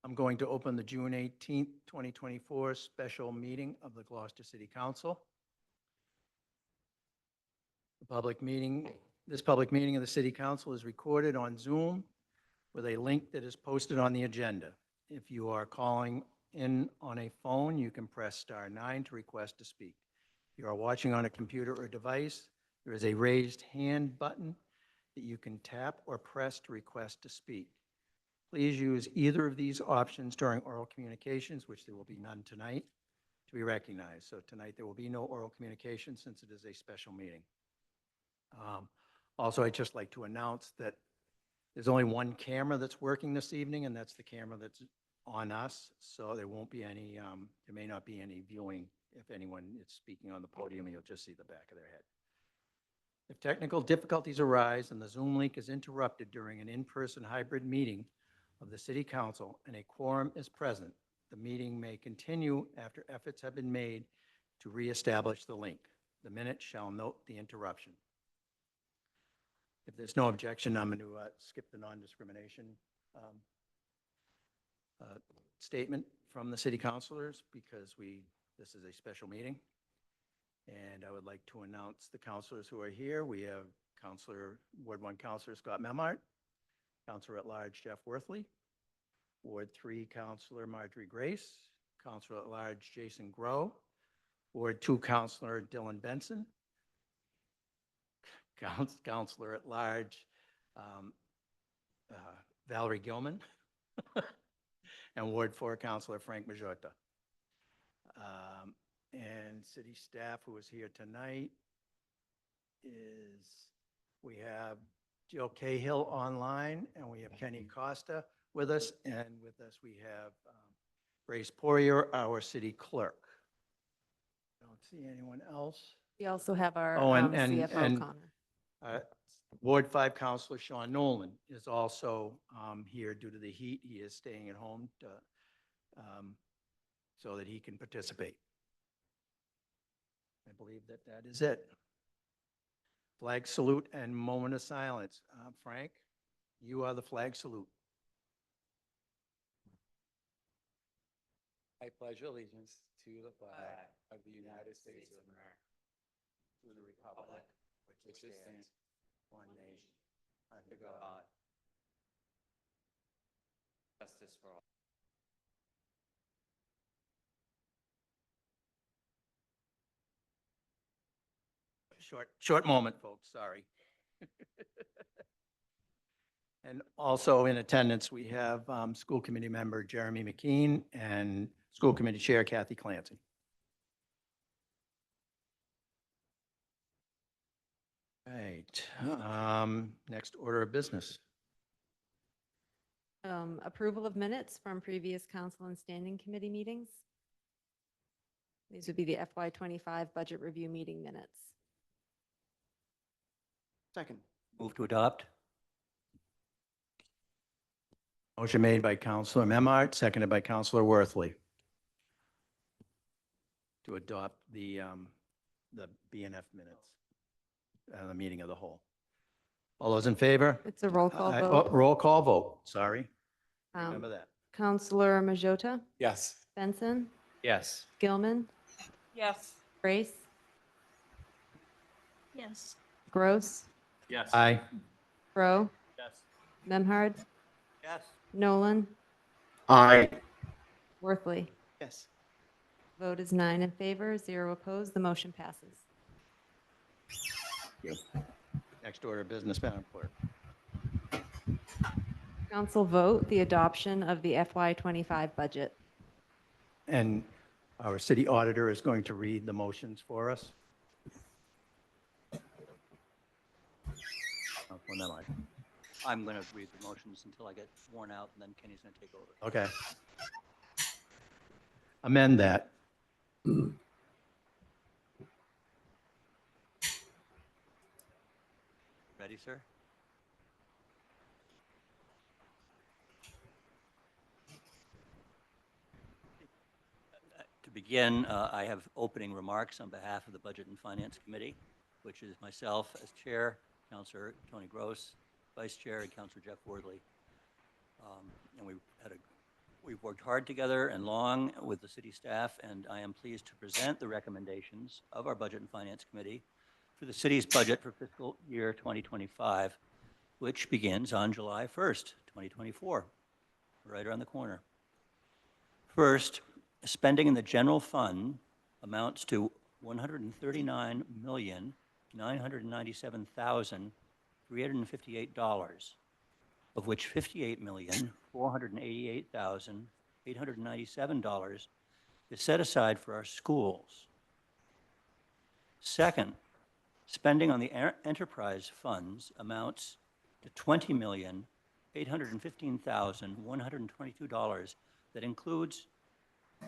I'm going to open the June 18th, 2024 special meeting of the Gloucester City Council. This public meeting of the City Council is recorded on Zoom with a link that is posted on the agenda. If you are calling in on a phone, you can press *9 to request to speak. If you are watching on a computer or device, there is a raised hand button that you can tap or press to request to speak. Please use either of these options during oral communications, which there will be none tonight, to be recognized. So tonight there will be no oral communication since it is a special meeting. Also, I'd just like to announce that there's only one camera that's working this evening, and that's the camera that's on us. So there won't be any, there may not be any viewing. If anyone is speaking on the podium, you'll just see the back of their head. If technical difficulties arise and the Zoom link is interrupted during an in-person hybrid meeting of the City Council and a quorum is present, the meeting may continue after efforts have been made to reestablish the link. The minutes shall note the interruption. If there's no objection, I'm going to skip the non-discrimination statement from the city councilors because this is a special meeting. And I would like to announce the councilors who are here. We have Ward 1 Councilor Scott Memhard, Councilor at Large Jeff Worthley, Ward 3 Councilor Marjorie Grace, Councilor at Large Jason Groh, Ward 2 Councilor Dylan Benson, Councilor at Large Valerie Gilman, and Ward 4 Councilor Frank Majota. And city staff who is here tonight we have Jill Cahill online, and we have Kenny Costa with us, and with us we have Grace Poirier, our city clerk. I don't see anyone else. We also have our and CFO, Connor. Ward 5 Councilor Sean Nolan is also here due to the heat. He is staying at home so that he can participate. I believe that is it. Flag salute and moment of silence. Frank, you are the flag salute. I pledge allegiance to the flag of the United States of America, to the republic which stands one nation, under God, justice for all. Short moment, folks, sorry. And also in attendance, we have school committee member Jeremy McKean and school committee chair Kathy Clancy. Right. Next order of business. Approval of minutes from previous council and standing committee meetings. These would be the FY25 budget review meeting minutes. Second. Move to adopt. Motion made by Councilor Memhard, seconded by Councilor Worthley to adopt the BNF minutes, the meeting of the whole. All those in favor? It's a roll call Aye. vote. Roll call vote, sorry. Remember that. Councilor Majota, Yes. Benson, Yes. Gilman, Yes. Grace, Yes. Gross, Yes. Aye. Groh, Yes. Memhard, Yes. Nolan, Aye. Worthley. Yes. Vote is 9 in favor, 0 opposed. The motion passes. Next order of business, Madam Clerk. Council vote the adoption of the FY25 budget. And our city auditor is going to read the motions for us. Oh, well, never mind. I'm going to read the motions until I get worn out, and then Kenny's going to take over. Okay. Amend that. Ready, sir? To begin, I have opening remarks on behalf of the Budget and Finance Committee, which is myself as chair, Councilor Tony Gross, vice chair, and Councilor Jeff Wardley. And we've We've worked hard together and long with the city staff, and I am pleased to present the recommendations of our Budget and Finance Committee for the city's budget for fiscal year 2025, which begins on July 1st, 2024, right around the corner. First, spending in the general fund amounts to $139,997,358, of which $58,488,897 is set aside for our schools. Second, spending on the enterprise funds amounts to $20,815,122. That includes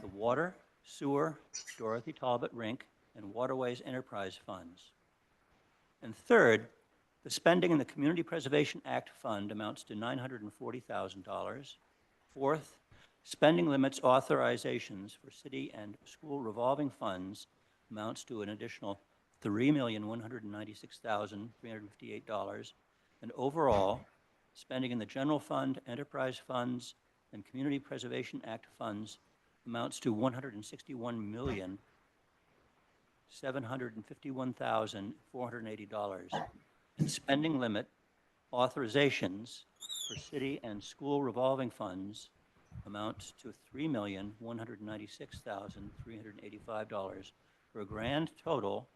the Water, Sewer, Dorothy Talbot Rink, and Waterways Enterprise Funds. And third, the spending in the Community Preservation Act Fund amounts to $940,000. Fourth, spending limits authorizations for city and school revolving funds amounts to an additional $3,196,358. And overall, spending in the general fund, enterprise funds, and Community Preservation Act funds amounts to $161,751,480. And spending limit authorizations for city and school revolving funds amounts to $3,196,385 for a grand total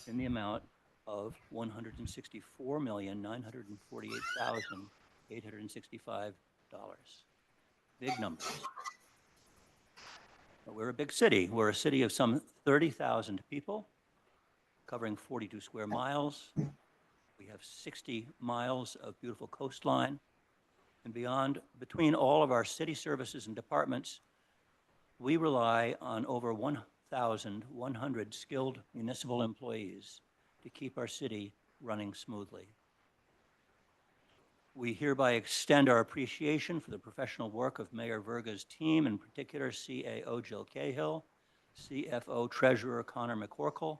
in the amount of $164,948,865. Big numbers. But we're a big city. We're a city of some 30,000 people, covering 42 square miles. We have 60 miles of beautiful coastline. And beyond, between all of our city services and departments, we rely on over 1,100 skilled municipal employees to keep our city running smoothly. We hereby extend our appreciation for the professional work of Mayor Verga's team, in particular CAO Jill Cahill, CFO Treasurer Connor McCorkle,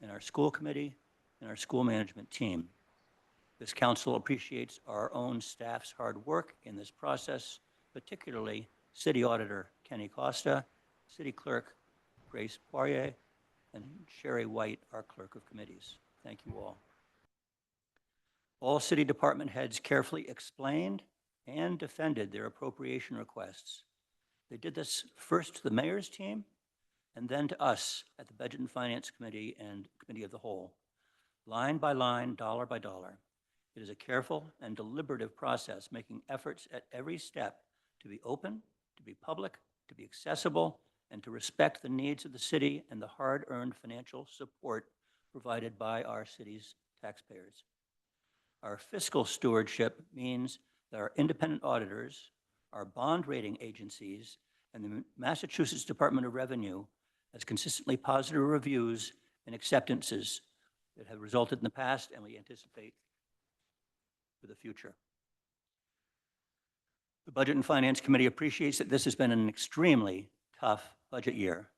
and our school committee and our school management team. This council appreciates our own staff's hard work in this process, particularly City Auditor Kenny Costa, City Clerk Grace Poirier, and Sherry White, our Clerk of Committees. Thank you all. All city department heads carefully explained and defended their appropriation requests. They did this first to the mayor's team and then to us at the Budget and Finance Committee and Committee of the Whole, line by line, dollar by dollar. It is a careful and deliberative process, making efforts at every step to be open, to be public, to be accessible, and to respect the needs of the city and the hard-earned financial support provided by our city's taxpayers. Our fiscal stewardship means that our independent auditors, our bond rating agencies, and the Massachusetts Department of Revenue has consistently positive reviews and acceptances that have resulted in the past and we anticipate for the future. The Budget and Finance Committee appreciates that this has been an extremely tough budget year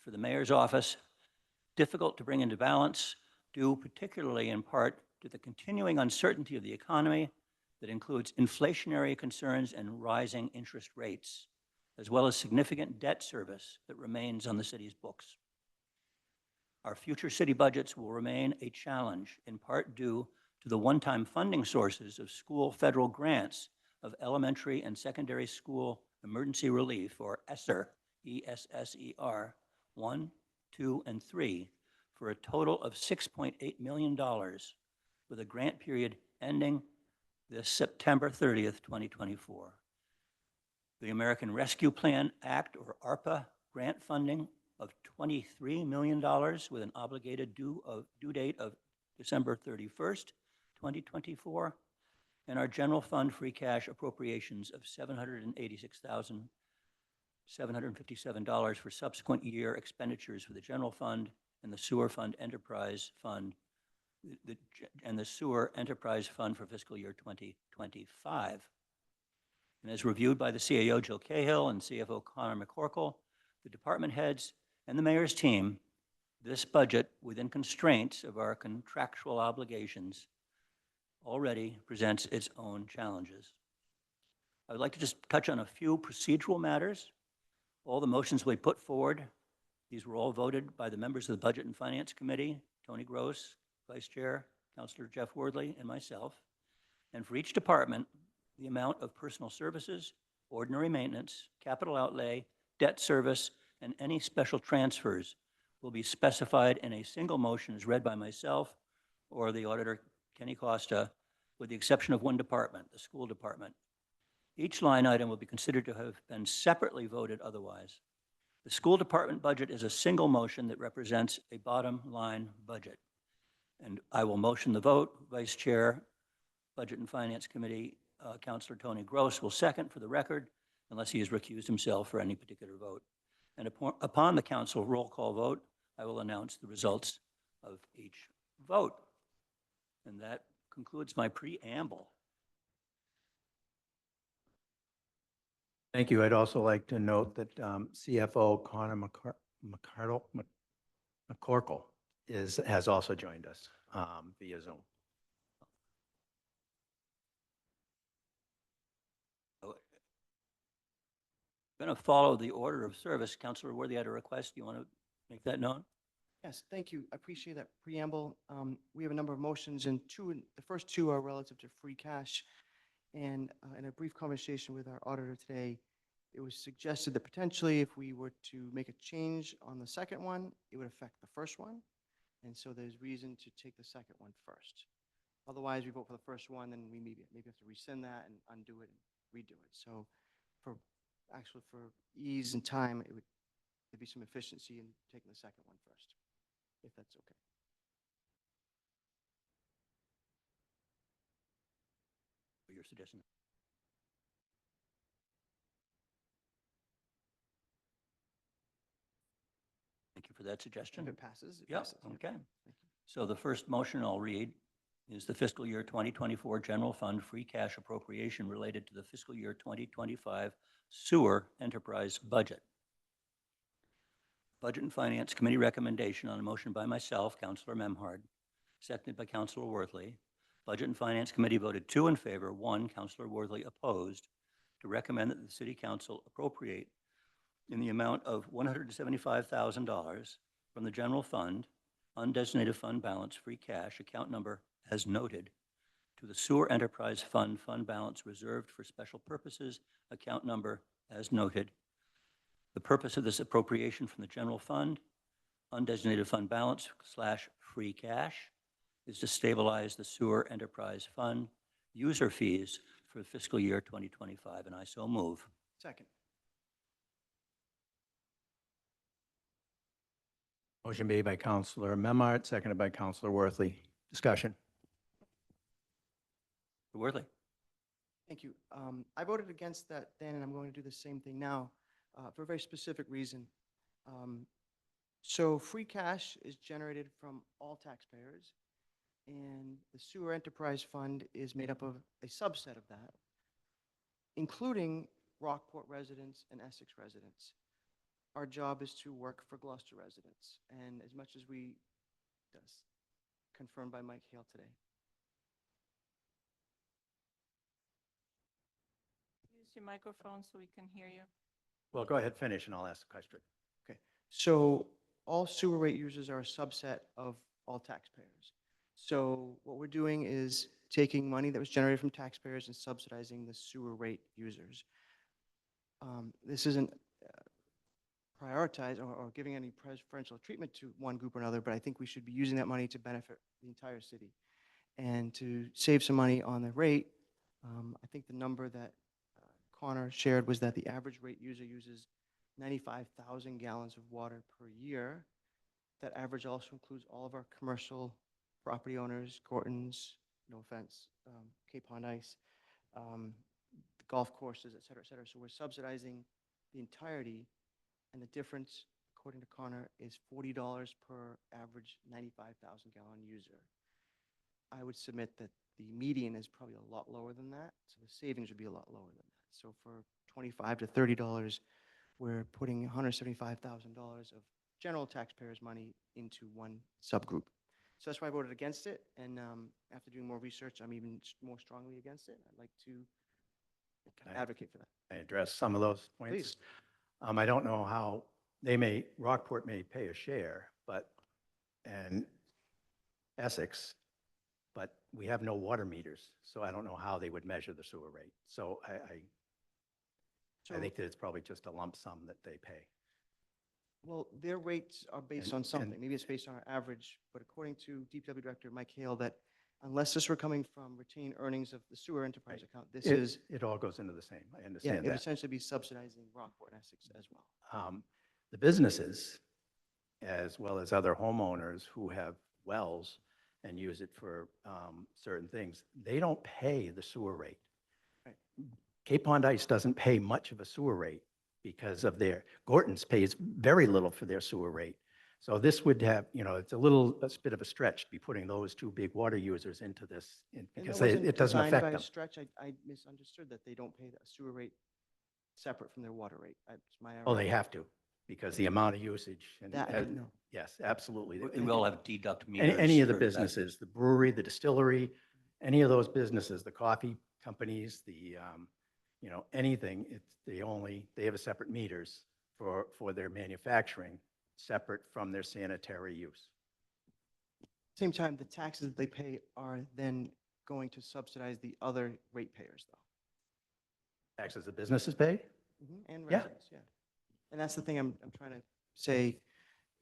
for the mayor's office, difficult to bring into balance, due particularly in part to the continuing uncertainty of the economy that includes inflationary concerns and rising interest rates, as well as significant debt service that remains on the city's books. Our future city budgets will remain a challenge, in part due to the one-time funding sources of school federal grants of elementary and secondary school emergency relief, or ESSER, E-S-S-E-R, 1, 2, and 3, for a total of $6.8 million, with a grant period ending this September 30th, 2024. The American Rescue Plan Act, or ARPA, grant funding of $23 million with an obligated due date of December 31st, 2024, and our general fund free cash appropriations of $786,757 for subsequent year expenditures for the general fund and the sewer fund enterprise fund, and the sewer enterprise fund for fiscal year 2025. And as reviewed by the CAO Jill Cahill and CFO Connor McCorkle, the department heads, and the mayor's team, this budget, within constraints of our contractual obligations, already presents its own challenges. I would like to just touch on a few procedural matters. All the motions we put forward, these were all voted by the members of the Budget and Finance Committee, Tony Gross, Vice Chair, Councilor Jeff Wordley, and myself. And for each department, the amount of personal services, ordinary maintenance, capital outlay, debt service, and any special transfers will be specified in a single motion as read by myself or the auditor, Kenny Costa, with the exception of one department, the school department. Each line item will be considered to have been separately voted otherwise. The school department budget is a single motion that represents a bottom line budget. And I will motion the vote. Vice Chair, Budget and Finance Committee, Councilor Tony Gross will second for the record, unless he has recused himself for any particular vote. And upon the council roll call vote, I will announce the results of each vote. And that concludes my preamble. Thank you. I'd also like to note that CFO Connor McCorkle has also joined us via Zoom. I'm going to follow the order of service. Councilor Worthy had a request. Do you want to make that known? Yes, thank you. I appreciate that preamble. We have a number of motions, and the first two are relative to free cash. And in a brief conversation with our auditor today, it was suggested that potentially if we were to make a change on the second one, it would affect the first one. And so there's reason to take the second one first. Otherwise, we vote for the first one, then we maybe have to rescind that and undo it and redo it. So for ease and time, there'd be some efficiency in taking the second one first, if that's okay. What you're suggesting? Thank you for that suggestion. If it passes, it Yep, passes. Yeah. okay. Thank you. So the first motion I'll read is the fiscal year 2024 general fund free cash appropriation related to the fiscal year 2025 sewer enterprise budget. Budget and Finance Committee recommendation on a motion by myself, Councilor Memhard, seconded by Councilor Worthley. Budget and Finance Committee voted 2 in favor, 1 Councilor Worthley opposed, to recommend that the City Council appropriate in the amount of $175,000 from the general fund, undesignated fund balance, free cash, account number as noted, to the Sewer Enterprise Fund, fund balance reserved for special purposes, account number as noted. The purpose of this appropriation from the general fund, undesignated fund balance / free cash, is to stabilize the Sewer Enterprise Fund user fees for fiscal year 2025, and I so move. Second. Motion made by Councilor Memhard, seconded by Councilor Worthley. Discussion. Worthley. Thank you. I voted against that then, and I'm going to do the same thing now for a very specific reason. So free cash is generated from all taxpayers, and the Sewer Enterprise Fund is made up of a subset of that, including Rockport residents and Essex residents. Our job is to work for Gloucester residents, and as much as that's confirmed by Mike Hale today. Use your microphone so we can hear you. Well, go ahead, finish, and I'll ask the question. Okay, so all sewer rate users are a subset of all taxpayers. So what we're doing is taking money that was generated from taxpayers and subsidizing the sewer rate users. This isn't prioritize or giving any preferential treatment to one group or another, but I think we should be using that money to benefit the entire city. And to save some money on the rate, I think the number that Connor shared was that the average rate user uses 95,000 gallons of water per year. That average also includes all of our commercial property owners, Gorton's, no offense, Cape Pond Ice, the golf courses, et cetera, et cetera. So we're subsidizing the entirety, and the difference, according to Connor, is $40 per average 95,000 gallon user. I would submit that the median is probably a lot lower than that, so the savings would be a lot lower than that. So for $25 to $30, we're putting $175,000 of general taxpayers' money into one subgroup. So that's why I voted against it, and after doing more research, I'm even more strongly against it. I'd like to Can I- advocate for that. I address some of those points? Please. I don't know how, Rockport may pay a share, but, and Essex, but we have no water meters, so I don't know how they would measure the sewer rate. So I So, think that it's probably just a lump sum that they pay. well, their rates are based And- on and- something. Maybe it's based on our average, but according to DPW Director Mike Hale, that unless this were coming from retained earnings of the sewer enterprise account, this is, It all goes into the same. I yeah, understand it would that. essentially be subsidizing Rockport and Essex as well. The businesses, as well as other homeowners who have wells and use it for certain things, they don't pay the sewer rate. Right. Cape Pond Ice doesn't pay much of a sewer rate because of Gorton's pays very little for their sewer rate. So this would have, it's a bit of a stretch to be putting those two big water users into this And that because wasn't it doesn't designed by affect a them. stretch. I misunderstood that they don't pay a sewer rate separate from their water rate. That's my error. Oh, they have to because the amount of usage. And That I didn't know. Yes, absolutely. We all have deduct meters. Any of the for that. businesses, the brewery, the distillery, any of those businesses, the coffee companies, anything, they have a separate meters for their manufacturing, separate from their sanitary use. Same time, the taxes that they pay are then going to subsidize the other ratepayers, though. Taxes the businesses pay? And Yeah. residents, yeah. And that's the thing I'm trying to say,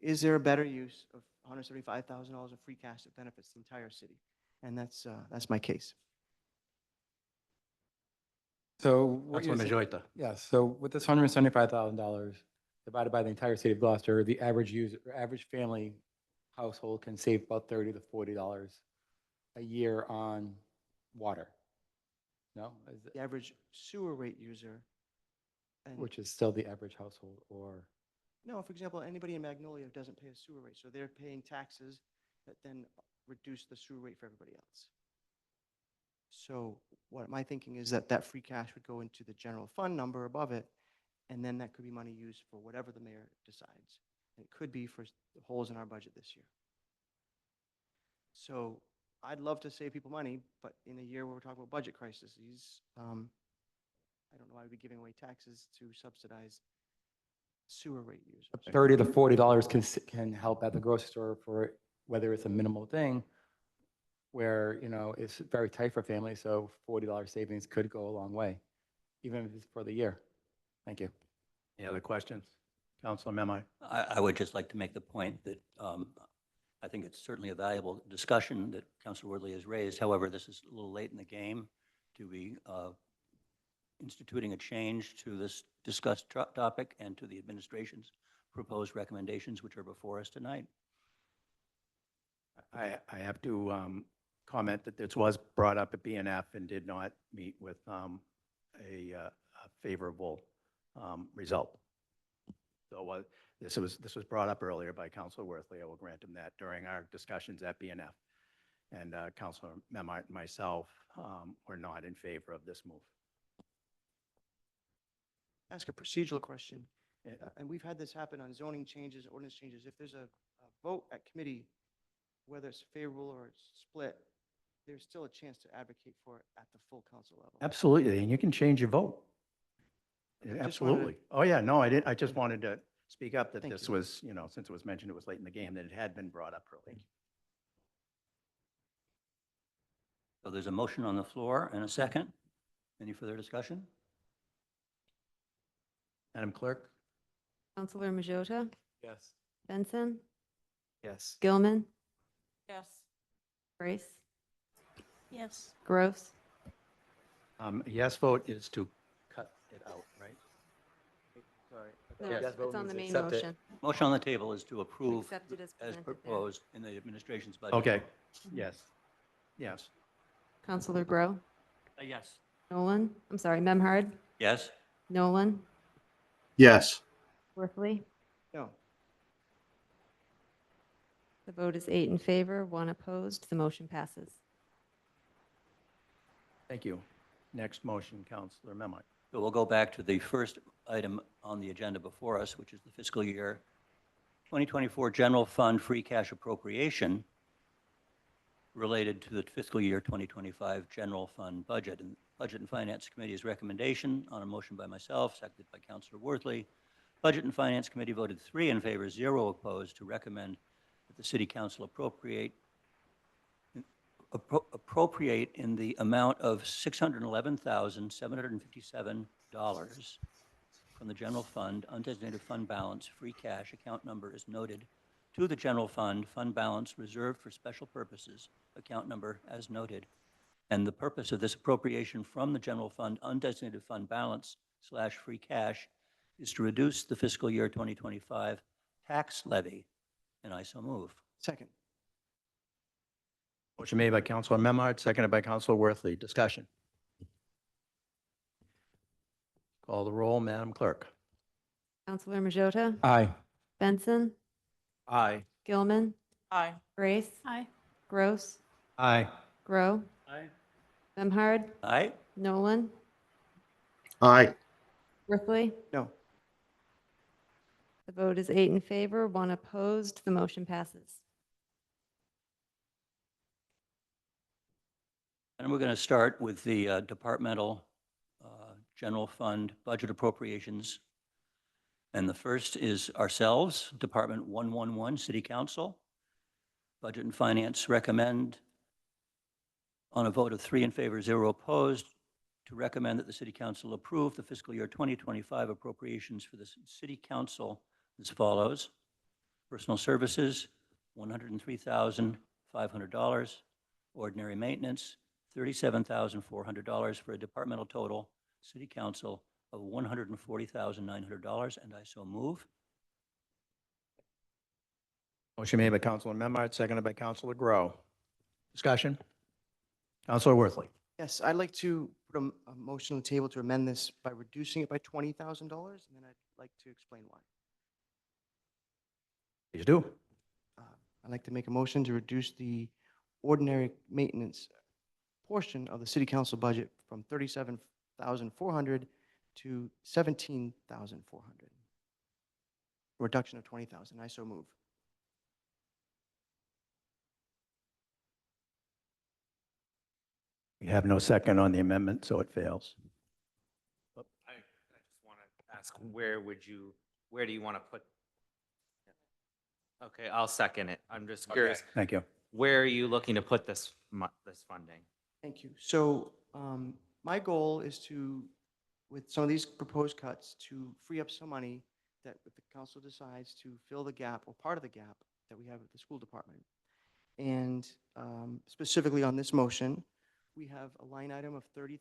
is there a better use of $175,000 of free cash that benefits the entire city? And that's my case. So what you're Councilman saying, Majota. yeah, so with this $175,000 divided by the entire city of Gloucester, the average family household can save about $30 to $40 a year on water. No? The average sewer rate user, and Which is still the average household, or, no, for example, anybody in Magnolia doesn't pay a sewer rate, so they're paying taxes that then reduce the sewer rate for everybody else. So what my thinking is that that free cash would go into the general fund number above it, and then that could be money used for whatever the mayor decides. It could be for holes in our budget this year. So I'd love to save people money, but in a year where we're talking about budget crises, I don't know why we'd be giving away taxes to subsidize sewer rate users. $30 to $40 can help at the grocery store for whether it's a minimal thing, where, it's very tight for families, so $40 savings could go a long way, even if it's for the year. Thank you. Any other questions? Councilor Memard? I would just like to make the point that I think it's certainly a valuable discussion that Councilor Woodley has raised. However, this is a little late in the game to be instituting a change to this discussed topic and to the administration's proposed recommendations, which are before us tonight. I have to comment that this was brought up at BNF and did not meet with a favorable result. So this was brought up earlier by Councilor Worthley. I will grant him that during our discussions at BNF. And Councilor Memard and myself were not in favor of this move. Ask a procedural question. Yeah. And we've had this happen on zoning changes, ordinance changes. If there's a vote at committee, whether it's favorable or it's split, there's still a chance to advocate for it at the full council level. Absolutely, and you can change your vote. Yeah, I just wanted to- absolutely. Oh, yeah, no, I didn't, I just wanted to speak up that Thank this you. was, since it was mentioned, it was late in the game, that it had been brought up early. So there's a motion on the floor and a second. Any further discussion? Madam Clerk? Counselor Majota, Yes. Benson, Yes. Gilman, Yes. Grace, Yes. Gross. A yes vote is to cut it out, right? Sorry. No, Yes. it's on the main motion. Motion on the table is to approve Accept it as as presented there. proposed in the administration's budget. Okay, yes, yes. Counselor Grow, Yes. Nolan, I'm sorry, Memhard, Yes? Nolan, Yes. Worthley. No. The vote is 8 in favor, 1 opposed. The motion passes. Thank you. Next motion, Councilor Memard. So we'll go back to the first item on the agenda before us, which is the fiscal year 2024 general fund free cash appropriation. related to the fiscal year 2025 general fund budget. And Budget and Finance Committee's recommendation on a motion by myself, seconded by Councilor Worthley. Budget and Finance Committee voted 3 in favor, 0 opposed, to recommend that the City Council appropriate in the amount of $611,757 from the general fund, undesignated fund balance, free cash, account number is noted, to the general fund, fund balance reserved for special purposes, account number as noted. And the purpose of this appropriation from the general fund, undesignated fund balance / free cash is to reduce the fiscal year 2025 tax levy. And I so move. Second. Motion made by Councilor Memard, seconded by Councilor Worthley. Discussion. Call the roll, Madam Clerk. Counselor Majota, Aye. Benson, Aye. Gilman, Aye. Grace, Aye. Gross, Aye. Grow, Aye. Memhard, Aye? Nolan, Aye. Worthley. No. The vote is 8 in favor, 1 opposed. The motion passes. And we're going to start with the departmental general fund budget appropriations. And the first is ourselves, Department 111, City Council. Budget and Finance recommend, on a vote of 3 in favor, 0 opposed, to recommend that the City Council approve the fiscal year 2025 appropriations for the City Council as follows. Personal services, $103,500. Ordinary maintenance, $37,400, for a departmental total, City Council, of $140,900, and I so move. Motion made by Councilor Memard, seconded by Councilor Grow. Discussion. Councilor Worthley. Yes, I'd like to put a motion on the table to amend this by reducing it by $20,000, and then I'd like to explain why. Please do. I'd like to make a motion to reduce the ordinary maintenance portion of the city council budget from $37,400 to $17,400. Reduction of $20,000. I so move. We have no second on the amendment, so it fails. I just want to ask, where do you want to put? Okay, I'll second it. I'm just curious, Thank you. where are you looking to put this funding? Thank you. So my goal is to, with some of these proposed cuts, to free up some money that if the council decides to fill the gap or part of the gap that we have at the school department. And specifically on this motion, we have a line item of $30,000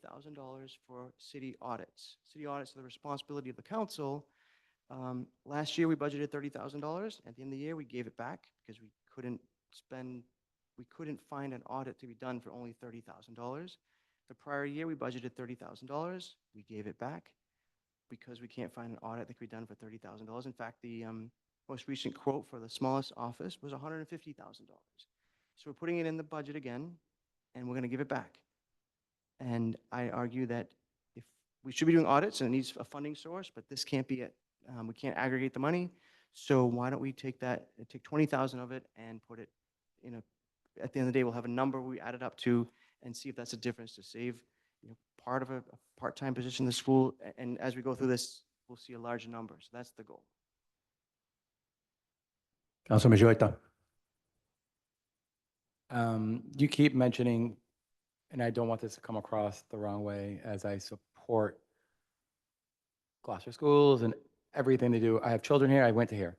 for city audits. City audits are the responsibility of the council. Last year, we budgeted $30,000. At the end of the year, we gave it back because we couldn't find an audit to be done for only $30,000. The prior year, we budgeted $30,000. We gave it back because we can't find an audit that could be done for $30,000. In fact, the most recent quote for the smallest office was $150,000. So we're putting it in the budget again, and we're going to give it back. And I argue that if we should be doing audits and it needs a funding source, but this can't be it. We can't aggregate the money. So why don't we take 20,000 of it and put it in at the end of the day, we'll have a number we add it up to and see if that's a difference to save part of a part-time position in the school. And as we go through this, we'll see a larger number. So that's the goal. Councilor Majota. You keep mentioning, and I don't want this to come across the wrong way, as I support Gloucester schools and everything they do. I have children here, I went to here.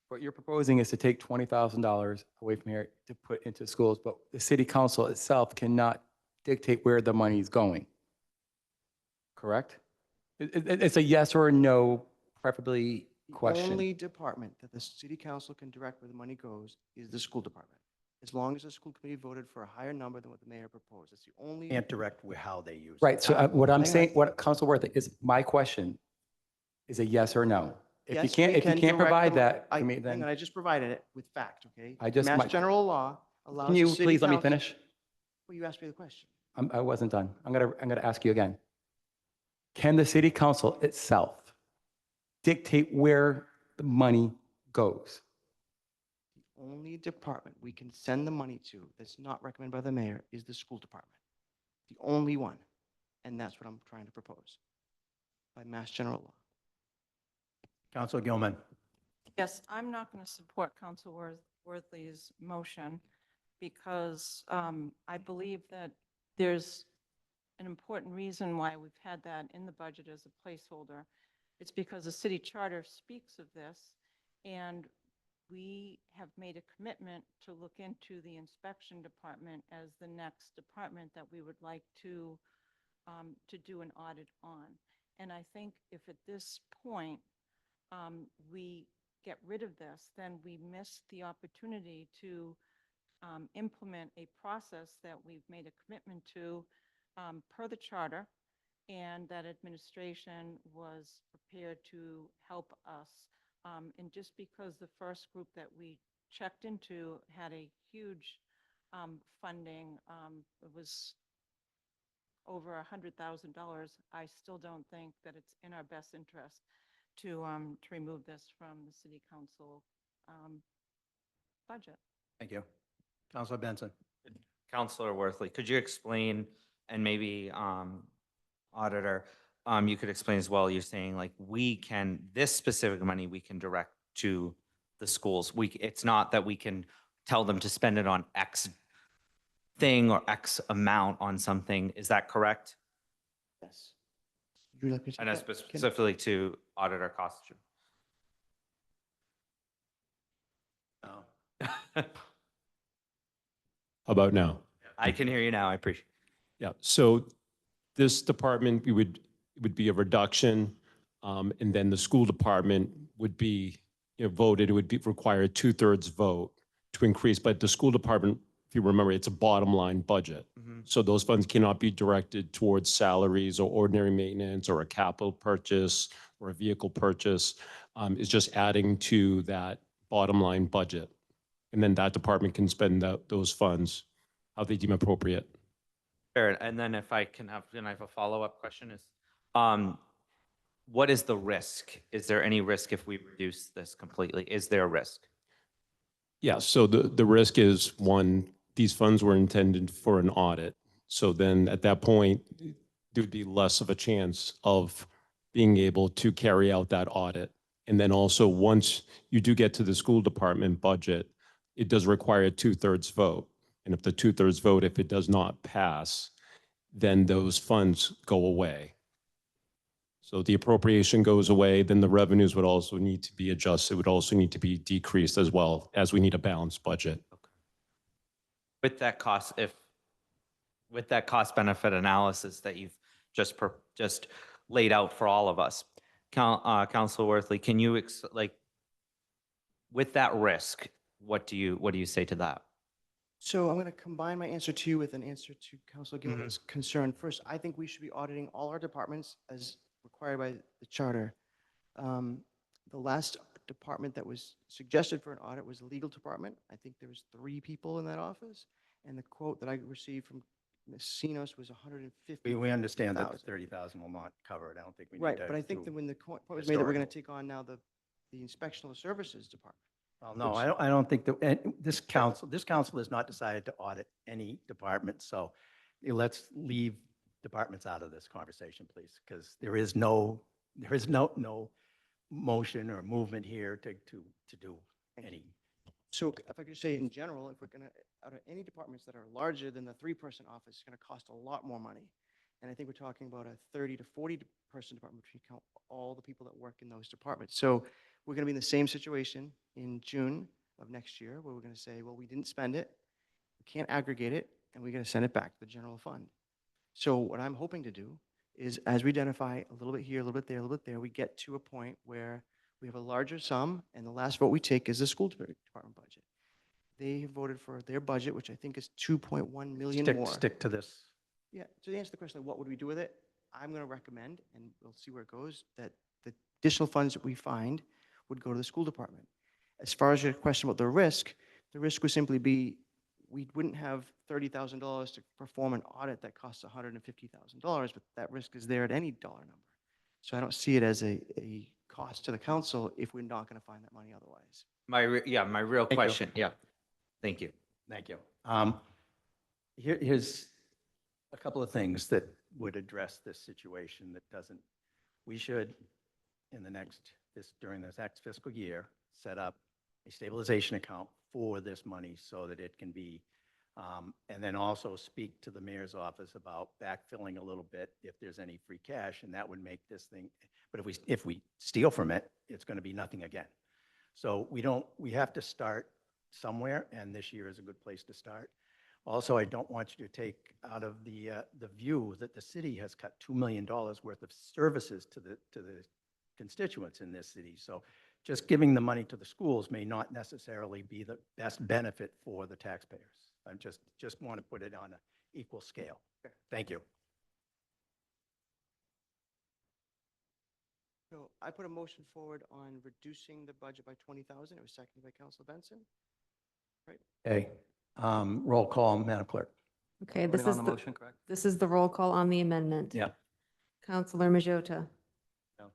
What you're proposing is to take $20,000 away from here to put into schools, but the city council itself cannot dictate where the money is going. Correct? It's a yes or a no, preferably The question. only department that the city council can direct where the money goes is the school department. As long as the school committee voted for a higher number than what the mayor proposed. It's the only. Can't direct how they use it. Right, so what I'm hang on. saying, what Council Worth is, my question is a yes or no. If you Yes, can't, we if you can can't direct provide them. that to Hang me, on, then, I just provided it with fact, okay? I just- Mass my- general law allows. can you the city please let me council- finish? Well, you asked me the question. I wasn't done. I'm gonna ask you again. Can the city council itself dictate where the money goes? The only department we can send the money to that's not recommended by the mayor is the school department. The only one. And that's what I'm trying to propose by Mass General Law. Counselor Gilman. Yes, I'm not going to support Council Worthley's motion because I believe that there's an important reason why we've had that in the budget as a placeholder. It's because the city charter speaks of this, and we have made a commitment to look into the inspection department as the next department that we would like to do an audit on. And I think if at this point we get rid of this, then we miss the opportunity to implement a process that we've made a commitment to per the charter, and that administration was prepared to help us. And just because the first group that we checked into had a huge funding, it was over $100,000, I still don't think that it's in our best interest to remove this from the city council budget. Thank you. Counselor Benson. Counselor Worthley, could you explain, and maybe auditor, you could explain as well, you're saying like this specific money we can direct to the schools. It's not that we can tell them to spend it on X thing or X amount on something. Is that correct? Yes. Would you like me to I know take that, Ken? specifically to auditor costs. No. How about now? I can hear you now. I appreciate Yeah, so this department, it would be a reduction, and then the school department would be, voted, it would be require a 2/3 vote to increase, but the school department, if you remember, it's a bottom line budget. So those funds cannot be directed towards salaries or ordinary maintenance or a capital purchase or a vehicle purchase. It's just adding to that bottom line budget. And then that department can spend those funds how they deem appropriate. Fair. And then if I can have a follow-up question is, what is the risk? Is there any risk if we reduce this completely? Is there a risk? Yeah, so the risk is, one, these funds were intended for an audit. So then at that point, there would be less of a chance of being able to carry out that audit. And then also, once you do get to the school department budget, it does require a 2/3 vote. And if the 2/3 vote, if it does not pass, then those funds go away. So the appropriation goes away, then the revenues would also need to be adjusted, would also need to be decreased as well, as we need a balanced budget. With that cost, with that cost benefit analysis that you've just laid out for all of us, Councilor Worthley, can you with that risk, what do you say to that? So I'm going to combine my answer to you with an answer to Councilor Gilman's concern. First, I think we should be auditing all our departments as required by the charter. The last department that was suggested for an audit was the legal department. I think there was 3 people in that office. And the quote that I received from Ms. Sinos was 150. We understand that the 1,000. 30,000 will not cover it. I don't think we need Right, to but I think do- that when the point was made that we're going to historical. take on now the inspectional services department. Well, no, I don't think that, and this council has not decided to audit any department, so let's leave departments out of this conversation, please, because there is no motion or movement here to do any. So if I could say in general, if we're going to, out of any departments that are larger than the 3-person office, it's going to cost a lot more money. And I think we're talking about a 30 to 40-person department if you count all the people that work in those departments. So we're going to be in the same situation in June of next year where we're going to say, well, we didn't spend it, we can't aggregate it, and we're going to send it back to the general fund. So what I'm hoping to do is, as we identify a little bit here, a little bit there, a little bit there, we get to a point where we have a larger sum, and the last vote we take is the school department budget. They have voted for their budget, which I think is 2.1 million more. Stick to this. Yeah, to answer the question of what would we do with it, I'm going to recommend, and we'll see where it goes, that the additional funds that we find would go to the school department. As far as your question about the risk would simply be, we wouldn't have $30,000 to perform an audit that costs $150,000, but that risk is there at any dollar number. So I don't see it as a cost to the council if we're not going to find that money otherwise. My real Thank you. question, yeah. Thank you. Thank you. Here's a couple of things that would address this situation that doesn't, we should, in the next, during this next fiscal year, set up a stabilization account for this money so that it can be, and then also speak to the mayor's office about backfilling a little bit if there's any free cash, and that would make this thing, but if we steal from it, it's going to be nothing again. So we have to start somewhere, and this year is a good place to start. Also, I don't want you to take out of the view that the city has cut $2 million worth of services to the constituents in this city. So just giving the money to the schools may not necessarily be the best benefit for the taxpayers. I just want to put it on an equal scale. Thank you. So I put a motion forward on reducing the budget by 20,000. It was seconded by Councilor Benson. Okay, roll call, Madam Clerk. Okay, this Voting is on the, the motion, correct? this is the roll call on the amendment. Yeah. Counselor Majota. No.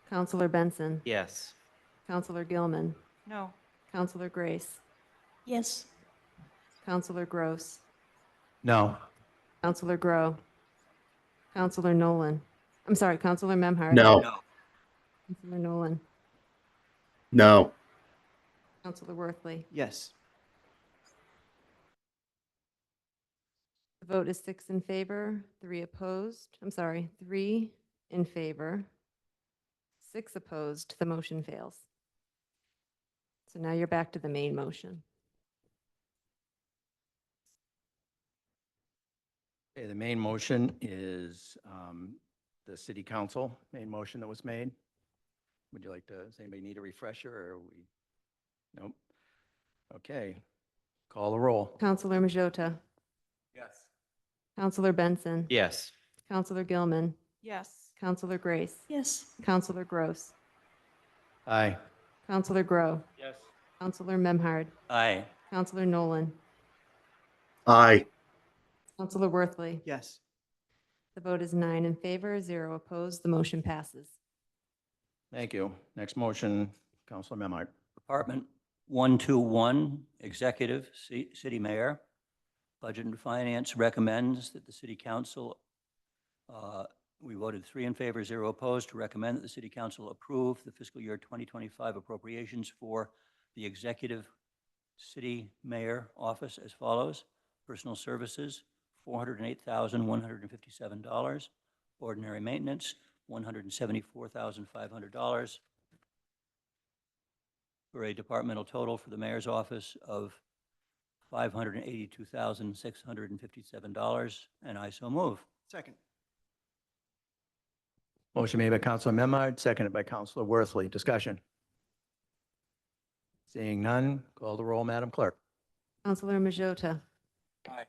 Counselor Benson. Yes. Counselor Gilman. No. Counselor Grace. Yes. Counselor Gross. No. Counselor Grow. Counselor Nolan. I'm sorry, Counselor Memhard. No. Counselor Nolan. No. Counselor Worthley. Yes. The vote is 6 in favor, 3 opposed. I'm sorry, 3 in favor, 6 opposed. The motion fails. So now you're back to the main motion. Okay, the main motion is the city council main motion that was made. Would you like to, does anybody need a refresher or are we? Nope. Okay, call the roll. Counselor Majota. Yes. Counselor Benson. Yes. Counselor Gilman. Yes. Counselor Grace. Yes. Counselor Gross. Aye. Counselor Grow. Yes. Counselor Memhard. Aye. Counselor Nolan. Aye. Counselor Worthley. Yes. The vote is 9 in favor, 0 opposed. The motion passes. Thank you. Next motion, Councilor Memhard. Department 121, Executive, City Mayor. Budget and Finance recommends that the City Council, we voted 3 in favor, 0 opposed, to recommend that the City Council approve the fiscal year 2025 appropriations for the Executive City Mayor Office as follows. Personal Services, $408,157. Ordinary Maintenance, $174,500. For a departmental total for the mayor's office of $582,657, and I so move. Second. Motion made by Councilor Memhard, seconded by Councilor Worthley. Discussion. Seeing none, call the roll, Madam Clerk. Counselor Majota. Aye.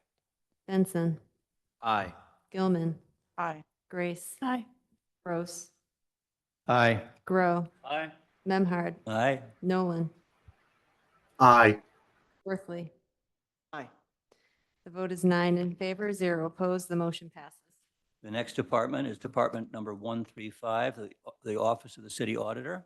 Benson. Aye. Gilman. Aye. Grace. Aye. Gross. Aye. Grow. Aye. Memhard. Aye. Nolan. Aye. Worthley. Aye. The vote is 9 in favor, 0 opposed. The motion passes. The next department is Department Number 135, the Office of the City Auditor.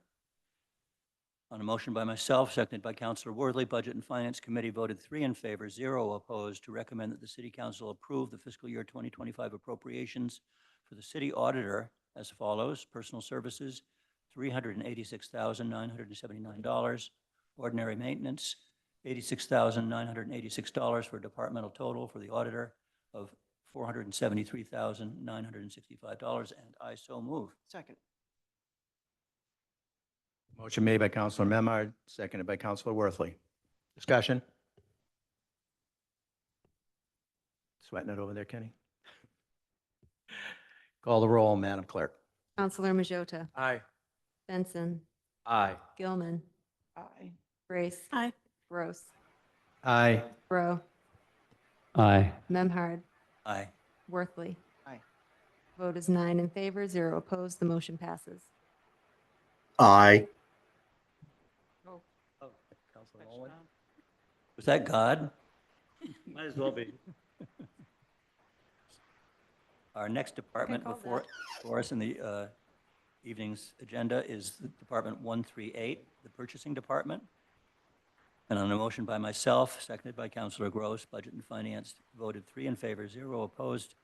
On a motion by myself, seconded by Councilor Worthley, Budget and Finance Committee voted 3 in favor, 0 opposed, to recommend that the City Council approve the fiscal year 2025 appropriations for the City Auditor as follows. Personal Services, $386,979. Ordinary Maintenance, $86,986 for a departmental total for the auditor of $473,965, and I so move. Second. Motion made by Councilor Memhard, seconded by Councilor Worthley. Discussion. Sweating it over there, Kenny? Call the roll, Madam Clerk. Counselor Majota. Aye. Benson. Aye. Gilman. Aye. Grace. Aye. Gross. Aye. Grow. Aye. Memhard. Aye. Worthley. Aye. Vote is 9 in favor, 0 opposed. The motion passes. Aye. Councilor Nolan? Was that God? Might as well be. Our next department call before us in the Evening's agenda is the Department 138, the Purchasing Department. And on a motion by myself, seconded by Councilor Gross, Budget and Finance voted 3 in favor, 0 opposed,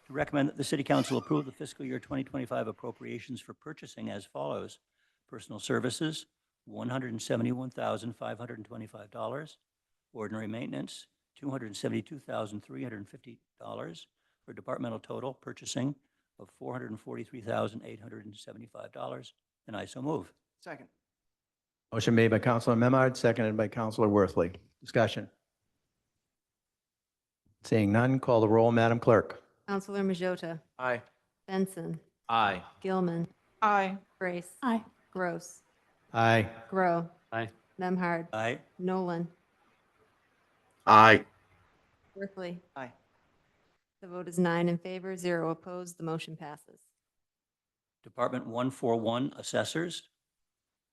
to recommend that the City Council approve the fiscal year 2025 appropriations for purchasing as follows. Personal Services, $171,525. Ordinary Maintenance, $272,350, for a departmental total purchasing of $443,875. And I so move. Second. Motion made by Counselor Memard, seconded by Counselor Worthley. Discussion. Seeing none, call the roll, Madam Clerk. Counselor Majota, Aye. Benson, Aye. Gilman, Aye. Grace. Aye. Gross. Aye. Grow. Aye. Memhard. Aye. Nolan. Aye. Worthley. Aye. The vote is 9 in favor, 0 opposed. The motion passes. Department 141, Assessors.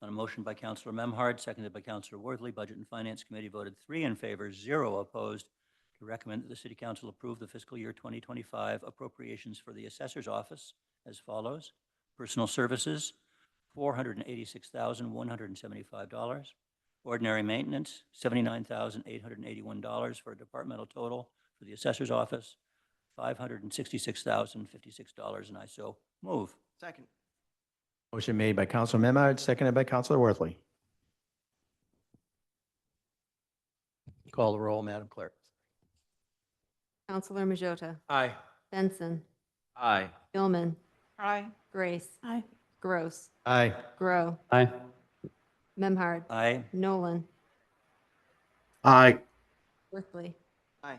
On a motion by Councilor Memhard, seconded by Councilor Worthley, Budget and Finance Committee voted 3 in favor, 0 opposed, to recommend that the City Council approve the fiscal year 2025 appropriations for the Assessor's Office as follows. Personal Services, $486,175. Ordinary Maintenance, $79,881, for a departmental total for the Assessor's Office, $566,056, and I so move. Second. Motion made by Counselor Memard, seconded by Counselor Worthley. Call the roll, Madam Clerk. Counselor Majota, Aye. Benson, Aye. Gilman, Aye. Grace. Aye. Gross. Aye. Grow. Aye. Memhard. Aye. Nolan. Aye. Worthley. Aye.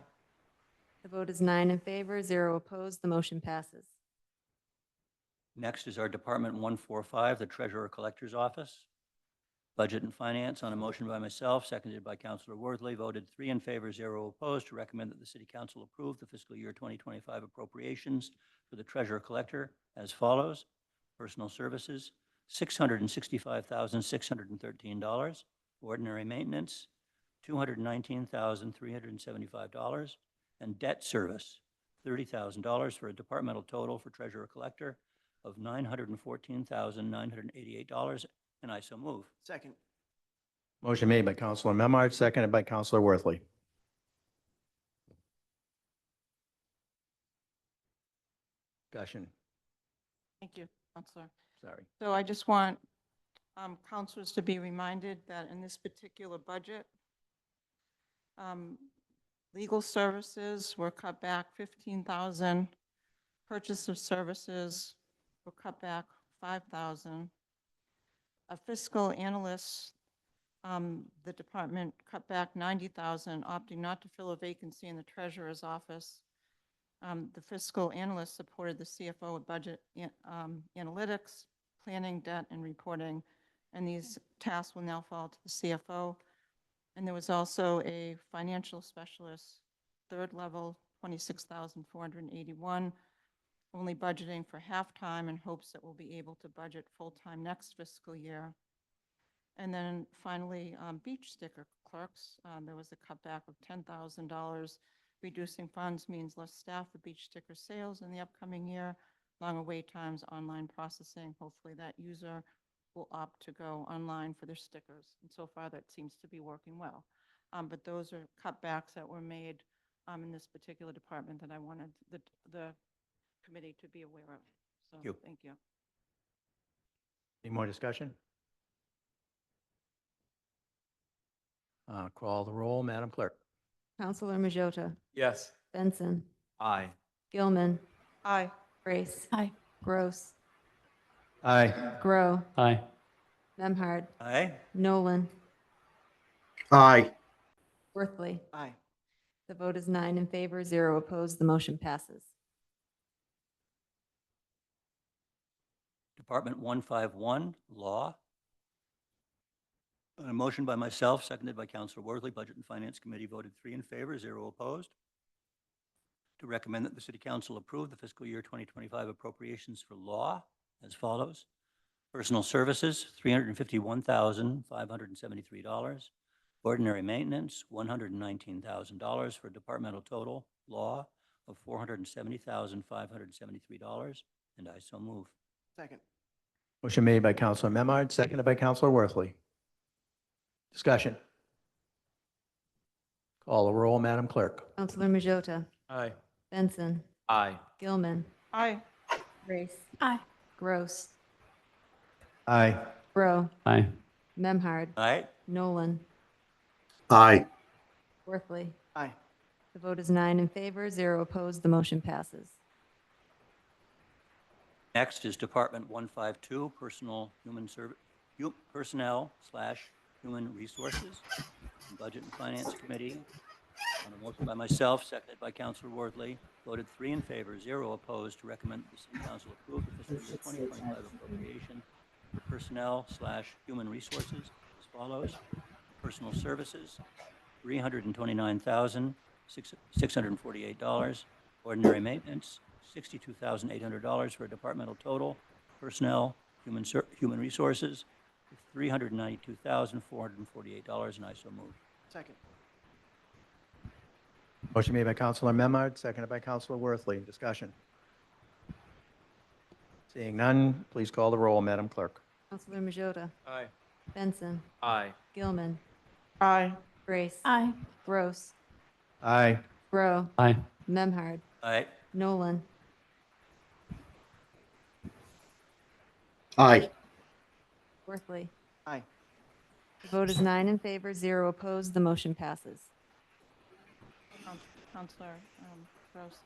The vote is 9 in favor, 0 opposed. The motion passes. Next is our Department 145, the Treasurer Collector's Office. Budget and Finance, on a motion by myself, seconded by Councilor Worthley, voted 3 in favor, 0 opposed, to recommend that the City Council approve the fiscal year 2025 appropriations for the Treasurer Collector as follows. Personal Services, $665,613. Ordinary Maintenance, $219,375. And Debt Service, $30,000, for a departmental total for Treasurer Collector of $914,988, and I so move. Second. Motion made by Counselor Memard, seconded by Counselor Worthley. Discussion. Thank you, Counselor. Sorry. So I just want counselors to be reminded that in this particular budget, legal services were cut back 15,000, purchase of services were cut back 5,000. A fiscal analyst, the department cut back 90,000, opting not to fill a vacancy in the treasurer's office. The fiscal analyst supported the CFO with budget analytics, planning, debt, and reporting, and these tasks will now fall to the CFO. And there was also a financial specialist, third level, 26,481, only budgeting for half-time in hopes that we'll be able to budget full-time next fiscal year. And then finally, beach sticker clerks, there was a cutback of $10,000. Reducing funds means less staff for beach sticker sales in the upcoming year, longer wait times, online processing. Hopefully that user will opt to go online for their stickers. And so far that seems to be working well. But those are cutbacks that were made in this particular department that I wanted the committee to be aware of. So Thank you. thank you. Any more discussion? Call the roll, Madam Clerk. Counselor Majota, Yes. Benson, Aye. Gilman, Aye. Grace. Aye. Gross. Aye. Grow. Aye. Memhard. Aye. Nolan. Aye. Worthley. Aye. The vote is 9 in favor, 0 opposed. The motion passes. Department 151, Law. On a motion by myself, seconded by Councilor Worthley, Budget and Finance Committee voted 3 in favor, 0 opposed, to recommend that the City Council approve the fiscal year 2025 appropriations for law as follows. Personal Services, $351,573. Ordinary Maintenance, $119,000, for a departmental total, law, of $470,573, and I so move. Second. Motion made by Counselor Memard, seconded by Counselor Worthley. Discussion. Call the roll, Madam Clerk. Counselor Majota, Aye. Benson, Aye. Gilman, Aye. Grace. Aye. Gross, Aye. Grow, Aye. Memhard, Aye. Nolan, Aye. Worthley. Aye. The vote is 9 in favor, 0 opposed. The motion passes. Next is Department 152, Personnel/Human Resources, Budget and Finance Committee. On a motion by myself, seconded by Counselor Worthley, voted 3 in favor, 0 opposed, to recommend the City Council approve the fiscal year 2025 appropriation for Personnel/Human Resources as follows. Personal Services, $329,648. Ordinary Maintenance, $62,800 for a departmental total. Personnel, Human Resources, $392,448, and I so move. Second. Motion made by Counselor Memard, seconded by Counselor Worthley. Discussion. Seeing none, please call the roll, Madam Clerk. Counselor Majota, Aye. Benson, Aye. Gilman, Aye. Grace. Aye. Gross, Aye. Grow, Aye. Memhard, Aye. Nolan, Aye. Worthley. Aye. The vote is 9 in favor, 0 opposed. The motion passes. Counselor Gross,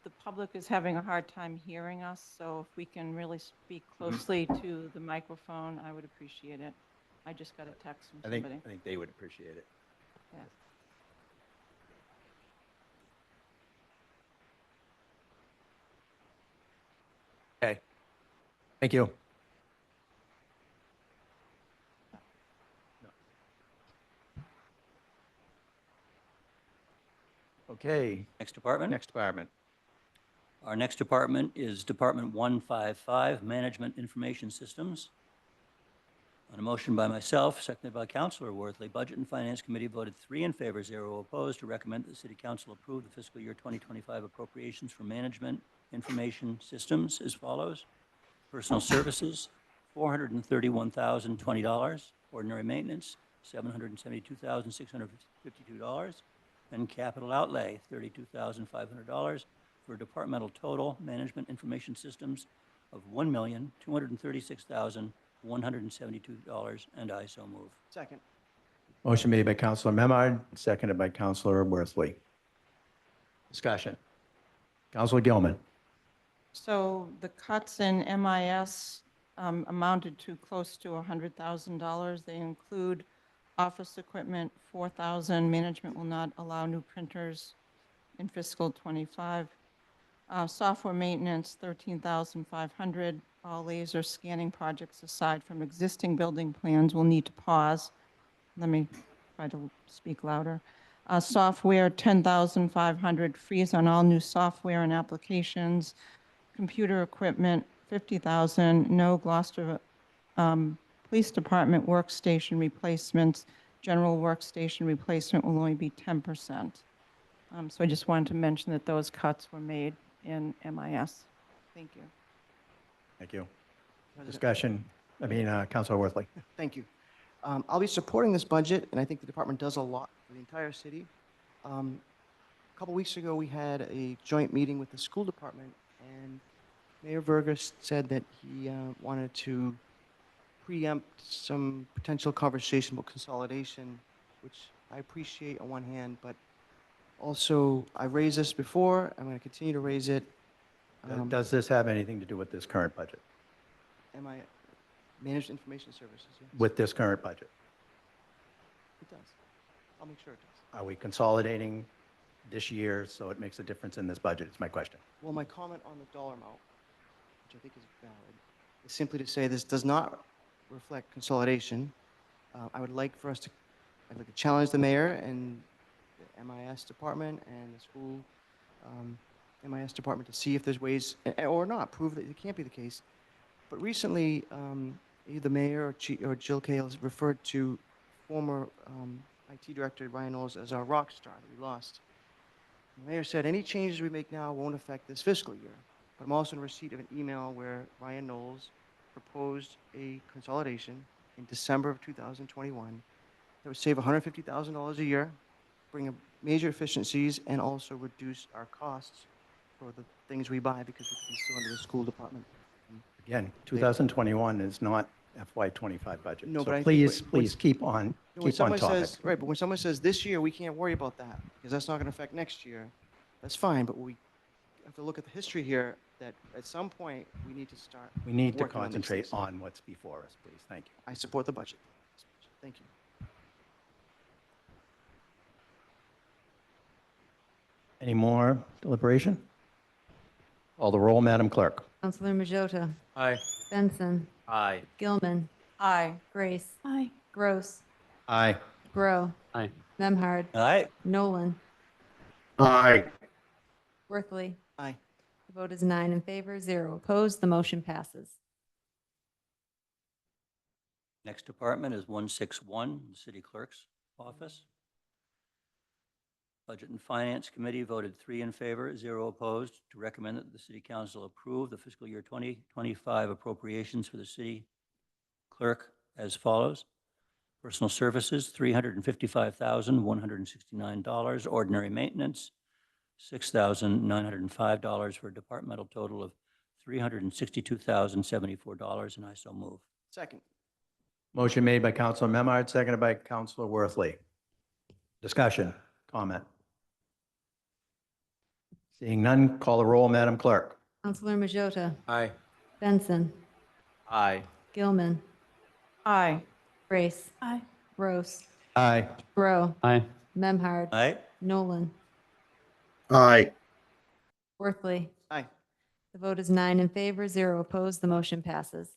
the public is having a hard time hearing us, so if we can really speak closely to the microphone, I would appreciate it. I just got a text from I think somebody. they would appreciate it. Yeah. Okay. Thank you. Okay, Next department? next department. Our next department is Department 155, Management Information Systems. On a motion by myself, seconded by Counselor Worthley, Budget and Finance Committee voted 3 in favor, 0 opposed, to recommend that the City Council approve the fiscal year 2025 appropriations for Management Information Systems as follows. Personal Services, $431,020. Ordinary Maintenance, $772,652. And Capital Outlay, $32,500, for a departmental total Management Information Systems of $1,236,172, and I so move. Second. Motion made by Counselor Memard, seconded by Counselor Worthley. Discussion. Counselor Gilman. So the cuts in MIS amounted to close to $100,000. They include office equipment, $4,000. Management will not allow new printers in fiscal '25. Software maintenance, $13,500. All laser scanning projects aside from existing building plans will need to pause. Let me try to speak louder. Software, $10,500. Freeze on all new software and applications. Computer equipment, $50,000. No Gloucester Police Department workstation replacements. General workstation replacement will only be 10%. So I just wanted to mention that those cuts were made in MIS. Thank you. Thank you. President. Discussion. Counselor Worthley. Thank you. I'll be supporting this budget, and I think the department does a lot for the entire city. A couple weeks ago, we had a joint meeting with the school department, and Mayor Verga said that he wanted to preempt some potential conversation about consolidation, which I appreciate on one hand, but also I raised this before. I'm going to continue to raise it. Does this have anything to do with this current budget? Am I managed information services? Yes. With this current budget? It does. I'll make sure it does. Are we consolidating this year so it makes a difference in this budget? It's my question. Well, my comment on the dollar amount, which I think is valid, is simply to say this does not reflect consolidation. I'd like to challenge the mayor and the MIS department and the school MIS department to see if there's ways, or not, prove that it can't be the case. But recently, either the mayor or Jill Cahill has referred to former IT director Ryan Knowles as our rock star that we lost. The mayor said, any changes we make now won't affect this fiscal year. But I'm also in receipt of an email where Ryan Knowles proposed a consolidation in December of 2021 that would save $150,000 a year, bring major efficiencies, and also reduce our costs for the things we buy because we could be still under the school department. Again, 2021 is not FY25 budget. No, So but I think please, when- please keep on When someone topic. says, right, but when someone says this year, we can't worry about that because that's not going to affect next year, that's fine, but we have to look at the history here that at some point, we need to start. We need to working on these concentrate things. on what's before us, please. Thank you. I support the budget. Thank you. Any more deliberation? Call the roll, Madam Clerk. Counselor Majota, Aye. Benson, Aye. Gilman, Aye. Grace, Aye. Gross, Aye. Grow. Aye. Memhard, Aye. Nolan, Aye. Worthley. Aye. The vote is 9 in favor, 0 opposed. The motion passes. Next department is 161, the City Clerk's Office. Budget and Finance Committee voted 3 in favor, 0 opposed, to recommend that the City Council approve the fiscal year 2025 appropriations for the City Clerk as follows. Personal Services, $355,169. Ordinary Maintenance, $6,905 for a departmental total of $362,074, and I so move. Second. Motion made by Counselor Memard, seconded by Counselor Worthley. Discussion, comment. Seeing none, call the roll, Madam Clerk. Counselor Majota, Aye. Benson, Aye. Gilman, Aye. Grace. Aye. Gross, Aye. Grow. Aye. Memhard, Aye. Nolan, Aye. Worthley. Aye. The vote is 9 in favor, 0 opposed. The motion passes.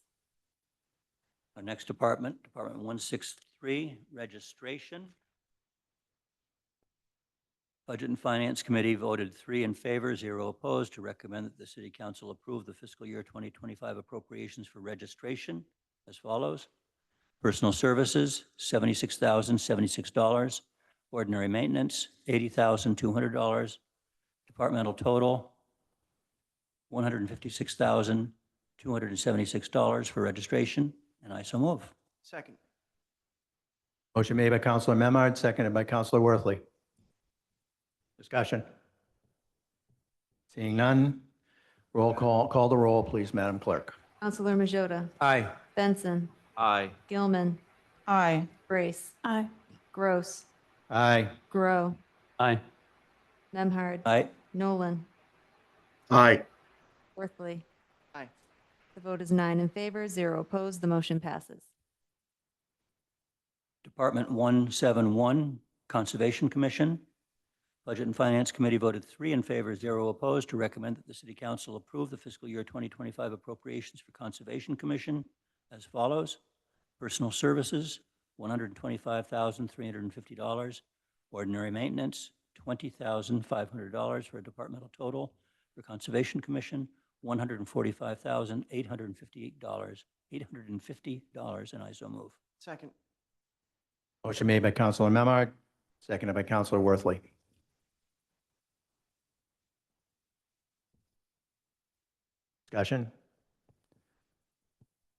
Our next department, Department 163, Registration. Budget and Finance Committee voted 3 in favor, 0 opposed, to recommend that the City Council approve the fiscal year 2025 appropriations for registration as follows. Personal Services, $76,076. Ordinary Maintenance, $80,200. Departmental total, $156,276 for registration, and I so move. Second. Motion made by Counselor Memard, seconded by Counselor Worthley. Discussion. Seeing none, call the roll, please, Madam Clerk. Counselor Majota, Aye. Benson, Aye. Gilman, Aye. Grace. Aye. Gross, Aye. Grow, Aye. Memhard, Aye. Nolan, Aye. Worthley. Aye. The vote is 9 in favor, 0 opposed. The motion passes. Department 171, Conservation Commission. Budget and Finance Committee voted 3 in favor, 0 opposed, to recommend that the City Council approve the fiscal year 2025 appropriations for Conservation Commission as follows. Personal Services, $125,350. Ordinary Maintenance, $20,500 for a departmental total. For Conservation Commission, $145,850, and I so move. Second. Motion made by Counselor Memard, seconded by Counselor Worthley. Discussion.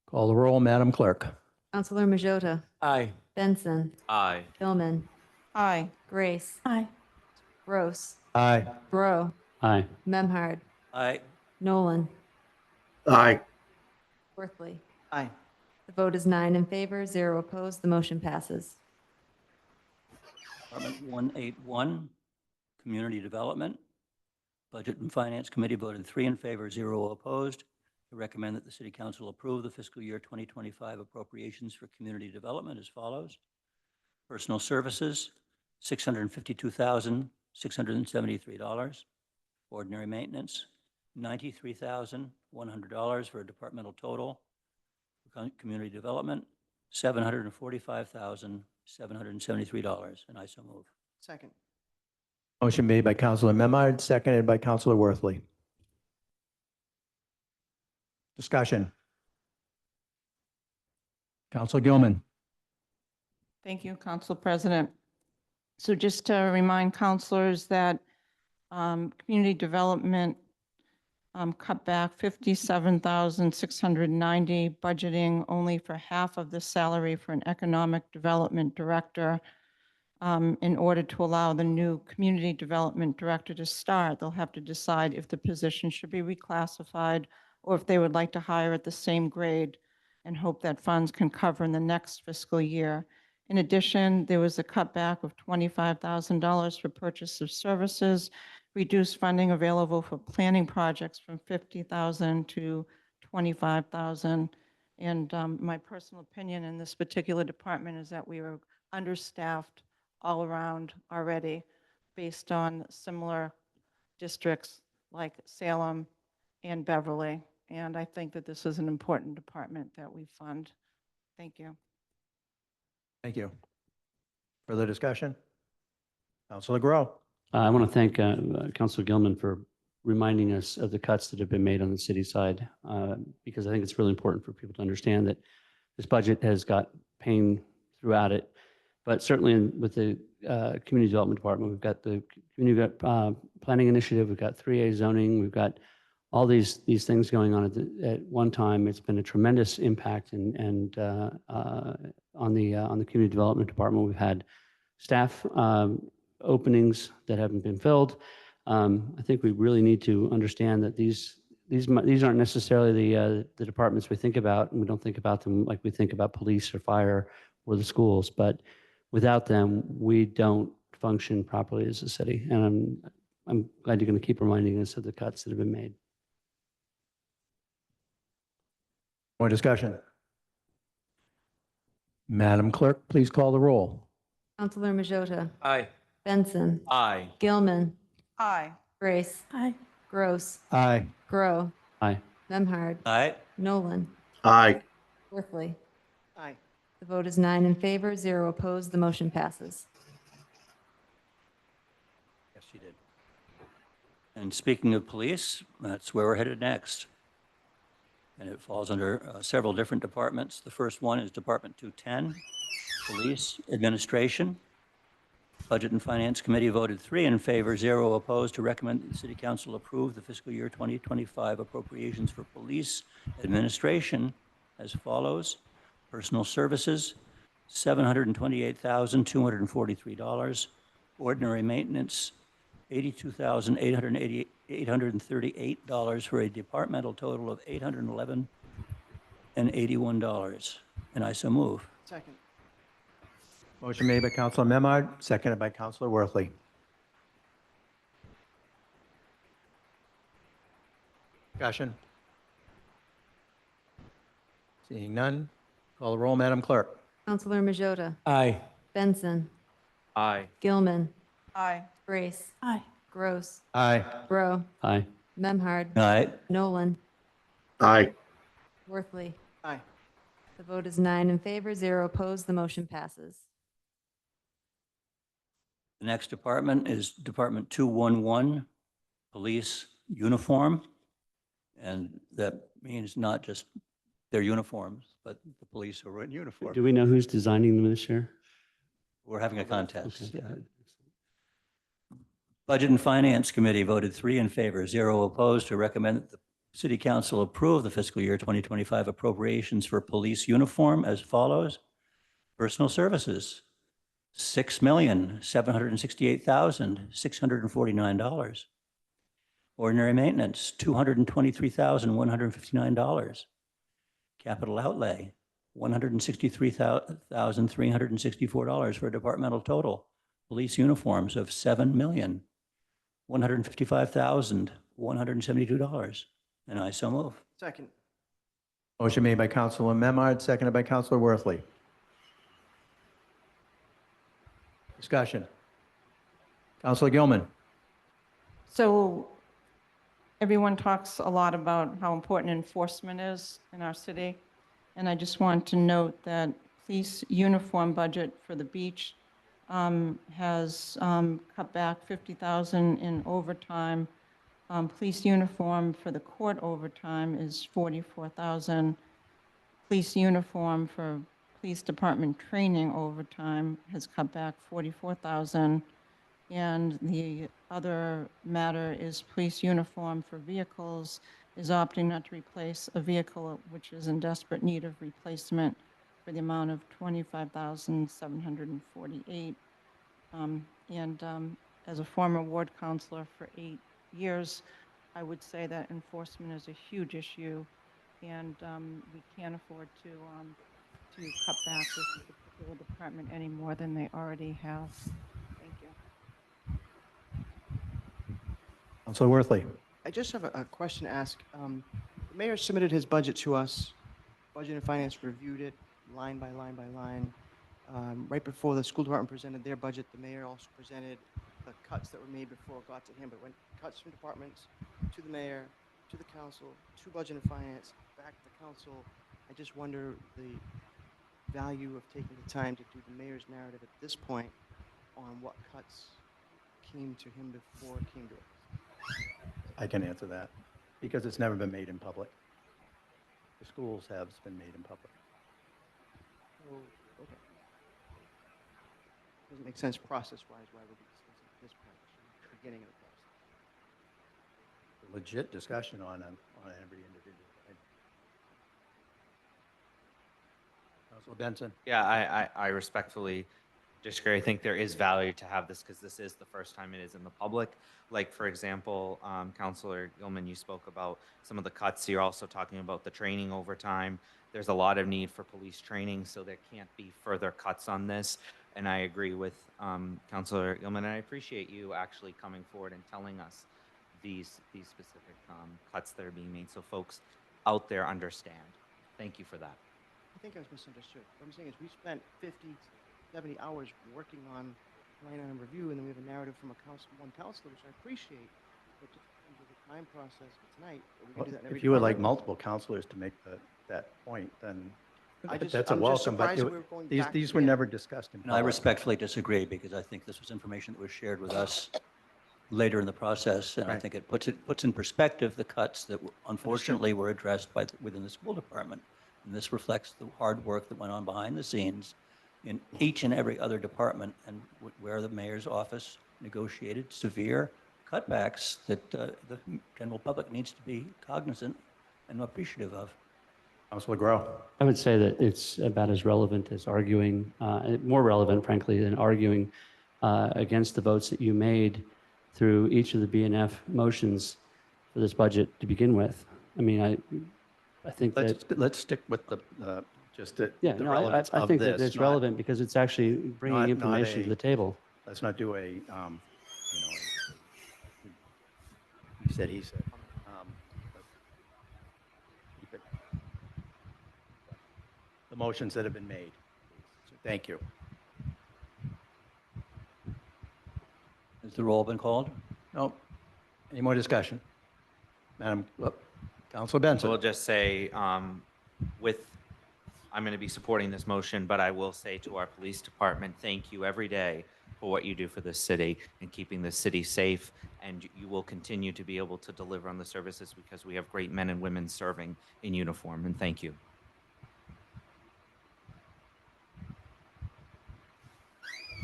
Call the roll, Madam Clerk. Counselor Majota, Aye. Benson, Aye. Gilman, Aye. Grace. Aye. Gross, Aye. Grow, Aye. Memhard, Aye. Nolan, Aye. Worthley. Aye. The vote is 9 in favor, 0 opposed. The motion passes. Department 181, Community Development. Budget and Finance Committee voted 3 in favor, 0 opposed, to recommend that the City Council approve the fiscal year 2025 appropriations for community development as follows. Personal Services, $652,673. Ordinary Maintenance, $93,100 for a departmental total. For Community Development, $745,773, and I so move. Second. Motion made by Counselor Memard, seconded by Counselor Worthley. Discussion. Counselor Gilman. Thank you, Council President. So just to remind counselors that community development cut back 57,690, budgeting only for half of the salary for an economic development director. In order to allow the new community development director to start, they'll have to decide if the position should be reclassified or if they would like to hire at the same grade and hope that funds can cover in the next fiscal year. In addition, there was a cutback of $25,000 for purchase of services, reduced funding available for planning projects from $50,000 to $25,000. And my personal opinion in this particular department is that we were understaffed all around already based on similar districts like Salem and Beverly. And I think that this is an important department that we fund. Thank you. Thank you. Further discussion? Counselor Grow. I want to thank Councilor Gilman for reminding us of the cuts that have been made on the city side, because I think it's really important for people to understand that this budget has got pain throughout it. But certainly with the Community Development Department, we've got the Community Planning Initiative, we've got 3A zoning, we've got all these things going on at one time. It's been a tremendous impact and on the Community Development Department. We've had staff openings that haven't been filled. I think we really need to understand that these aren't necessarily the departments we think about, and we don't think about them like we think about police or fire or the schools. But without them, we don't function properly as a city. And I'm glad you're going to keep reminding us of the cuts that have been made. More discussion? Madam Clerk, please call the roll. Counselor Majota, Aye. Benson, Aye. Gilman, Aye. Grace, Aye. Gross, Aye. Grow, Aye. Memhard, Aye. Nolan, Aye. Worthley. Aye. The vote is 9 in favor, 0 opposed. The motion passes. Yes, you did. And speaking of police, that's where we're headed next. And it falls under several different departments. The first one is Department 210, Police Administration. Budget and Finance Committee voted 3 in favor, 0 opposed, to recommend that the City Council approve the fiscal year 2025 appropriations for Police Administration as follows. Personal Services, $728,243. Ordinary Maintenance, $82,838 for a departmental total of $811.81. And I so move. Second. Motion made by Counselor Memard, seconded by Counselor Worthley. Discussion? Seeing none, call the roll, Madam Clerk. Counselor Majota, Aye. Benson, Aye. Gilman, Aye. Grace, Aye. Gross, Aye. Grow, Aye. Memhard, Aye. Nolan, Aye. Worthley. Aye. The vote is 9 in favor, 0 opposed. The motion passes. The next department is Department 211, Police Uniform. And that means not just their uniforms, but the police who are in uniform. Do we know who's designing them this year? We're having a contest. Okay. Budget and Finance Committee voted 3 in favor, 0 opposed, to recommend that the City Council approve the fiscal year 2025 appropriations for police uniform as follows. Personal Services, $6,768,649. Ordinary Maintenance, $223,159. Capital Outlay, $163,364 for a departmental total. Police uniforms of $7,155,172. And I so move. Second. Motion made by Counselor Memard, seconded by Counselor Worthley. Discussion? Counselor Gilman. So everyone talks a lot about how important enforcement is in our city. And I just want to note that police uniform budget for the beach has cut back $50,000 in overtime. Police uniform for the court overtime is $44,000. Police uniform for police department training overtime has cut back $44,000. And the other matter is police uniform for vehicles is opting not to replace a vehicle which is in desperate need of replacement for the amount of $25,748. As a former ward counselor for 8 years, I would say that enforcement is a huge issue, and we can't afford to cut back this particular department any more than they already have. Thank you. Counselor Worthley. I just have a question to ask. The mayor submitted his budget to us. Budget and Finance reviewed it line by line by line. Right before the school department presented their budget, the mayor also presented the cuts that were made before it got to him, but when cuts from departments to the mayor, to the council, to Budget and Finance, back to the council, I just wonder the value of taking the time to do the mayor's narrative at this point on what cuts came to him before it came to us. I can answer that, because it's never been made in public. The schools have been made in public. So, okay. Doesn't make sense process-wise why we're discussing at this point, the beginning of the process. Legit discussion on every individual. Councilor Benson. Yeah, I respectfully disagree. I think there is value to have this because this is the first time it is in the public. Like, for example, Councilor Gilman, you spoke about some of the cuts. You're also talking about the training over time. There's a lot of need for police training, so there can't be further cuts on this. And I agree with Councilor Gilman, and I appreciate you actually coming forward and telling us these specific cuts that are being made so folks out there understand. Thank you for that. I think I was misunderstood. What I'm saying is we spent 50, 70 hours working on line item review, and then we have a narrative from one counselor, which I appreciate. But just in terms of the time process for tonight, we can do that in every If you would like department. multiple counselors to make that point, then I'm just that's a welcome, but surprised we're going back these were again. never discussed in And I public. respectfully disagree because I think this was information that was shared with us later in the process. And I Right. think it puts in perspective the cuts that unfortunately were addressed within the school department. And this reflects the hard work that went on behind the scenes in each and every other department and where the mayor's office negotiated severe cutbacks that the general public needs to be cognizant and appreciative of. Councilor Grow. I would say that it's about as relevant as arguing, more relevant, frankly, than arguing against the votes that you made through each of the BNF motions for this budget to begin with. I mean, I think that, Let's stick with the just the yeah, the no, relevance I of think that this, it's not- relevant because it's actually bringing not information a- to the table. Let's not do a, he said, let's keep it. The motions that have been made. So thank you. Has the roll been called? No, any more discussion? Councilor So Benson. we'll just say, I'm going to be supporting this motion, but I will say to our police department, thank you every day for what you do for this city and keeping the city safe. And you will continue to be able to deliver on the services because we have great men and women serving in uniform. And thank you.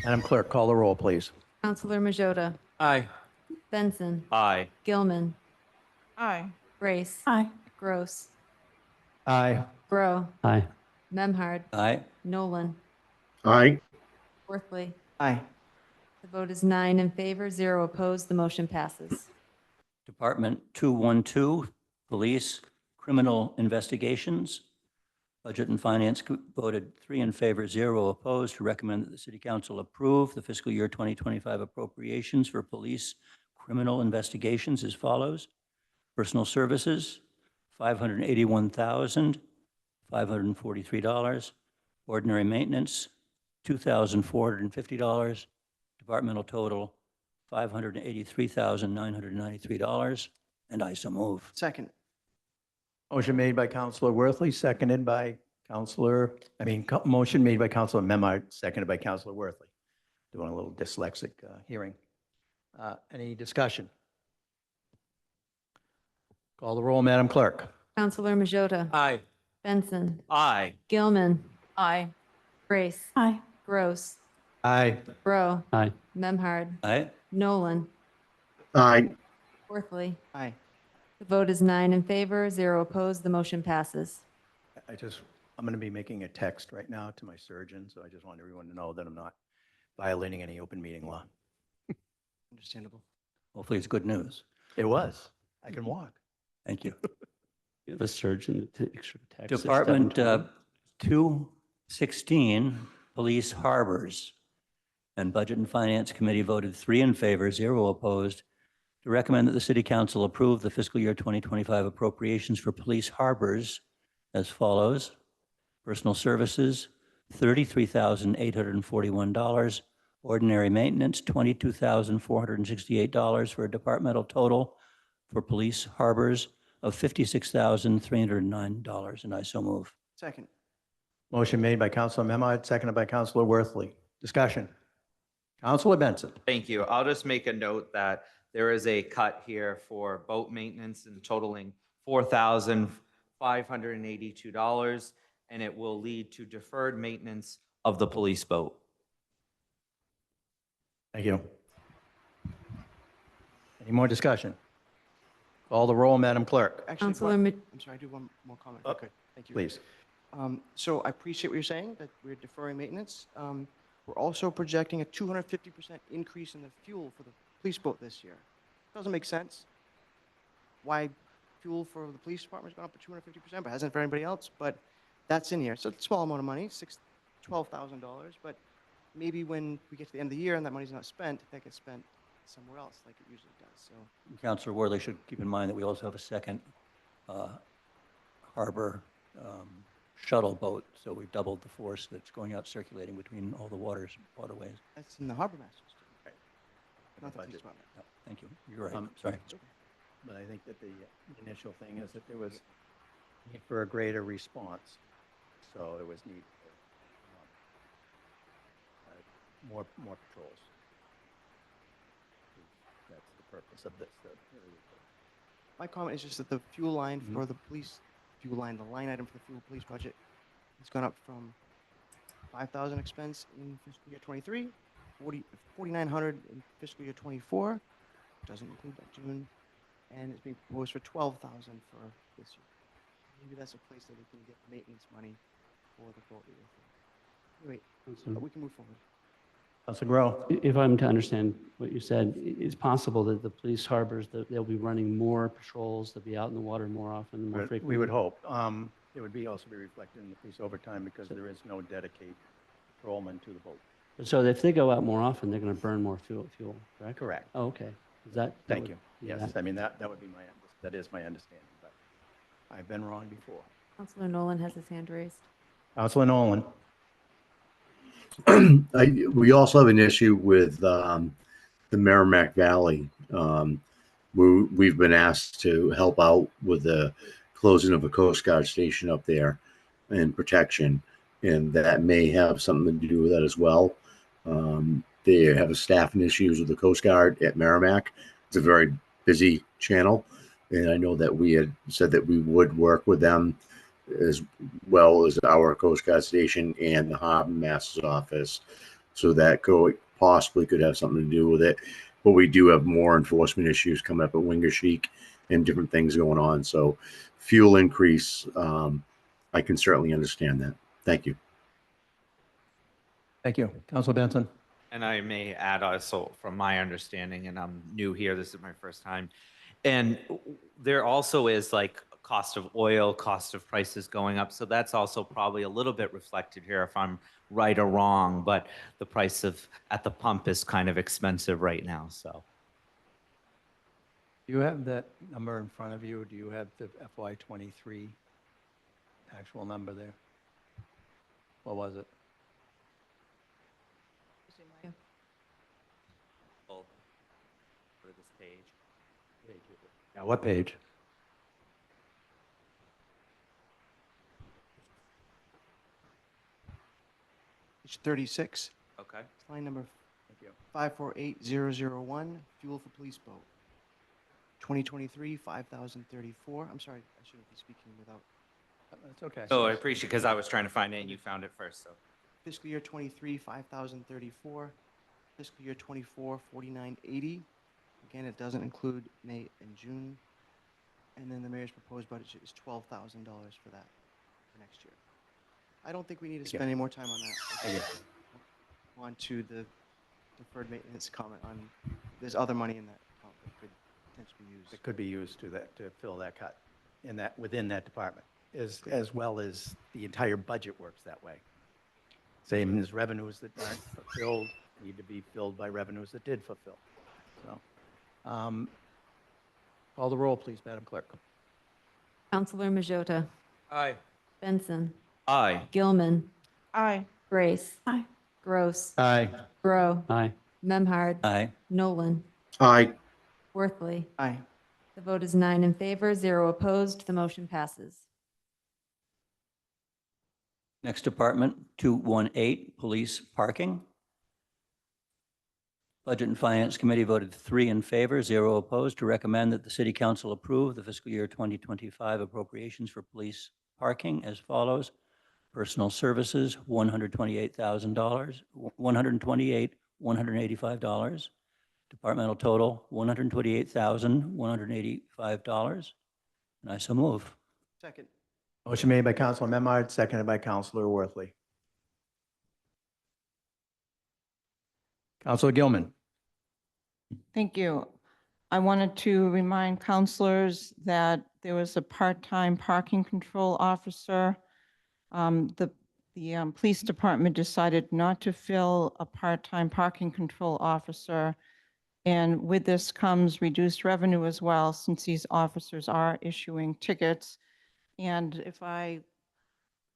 Madam Clerk, call the roll, please. Counselor Majota, Aye. Benson, Aye. Gilman, Aye. Brace. Aye. Gross. Aye. Grow. Aye. Memhard. Aye. Nolan. Aye. Worthley. Aye. The vote is 9 in favor, 0 opposed. The motion passes. Department 212, Police Criminal Investigations. Budget and Finance voted 3 in favor, 0 opposed, to recommend that the City Council approve the fiscal year 2025 appropriations for police criminal investigations as follows. Personal Services, $581,543. Ordinary Maintenance, $2,450. Departmental total, $583,993. And I so move. Second. Motion made by Councilor Worthley, seconded by motion made by Councilor Memard, seconded by Councilor Worthley. Doing a little dyslexic hearing. Any discussion? Call the roll, Madam Clerk. Counselor Majota, Aye. Benson, Aye. Gilman, Aye. Brace. Aye. Gross. Aye. Grow. Aye. Memhard. Aye. Nolan, Aye. Worthley. Aye. The vote is 9 in favor, 0 opposed. The motion passes. I'm going to be making a text right now to my surgeon, so I just want everyone to know that I'm not violating any open meeting law. Understandable. Hopefully it's good news. It was. I can walk. Thank you. You have a surgeon that takes your taxes. Department 720. 216, Police Harbors. And Budget and Finance Committee voted 3 in favor, 0 opposed, to recommend that the City Council approve the fiscal year 2025 appropriations for police harbors as follows. Personal services, $33,841. Ordinary maintenance, $22,468 for a departmental total for police harbors of $56,309. And I so move. Second. Motion made by Counselor Memard, seconded by Counselor Worthley. Discussion. Counselor Benson. Thank you. I'll just make a note that there is a cut here for boat maintenance and totaling $4,582, and it will lead to deferred maintenance of the police boat. Thank you. Any more discussion? Call the roll, Madam Clerk, Actually, Counselor, I'm Mid- sorry, I do one more comment. if I Oh, could. Thank you. please. So I appreciate what you're saying, that we're deferring maintenance. We're also projecting a 250% increase in the fuel for the police boat this year. Doesn't make sense. Why fuel for the police department's gone up by 250%, but hasn't for anybody else, but that's in here. So it's a small amount of money, $12,000, but maybe when we get to the end of the year and that money's not spent, that gets spent somewhere else like it usually does, so. Councilor Worley should keep in mind that we also have a second harbor shuttle boat, so we've doubled the force that's going out circulating between all the waterways. That's in the harbor master's. Not the police Budget. department. No, thank you. You're right. Um, Sorry. It's okay. But I think that the initial thing is that there was need for a greater response. So it was need for more patrols. That's the purpose of this. My comment is just that the fuel line for the police, fuel line, the line item for the fuel police budget has gone up from 5,000 expense in fiscal year 23, 4,900 in fiscal year 24, doesn't include that June, and it's being proposed for 12,000 for this year. Maybe that's a place that we can get maintenance money for the boat. Anyway, but we can move forward. Councilor Grow. If I'm to understand what you said, it's possible that the police harbors, that they'll be running more patrols, they'll be out in the water more often, more frequently. We would hope. It would be also be reflected in the police overtime because there is no dedicated patrolman to the boat. So if they go out more often, they're going to burn more fuel, correct? Correct. Oh, okay. Is that? Thank you. Yeah. Yes, I mean, that would be that is my understanding, but I've been wrong before. Counselor Nolan has his hand raised. Counselor Nolan. We also have an issue with the Merrimack Valley. We've been asked to help out with the closing of a Coast Guard station up there and protection, and that may have something to do with that as well. They have staffing issues with the Coast Guard at Merrimack. It's a very busy channel, and I know that we had said that we would work with them as well as our Coast Guard station and the Harbor Master's office. So that possibly could have something to do with it. But we do have more enforcement issues coming up at Wingershik and different things going on. So fuel increase, I can certainly understand that. Thank you. Thank you. Counselor Benson. And I may add also, from my understanding, and I'm new here, this is my first time, and there also is like cost of oil, cost of prices going up. So that's also probably a little bit reflected here if I'm right or wrong, but the price at the pump is kind of expensive right now, so. Do you have that number in front of you? Do you have the FY23 actual number there? What was it? Go to this page. Yeah, what page? Page 36, Okay. line number Thank you. 548001, fuel for police boat. 2023, 5,034. I'm sorry, I shouldn't be speaking without. That's okay. Oh, I appreciate, because I was trying to find it and you found it first, so. Fiscal year 23, 5,034. fiscal year 24, 4980. Again, it doesn't include May and June. And then the mayor's proposed budget is $12,000 for that for next year. I don't think we need to spend any more time on that. I get On to the deferred maintenance comment on, there's other money in that account that could potentially be used. It could be used to fill that cut within that department, as well as the entire budget works that way. Same as revenues that aren't fulfilled need to be filled by revenues that did fulfill. So, call the roll, please, Madam Clerk. Counselor Majota, Aye. Benson, Aye. Gilman, Aye. Grace. Gross. Aye. Grow. Aye. Memhard. Aye. Nolan. Aye. Worthley. Aye. The vote is 9 in favor, 0 opposed. The motion passes. Next department, 218, police parking. Budget and Finance Committee voted 3 in favor, 0 opposed, to recommend that the City Council approve the fiscal year 2025 appropriations for police parking as follows. Personal services, $128,000, $185. Departmental total, $128,185. And I so move. Second. Motion made by Counselor Memard, seconded by Counselor Worthley. Counselor Gilman. Thank you. I wanted to remind counselors that there was a part-time parking control officer. The police department decided not to fill a part-time parking control officer. And with this comes reduced revenue as well, since these officers are issuing tickets. And if I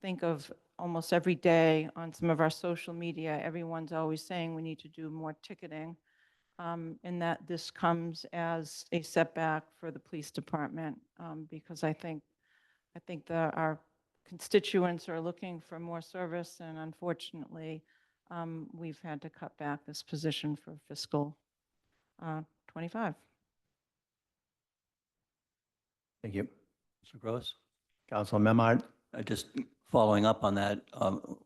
think of almost every day on some of our social media, everyone's always saying we need to do more ticketing. And that this comes as a setback for the police department, because I think our constituents are looking for more service, and unfortunately, we've had to cut back this position for fiscal 25. Thank you. Mr. Gross? Counselor Memard. Just following up on that,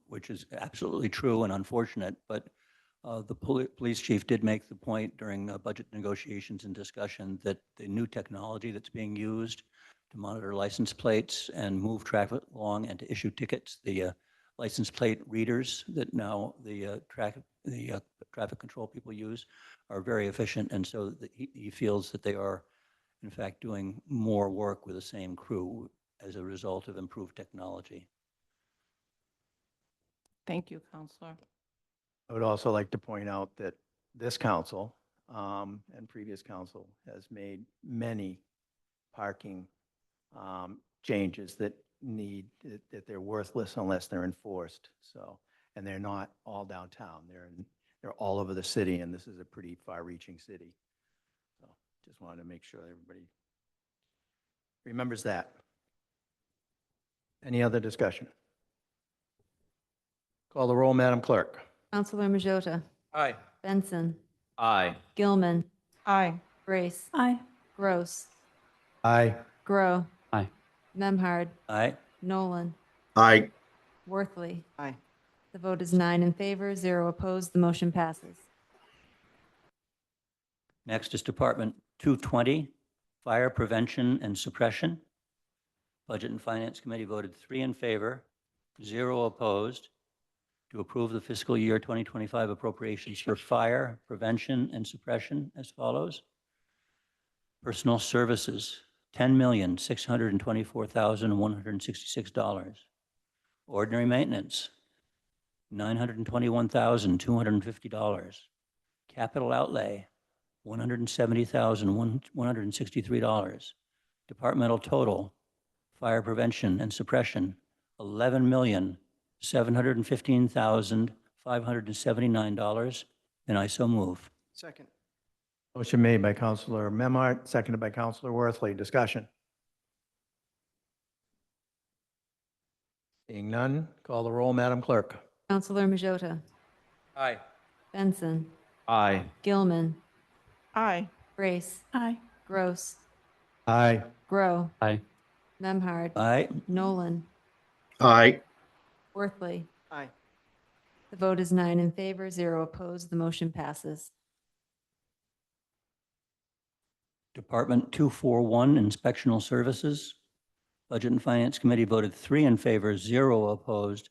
which is absolutely true and unfortunate, but the police chief did make the point during budget negotiations and discussion that the new technology that's being used to monitor license plates and move traffic along and to issue tickets, the license plate readers that now the traffic control people use are very efficient, and so he feels that they are, in fact, doing more work with the same crew as a result of improved technology. Thank you, Counselor. I would also like to point out that this council and previous council has made many parking changes that they're worthless unless they're enforced. So, and they're not all downtown. They're all over the city, and this is a pretty far-reaching city. So, just wanted to make sure everybody remembers that. Any other discussion? Call the roll, Madam Clerk. Counselor Majota, Aye. Benson, Aye. Gilman, Aye. Grace. Aye. Gross. Aye. Grow. Aye. Memhard. Aye. Nolan. Aye. Worthley. Aye. The vote is 9 in favor, 0 opposed. The motion passes. Next is Department 220, Fire Prevention and Suppression. Budget and Finance Committee voted 3 in favor, 0 opposed, to approve the fiscal year 2025 appropriations for fire prevention and suppression as follows. Personal services, $10,624,166. Ordinary maintenance, $921,250. Capital outlay, $170,163. Departmental total, fire prevention and suppression, $11,715,579, and I so move. Second. Motion made by Counselor Memard, seconded by Counselor Worthley. Discussion. Seeing none, call the roll, Madam Clerk. Counselor Majota, Aye. Benson, Aye. Gilman, Aye. Grace. Aye. Gross. Aye. Grow. Aye. Memhard. Aye. Nolan. Aye. Worthley. Aye. The vote is 9 in favor, 0 opposed. The motion passes. Department 241, Inspectional Services. Budget and Finance Committee voted 3 in favor, 0 opposed,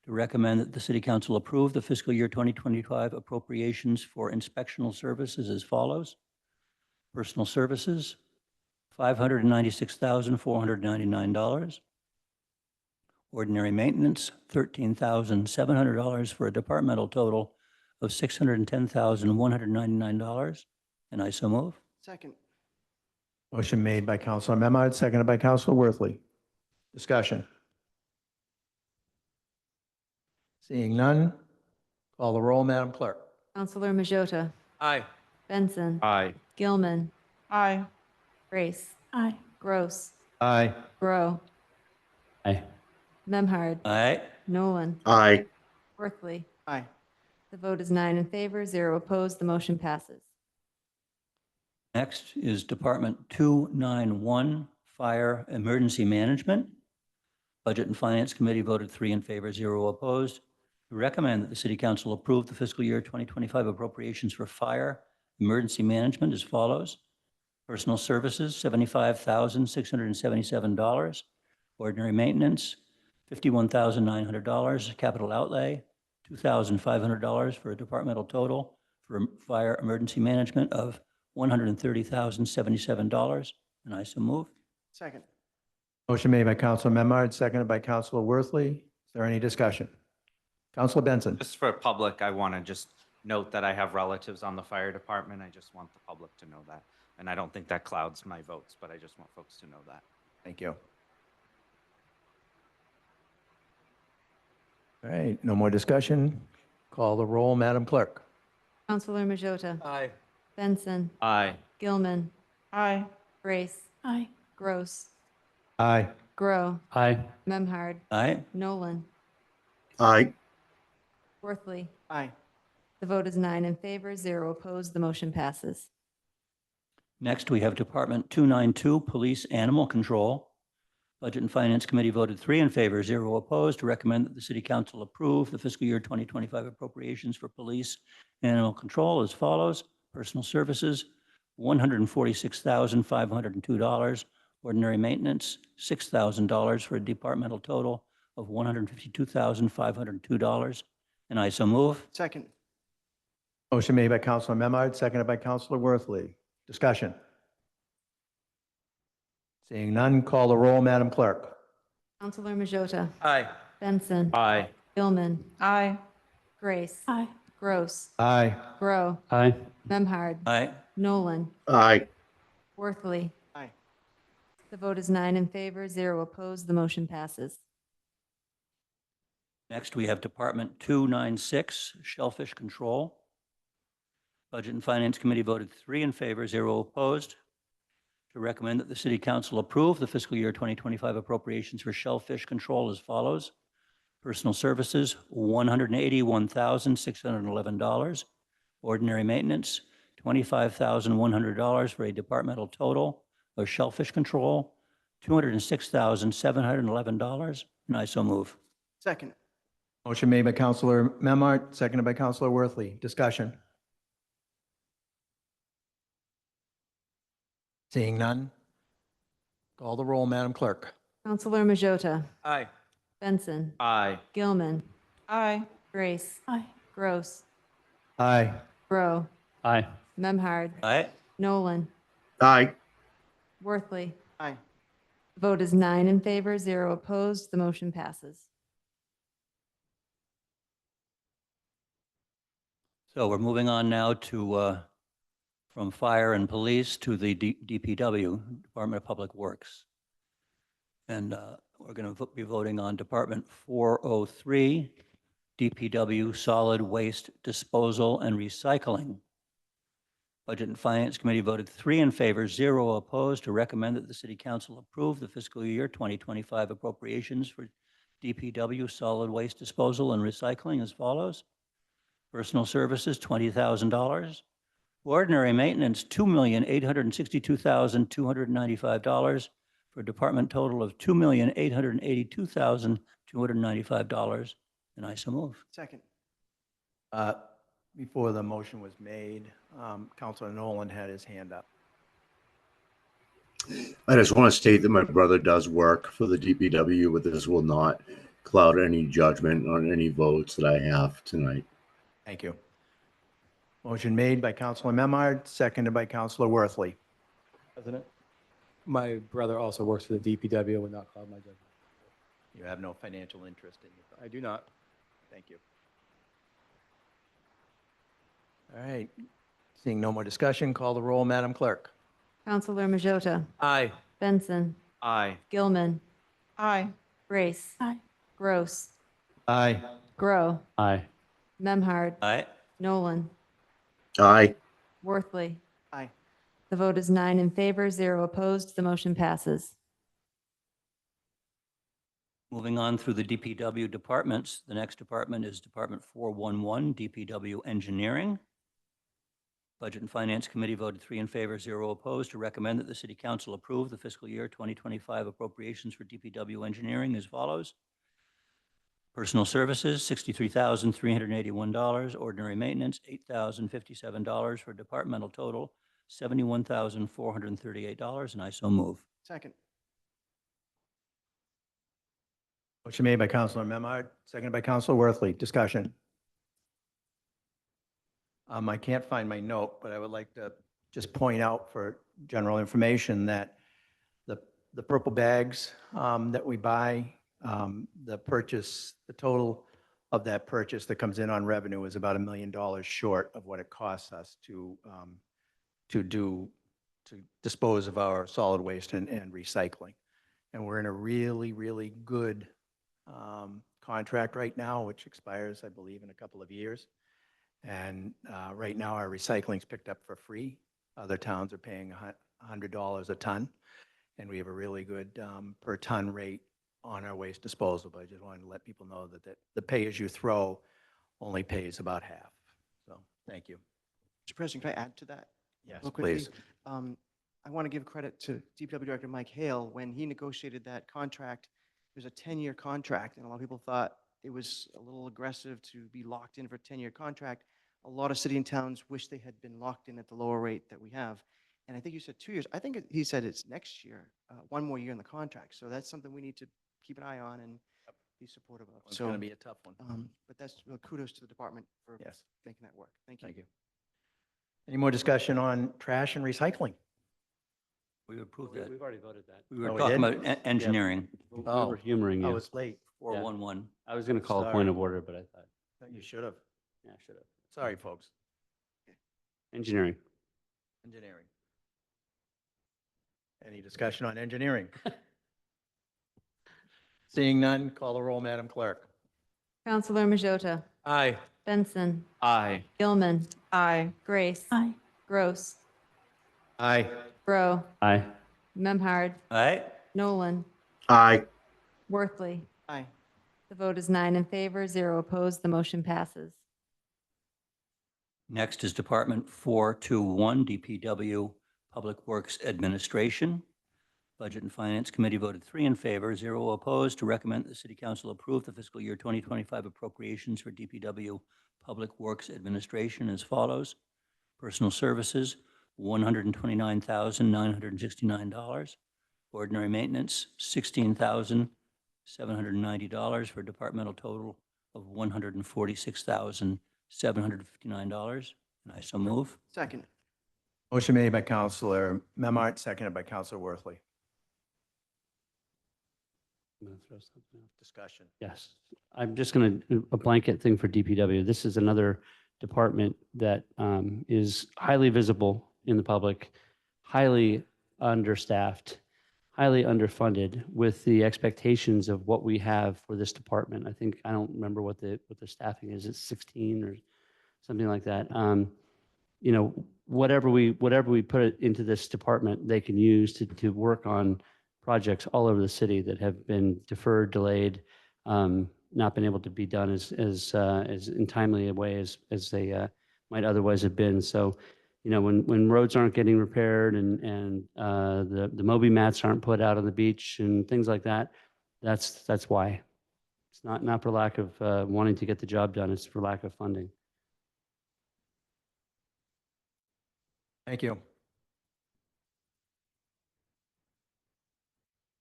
to recommend that the City Council approve the fiscal year 2025 appropriations for inspectional services as follows. Personal Services, $596,499. Ordinary Maintenance, $13,700 for a departmental total of $610,199. And I so move. Second. Motion made by Counselor Memard, seconded by Counselor Worthley. Discussion. Seeing none, call the roll, Madam Clerk. Counselor Majota, Aye. Benson, Aye. Gilman, Aye. Grace, Aye. Gross, Aye. Grow, Aye. Memhard, Aye. Nolan, Aye. Worthley. Aye. The vote is 9 in favor, 0 opposed. The motion passes. Next is Department 291, Fire Emergency Management. Budget and Finance Committee voted 3 in favor, 0 opposed, to recommend that the City Council approve the fiscal year 2025 appropriations for fire emergency management as follows. Personal Services, $75,677. Ordinary Maintenance, $51,900. Capital Outlay, $2,500 for a departmental total for fire emergency management of $130,077. And I so move. Second. Motion made by Counselor Memard, seconded by Counselor Worthley. Is there any discussion? Counselor Benson. Just for public, I want to just note that I have relatives on the fire department. I just want the public to know that. And I don't think that clouds my votes, but I just want folks to know that. Thank you. All right, no more discussion. Call the roll, Madam Clerk. Counselor Majota, Aye. Benson, Aye. Gilman, Aye. Grace, Aye. Gross, Aye. Grow, Aye. Memhard, Aye. Nolan, Aye. Worthley. Aye. The vote is 9 in favor, 0 opposed. The motion passes. Next, we have Department 292, Police Animal Control. Budget and Finance Committee voted 3 in favor, 0 opposed, to recommend that the City Council approve the fiscal year 2025 appropriations for police animal control as follows. Personal Services, $146,502. Ordinary Maintenance, $6,000 for a departmental total of $152,502. And I so move. Second. Motion made by Counselor Memard, seconded by Counselor Worthley. Discussion. Seeing none, call the roll, Madam Clerk. Counselor Majota, Aye. Benson, Aye. Gilman, Aye. Grace, Aye. Gross, Aye. Grow, Aye. Memhard, Aye. Nolan, Aye. Worthley. Aye. The vote is 9 in favor, 0 opposed. The motion passes. Next, we have Department 296, Shellfish Control. Budget and Finance Committee voted 3 in favor, 0 opposed, to recommend that the City Council approve the fiscal year 2025 appropriations for shellfish control as follows. Personal Services, $181,611. Ordinary Maintenance, $25,100 for a departmental total of shellfish control, $206,711. And I so move. Second. Motion made by Counselor Memard, seconded by Counselor Worthley. Discussion. Seeing none, call the roll, Madam Clerk. Counselor Majota, Aye. Benson, Aye. Gilman, Aye. Grace, Aye. Gross, Aye. Grow, Aye. Memhard, Aye. Nolan, Aye. Worthley. Aye. The vote is 9 in favor, 0 opposed. The motion passes. So we're moving on now to, from Fire and Police to the DPW, Department of Public Works. And we're going to be voting on Department 403, DPW Solid Waste Disposal and Recycling. Budget and Finance Committee voted 3 in favor, 0 opposed, to recommend that the City Council approve the fiscal year 2025 appropriations for DPW Solid Waste Disposal and Recycling as follows. Personal Services, $20,000. Ordinary Maintenance, $2,862,295 for a department total of $2,882,295. And I so move. Second. Before the motion was made, Counselor Nolan had his hand up. I just want to state that my brother does work for the DPW, but this will not cloud any judgment on any votes that I have tonight. Thank you. Motion made by Counselor Memard, seconded by Counselor Worthley. President? My brother also works for the DPW, would not cloud my judgment. You have no financial interest in your brother. I do not. Thank you. All right. Seeing no more discussion, call the roll, Madam Clerk. Counselor Majota, Aye. Benson, Aye. Gilman, Aye. Grace. Gross. Aye. Grow. Aye. Memhard. Aye. Nolan. Aye. Worthley. Aye. The vote is 9 in favor, 0 opposed. The motion passes. Moving on through the DPW departments, the next department is Department 411, DPW Engineering. Budget and Finance Committee voted 3 in favor, 0 opposed, to recommend that the City Council approve the fiscal year 2025 appropriations for DPW Engineering as follows. Personal Services, $63,381. Ordinary Maintenance, $8,057, for a departmental total, $71,438, and I so move. Second. Motion made by Counselor Memard, seconded by Counselor Worthley. Discussion. I can't find my note, but I would like to just point out for general information that the purple bags that we buy, the total of that purchase that comes in on revenue is about $1 million short of what it costs us to dispose of our solid waste and recycling. And we're in a really, really good contract right now, which expires, I believe, in a couple of years. And right now, our recycling's picked up for free. Other towns are paying $100 a ton, and we have a really good per ton rate on our waste disposal. But I just wanted to let people know that the pay-as-you-throw only pays about half. So, thank you. Mr. President, can I add to that? Yes, real quickly? please. I want to give credit to DPW Director Mike Hale. When he negotiated that contract, it was a 10-year contract, and a lot of people thought it was a little aggressive to be locked in for a 10-year contract. A lot of city and towns wish they had been locked in at the lower rate that we have. And I think you said 2 years. I think he said it's next year, one more year in the contract. So that's something we need to keep an eye on and be supportive of. It's going to be a tough one. But that's kudos to the department for Yes. making that work. Thank you. Thank you. Any more discussion on trash and recycling? We approved that. We've already voted that. We were Oh, we talking did? about engineering, We Oh. were humoring I you. was late. 411. I was going to call a point of order, but I thought, You should have. yeah, I should have. Sorry, folks. Engineering. Engineering. Any discussion on engineering? Seeing none, call the roll, Madam Clerk. Counselor Majota, Aye. Benson, Aye. Gilman, Aye. Grace. Gross. Aye. Grow. Aye. Memhard. Aye. Nolan. Aye. Worthley. Aye. The vote is 9 in favor, 0 opposed. The motion passes. Next is Department 421, DPW Public Works Administration. Budget and Finance Committee voted 3 in favor, 0 opposed, to recommend that the City Council approve the fiscal year 2025 appropriations for DPW Public Works Administration as follows. Personal Services, $129,969. Ordinary Maintenance, $16,790, for a departmental total of $146,759. And I so move. Second. Motion made by Counselor Memard, seconded by Counselor Worthley. I'm gonna throw something out. Discussion. Yes, I'm just going to do a blanket thing for DPW. This is another department that is highly visible in the public, highly understaffed, highly underfunded, with the expectations of what we have for this department. I think, I don't remember what the staffing is. It's 16 or something like that. You know, whatever we put it into this department, they can use to work on projects all over the city that have been deferred, delayed, not been able to be done as in timely a way as they might otherwise have been. So, you know, when roads aren't getting repaired and the Moby mats aren't put out on the beach and things like that, that's why. It's not for lack of wanting to get the job done. It's for lack of funding. Thank you.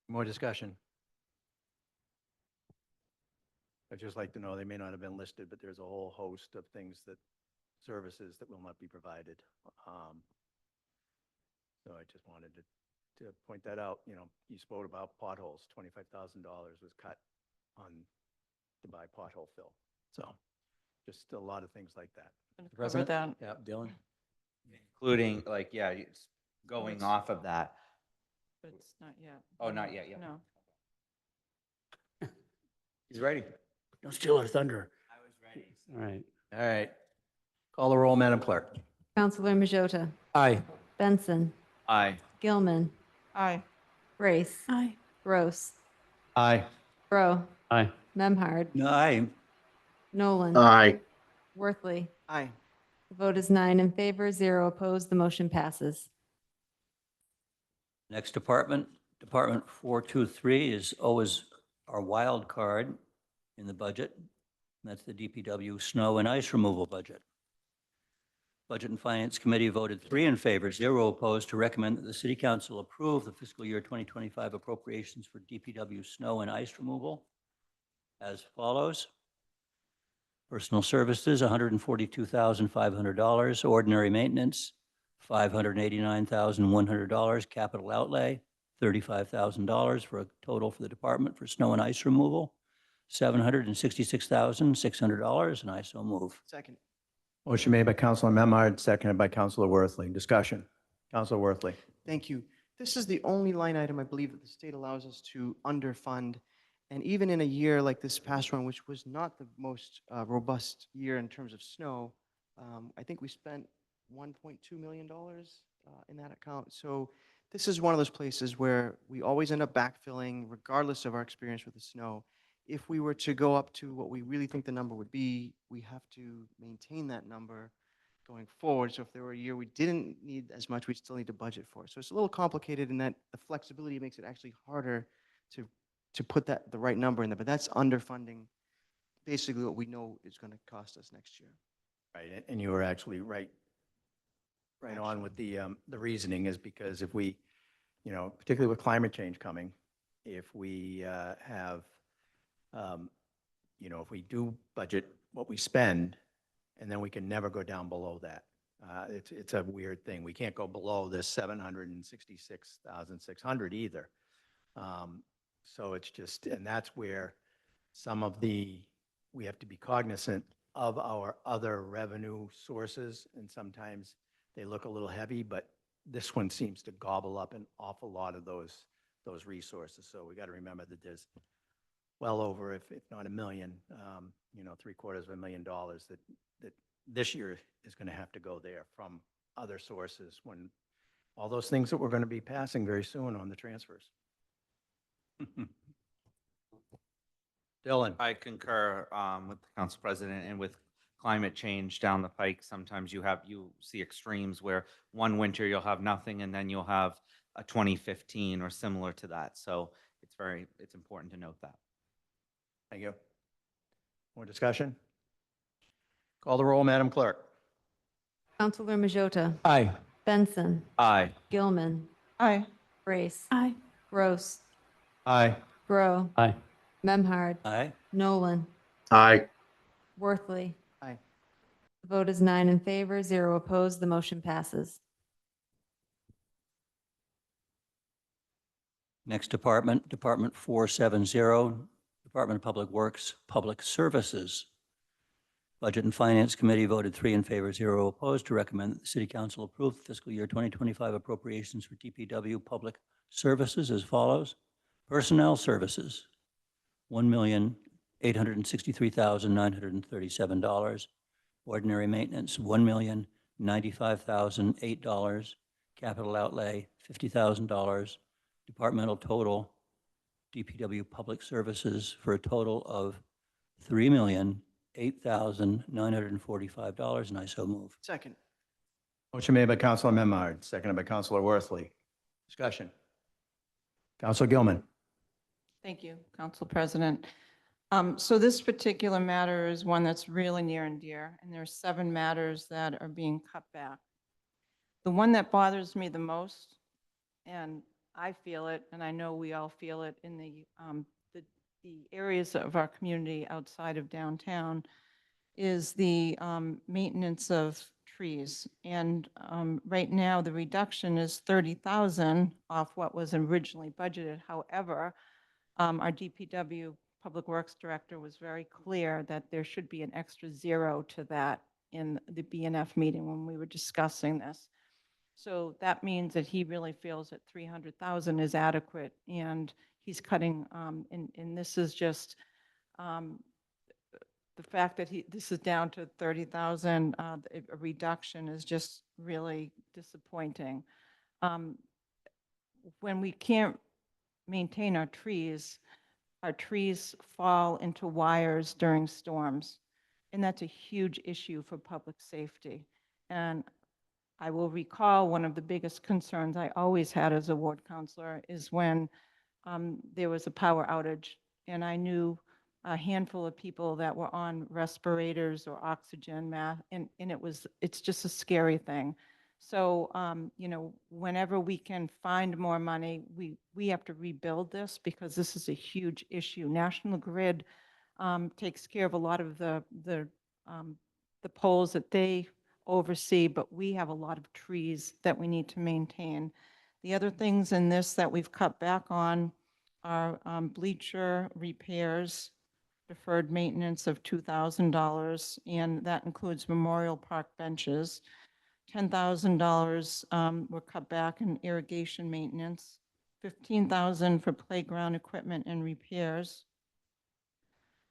More discussion? I'd just like to know, they may not have been listed, but there's a whole host of things that, services that will not be provided. So I just wanted to point that out. You know, you spoke about potholes, $25,000 was cut on, to buy pothole fill. So just a lot of things like that. Gonna cover that. Yeah, Dylan? Including, like, yeah, going off of that. But it's not yet. Oh, not yet, yeah. No. He's ready. Don't steal our thunder. All right. All right. Call the roll, Madam Clerk. Counselor Majota, Aye. Benson, Aye. Gilman, Aye. Brace. Aye. Gross. Aye. Grow. Aye. Memhard. Aye. Nolan. Aye. Worthley. Aye. The vote is 9 in favor, 0 opposed. The motion passes. Next department, Department 423 is always our wild card in the budget. That's the DPW snow and ice removal budget. Budget and Finance Committee voted 3 in favor, 0 opposed, to recommend that the City Council approve the fiscal year 2025 appropriations for DPW snow and ice removal as follows. Personal services, $142,500. Ordinary maintenance, $589,100. Capital outlay, $35,000, for a total for the department for snow and ice removal, $766,600, and I so move. Second. Motion made by Counselor Memard, seconded by Counselor Worthley. Discussion. Counselor Worthley. Thank you. This is the only line item I believe that the state allows us to underfund. And even in a year like this past one, which was not the most robust year in terms of snow, I think we spent $1.2 million in that account. So this is one of those places where we always end up backfilling regardless of our experience with the snow. If we were to go up to what we really think the number would be, we have to maintain that number going forward. So if there were a year we didn't need as much, we'd still need to budget for it. So it's a little complicated in that the flexibility makes it actually harder to put the right number in there. But that's underfunding basically what we know is going to cost us next year. Right, and you were actually right on with the reasoning is because if we, you know, particularly with climate change coming, if we have, you know, if we do budget what we spend, and then we can never go down below that. It's a weird thing. We can't go below this 766,600 either. So it's just, and that's where some of we have to be cognizant of our other revenue sources, and sometimes they look a little heavy, but this one seems to gobble up an awful lot of those resources. So we got to remember that there's well over, if not $1 million, you know, $750,000 that this year is going to have to go there from other sources when all those things that we're going to be passing very soon on the transfers. Dylan. I concur with the council president, and with climate change down the pike, sometimes you see extremes where one winter you'll have nothing and then you'll have a 2015 or similar to that. So it's important to note that. Thank you. More discussion? Call the roll, Madam Clerk. Counselor Majota, Aye. Benson, Aye. Gilman, Aye. Brace. Aye. Gross. Aye. Grow. Aye. Memhard. Aye. Nolan. Aye. Worthley. Aye. The vote is 9 in favor, 0 opposed. The motion passes. Next department, Department 470, Department of Public Works, Public Services. Budget and Finance Committee voted 3 in favor, 0 opposed, to recommend that the City Council approve the fiscal year 2025 appropriations for DPW Public Services as follows. Personnel Services, $1,863,937. Ordinary Maintenance, $1,095,008. Capital Outlay, $50,000. Departmental total, DPW Public Services, for a total of $3,008,945, and I so move. Second. Motion made by Counselor Memard, seconded by Counselor Worthley. Discussion. Counselor Gilman. Thank you, Council President. So this particular matter is one that's really near and dear, and there are 7 matters that are being cut back. The one that bothers me the most, and I feel it, and I know we all feel it in the areas of our community outside of downtown, is the maintenance of trees. And right now, the reduction is 30,000 off what was originally budgeted. However, our DPW Public Works Director was very clear that there should be an extra zero to that in the BNF meeting when we were discussing this. So that means that he really feels that 300,000 is adequate, and he's cutting, and this is just, the fact that this is down to 30,000, a reduction is just really disappointing. When we can't maintain our trees fall into wires during storms, and that's a huge issue for public safety. And I will recall one of the biggest concerns I always had as a ward counselor is when there was a power outage, and I knew a handful of people that were on respirators or oxygen mask, and it's just a scary thing. So, whenever we can find more money, we have to rebuild this because this is a huge issue. National Grid takes care of a lot of the poles that they oversee, but we have a lot of trees that we need to maintain. The other things in this that we've cut back on are bleacher repairs, deferred maintenance of $2,000, and that includes Memorial Park benches. $10,000 were cut back in irrigation maintenance, $15,000 for playground equipment and repairs.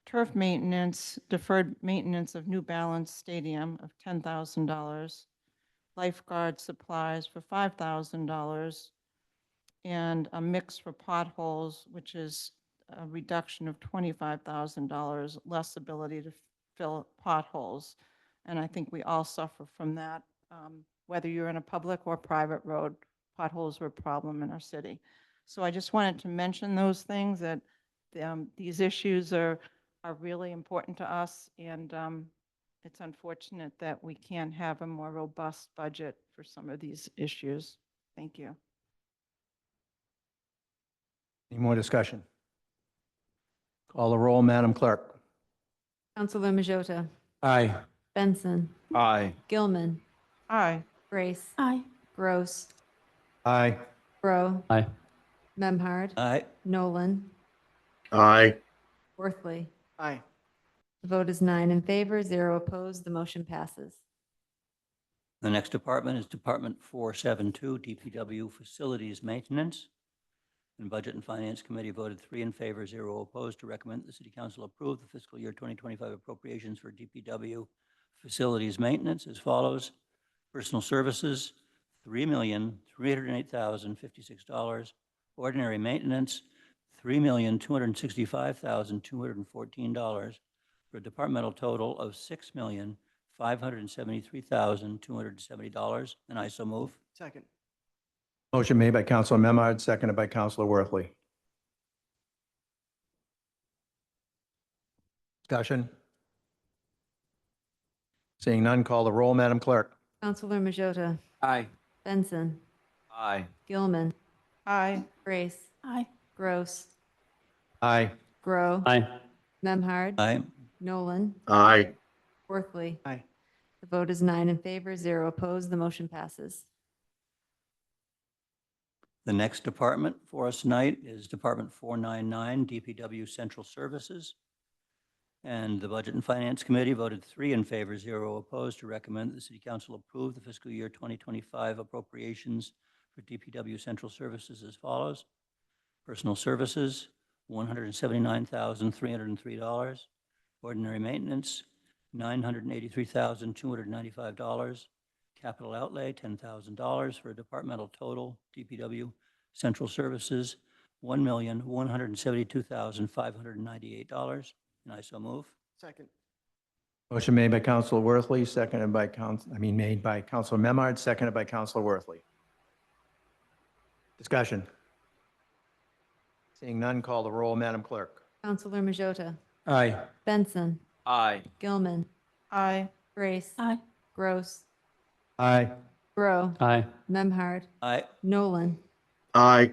Turf maintenance, deferred maintenance of New Balance Stadium of $10,000. Lifeguard supplies for $5,000. And a mix for potholes, which is a reduction of $25,000, less ability to fill potholes. And I think we all suffer from that. Whether you're in a public or private road, potholes are a problem in our city. So I just wanted to mention those things, that these issues are really important to us, and it's unfortunate that we can't have a more robust budget for some of these issues. Thank you. Any more discussion? Call the roll, Madam Clerk. Counselor Majota, Aye. Benson, Aye. Gilman, Aye. Grace, Aye. Gross, Aye. Grow, Aye. Memhard, Aye. Nolan, Aye. Worthley. Aye. The vote is 9 in favor, 0 opposed. The motion passes. The next department is Department 472, DPW Facilities Maintenance. And Budget and Finance Committee voted 3 in favor, 0 opposed, to recommend that the City Council approve the fiscal year 2025 appropriations for DPW Facilities Maintenance as follows. Personal Services, $3,308,056. Ordinary Maintenance, $3,265,214, for a departmental total of $6,573,270. And I so move. Second. Motion made by Counselor Memard, seconded by Counselor Worthley. Discussion? Seeing none, call the roll, Madam Clerk. Counselor Majota, Aye. Benson, Aye. Gilman, Aye. Grace, Aye. Gross, Aye. Grow, Aye. Memhard, Aye. Nolan, Aye. Worthley. Aye. The vote is 9 in favor, 0 opposed. The motion passes. The next department for us tonight is Department 499, DPW Central Services. And the Budget and Finance Committee voted 3 in favor, 0 opposed, to recommend that the City Council approve the fiscal year 2025 appropriations for DPW Central Services as follows. Personal Services, $179,303. Ordinary Maintenance, $983,295. Capital outlay, $10,000, for a departmental total, DPW Central Services, $1,172,598. And I so move. Second. Motion made by Counselor Worthley, seconded by made by Counselor Memard, seconded by Counselor Worthley. Discussion? Seeing none, call the roll, Madam Clerk. Counselor Majota, Aye. Aye. Gilman, Aye. Grace, Aye. Gross, Aye. Grow. Aye. Memhard. Aye. Nolan. Aye.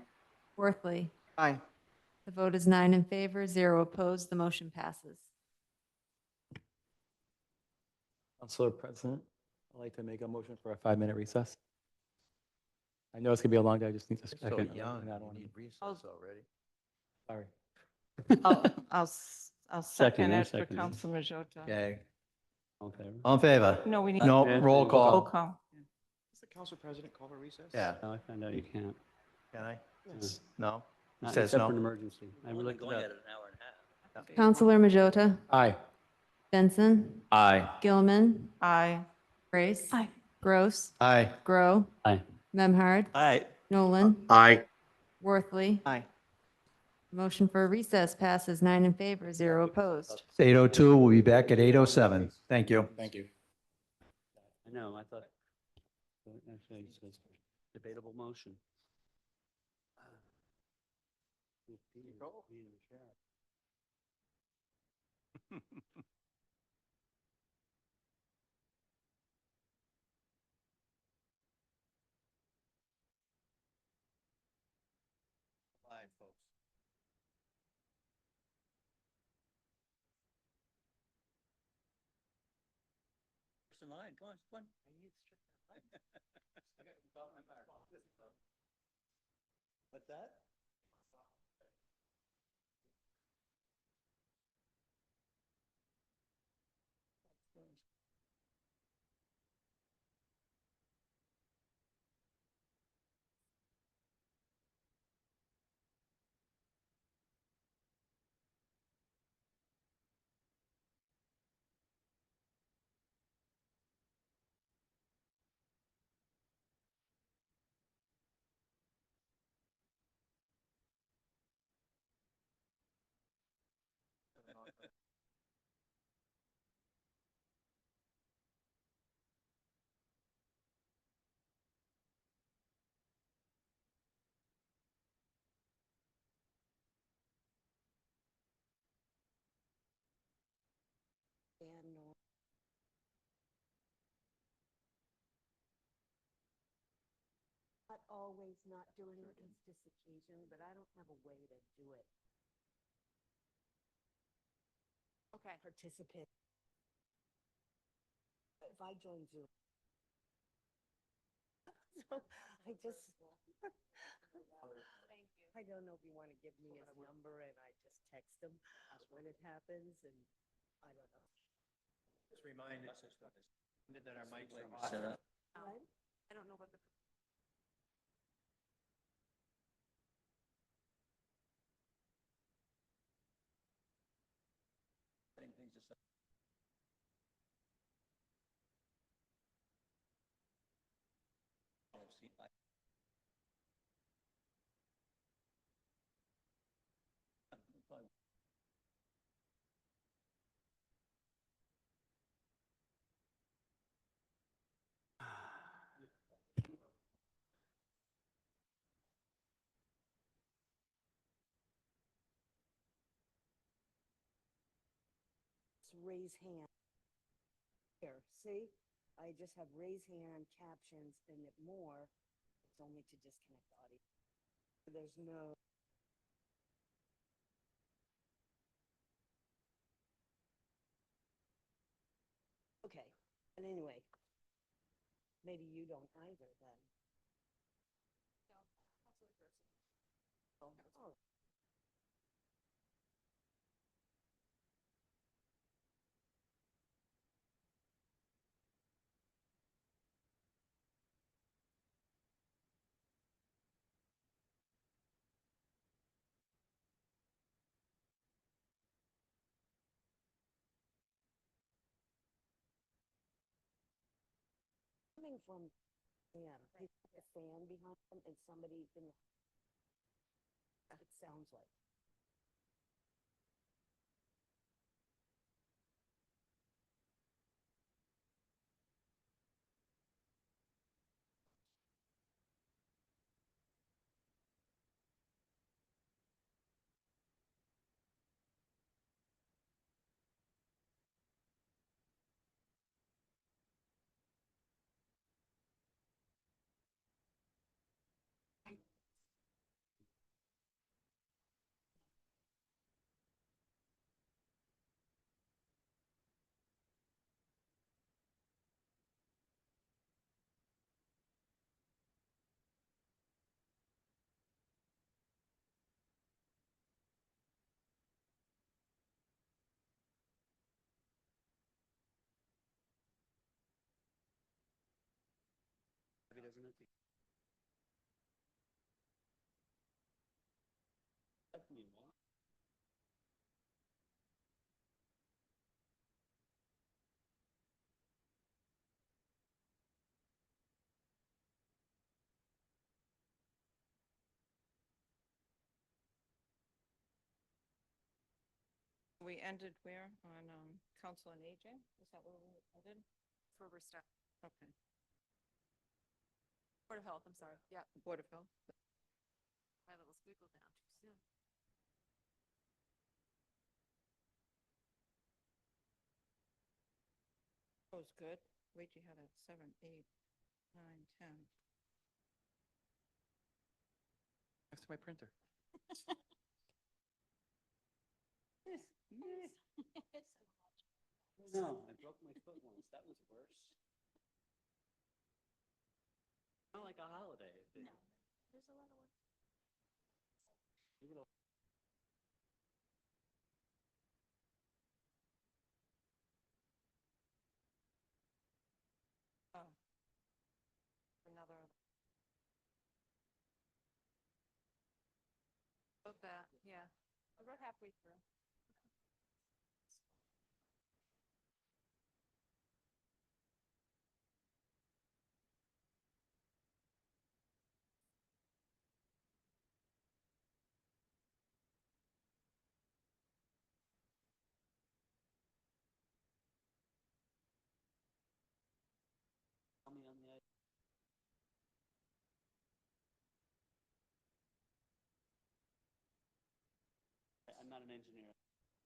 Worthley. Aye. The vote is 9 in favor, 0 opposed. The motion passes. Councilor President, I'd like to make a motion for a 5-minute recess. I know it's gonna be a long day, I just need a So second. young, and I don't you wanna- need recess already. Sorry. I'll Second, second I it for second it. Council Majota. Okay, All in favor? all in favor? No, we need. No, Yeah. roll Roll call. call. Does the council president call a recess? Yeah, No, I found out you can't. can I? Yes. No? He Not says except no? for an emergency. I We've been looked it going up. at it an hour and a half. Counselor Majota. Aye. Benson. Aye. Gilman. Aye. Grace. Gross. Aye. Grow. Aye. Memhard. Aye. Nolan. Aye. Worthley. Aye. Motion for recess passes 9 in favor, 0 opposed. It's 8:02. We'll be back at 8:07. Thank you. Thank you. I know, I thought, actually, it says debatable motion. Bye, folks. First in line, come on, come on. What's that? Not always not doing it is this occasion, but I don't have a way to do it. Okay. Participate. If I join Zoom. So I just. I don't know if you want to give me his number and I just text him when it happens and I don't know. Just reminded that our mics are Set hot. up. I don't know what the. Raise hand. Here, see? I just have raise hand, captions, and if more, it's only to disconnect audio. There's no. Okay, but anyway, maybe you don't either then. Oh. Coming from, yeah, he's got a fan behind him and somebody in the. It sounds like. We ended where? On Council on Aging? Is that where we ended? Where we're stuck. Okay. Board of Health, I'm sorry. Yeah, Board of Health. my little squiggle down too soon. That was good. Wait, you had a 7, 8, 9, 10. Next to my printer. No, I broke my foot once. That was worse. Not like a holiday. No, there's a lot of work. Oh. Another. Of that, yeah. We're halfway through. Tell me on the edge. I'm not an engineer.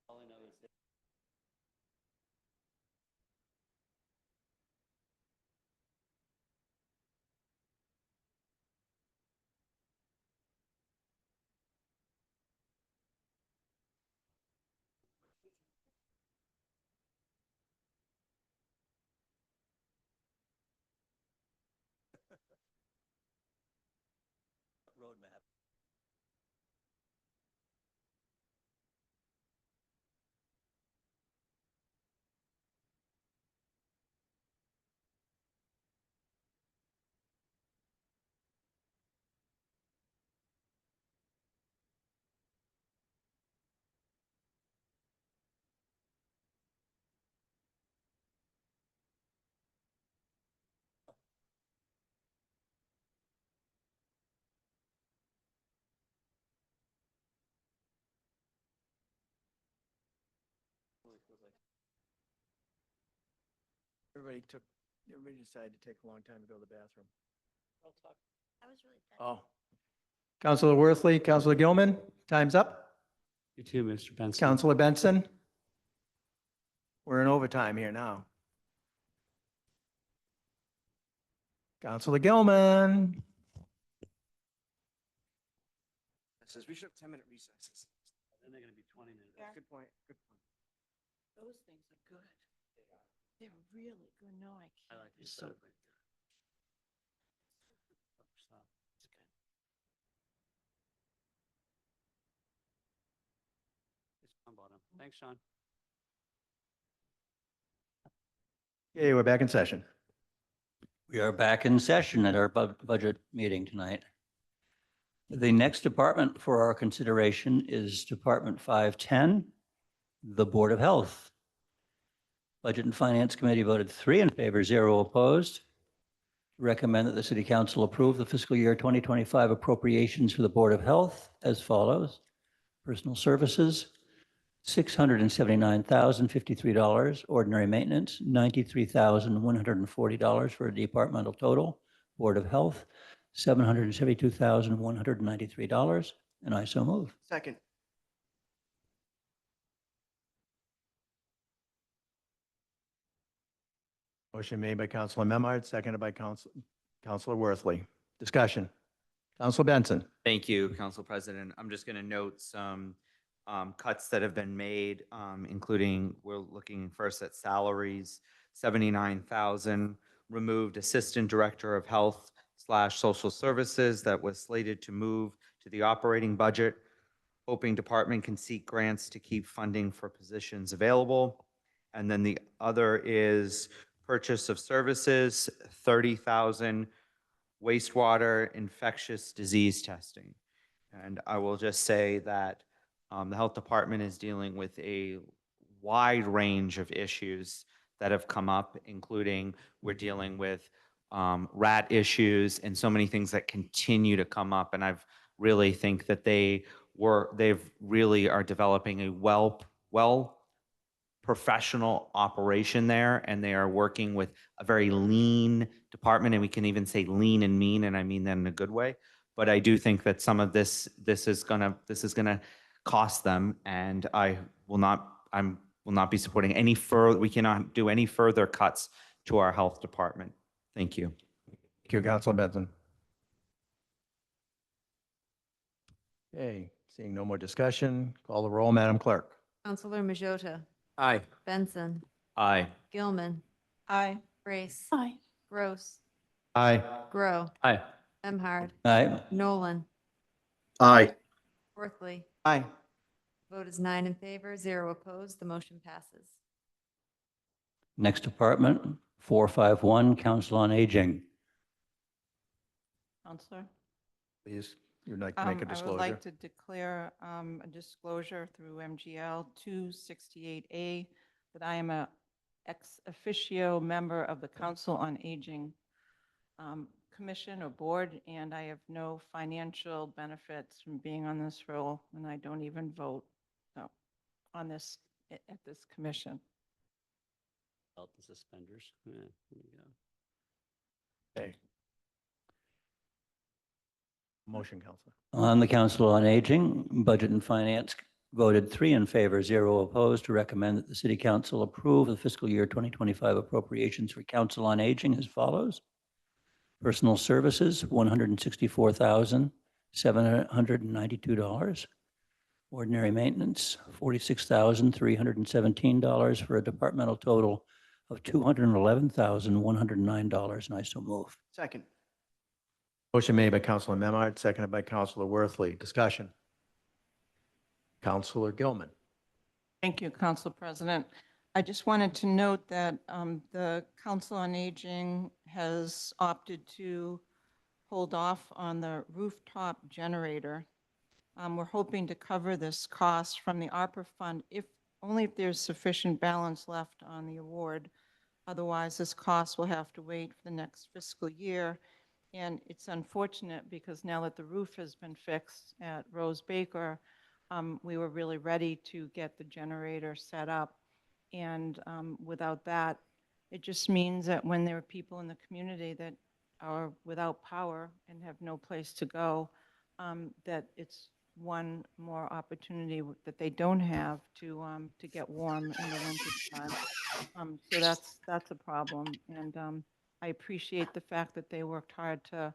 All I know is that. Roadmap. Everybody decided to take a long time to go to the bathroom. I was really. Oh. Counselor Worthley, Counselor Gilman, time's up. You too, Mr. Benson. Counselor Benson? We're in overtime here now. Counselor Gilman? Says we should have 10-minute recesses. Then they're going to be 20 minutes. Yeah. Good point, good point. Those things are good. They're really good. No, I I can't. like They're these so stuff. good. It's good. It's Sean Bottom. Thanks, Sean. Okay, we're back in session. We are back in session at our budget meeting tonight. The next department for our consideration is Department 510, the Board of Health. Budget and Finance Committee voted 3 in favor, 0 opposed. Recommend that the City Council approve the fiscal year 2025 appropriations for the Board of Health as follows. Personal Services, $679,053. Ordinary Maintenance, $93,140 for a departmental total. Board of Health, $772,193. And I so move. Second. Motion made by Counselor Memard, seconded by Counselor Worthley. Discussion. Counselor Benson? Thank you, Council President. I'm just going to note some cuts that have been made, including we're looking first at salaries, 79,000, removed Assistant Director of Health / Social Services that was slated to move to the operating budget. Hoping department can seek grants to keep funding for positions available. And then the other is purchase of services, 30,000 wastewater infectious disease testing. And I will just say that the health department is dealing with a wide range of issues that have come up, including we're dealing with rat issues and so many things that continue to come up. And I've really think that they've really are developing a well professional operation there, and they are working with a very lean department, and we can even say lean and mean, and I mean that in a good way. But I do think that some of this is gonna cost them, and I will not be supporting any further. We cannot do any further cuts to our health department. Thank you. Thank you, Councilor Benson. Okay, seeing no more discussion, call the roll, Madam Clerk. Counselor Majota, Aye. Benson, Aye. Gilman, Aye. Brace. Aye. Gross. Aye. Grow. Aye. Emhard. Aye. Nolan. Aye. Worthley. Aye. Vote is 9 in favor, 0 opposed. The motion passes. Next department, 451, Council on Aging. Counselor? Please, you'd like to make a I would disclosure? like to declare a disclosure through MGL 268A that I am a ex officio member of the Council on Aging Commission or Board, and I have no financial benefits from being on this role, and I don't even vote on this, at this commission. Belt the suspenders. Yeah, there you go. Okay. Motion, Councilor. On the Council on Aging, Budget and Finance voted 3 in favor, 0 opposed, to recommend that the City Council approve the fiscal year 2025 appropriations for Council on Aging as follows. Personal Services, $164,792. Ordinary Maintenance, $46,317 for a departmental total of $211,109. And I so move. Second. Motion made by Councilor Memard, seconded by Councilor Worthley. Discussion. Councilor Gilman. Thank you, Council President. I just wanted to note that the Council on Aging has opted to hold off on the rooftop generator. We're hoping to cover this cost from the ARPA fund only if there's sufficient balance left on the award. Otherwise, this cost will have to wait for the next fiscal year. And it's unfortunate because now that the roof has been fixed at Rose Baker, we were really ready to get the generator set up. And without that, it just means that when there are people in the community that are without power and have no place to go, that it's one more opportunity that they don't have to get warm in the winter time. So that's a problem. And I appreciate the fact that they worked hard to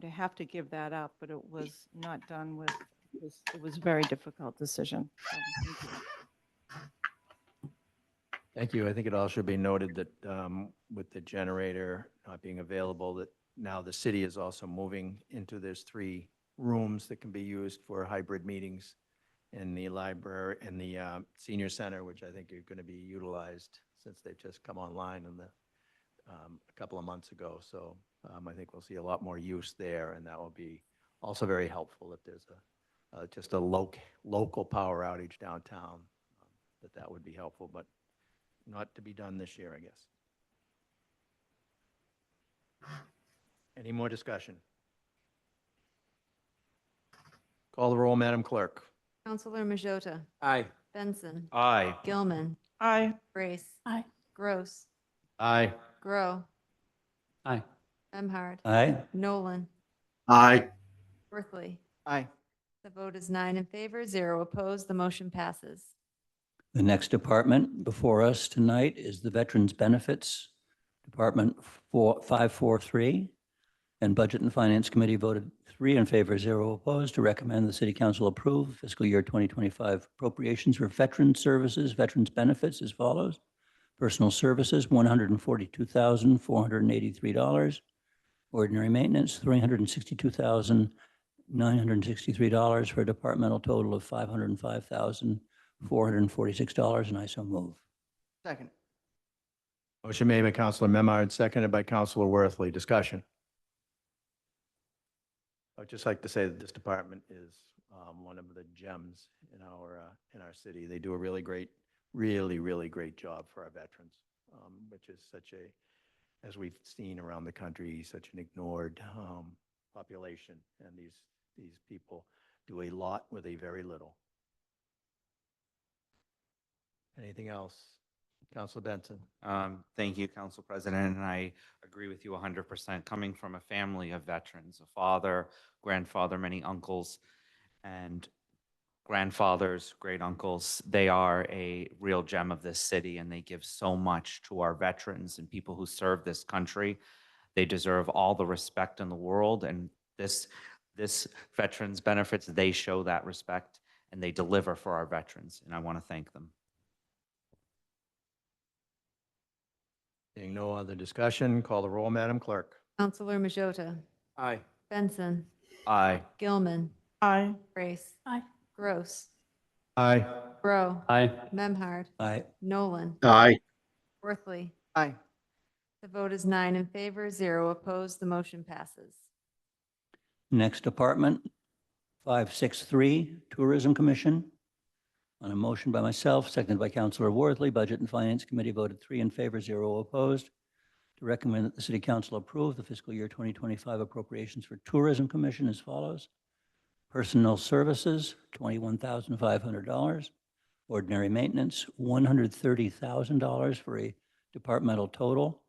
have to give that up, but it was not done with, it was a very difficult decision. So, thank you. Thank you. I think it all should be noted that with the generator not being available, that now the city is also moving into there's 3 rooms that can be used for hybrid meetings in the library and the senior center, which I think are going to be utilized since they've just come online in a couple of months ago. So I think we'll see a lot more use there, and that will be also very helpful if there's just a local power outage downtown, that would be helpful, but not to be done this year, I guess. Any more discussion? Call the roll, Madam Clerk. Counselor Majota, Aye. Benson, Aye. Gilman, Aye. Brace. Aye. Gross. Aye. Grow. Aye. Emhard. Aye. Nolan. Aye. Worthley. Aye. The vote is 9 in favor, 0 opposed. The motion passes. The next department before us tonight is the Veterans Benefits, Department 543. And Budget and Finance Committee voted 3 in favor, 0 opposed, to recommend the City Council approve fiscal year 2025 appropriations for Veteran Services, Veterans Benefits as follows. Personal Services, $142,483. Ordinary Maintenance, $362,963 for a departmental total of $505,446, and I so move. Second. Motion made by Councilor Memard, seconded by Councilor Worthley. Discussion. I would just like to say that this department is one of the gems in our city. They do a really great, really great job for our veterans, which is such a, as we've seen around the country, such an ignored population. And these people do a lot with a very little. Anything else? Councilor Benson? Thank you, Council President, and I agree with you 100%. Coming from a family of veterans, a father, grandfather, many uncles, and grandfathers, great uncles, they are a real gem of this city, and they give so much to our veterans and people who serve this country. They deserve all the respect in the world, and this veterans benefits, they show that respect, and they deliver for our veterans, and I want to thank them. Seeing no other discussion, call the roll, Madam Clerk. Counselor Majota, Aye. Benson, Aye. Gilman, Aye. Grace. Aye. Gross. Aye. Grow. Aye. Memhard. Aye. Nolan. Aye. Worthley. Aye. The vote is 9 in favor, 0 opposed. The motion passes. Next department, 563, Tourism Commission. On a motion by myself, seconded by Councilor Worthley, Budget and Finance Committee voted 3 in favor, 0 opposed, to recommend that the City Council approve the fiscal year 2025 appropriations for Tourism Commission as follows. Personnel Services, $21,500. Ordinary Maintenance, $130,000 for a departmental total,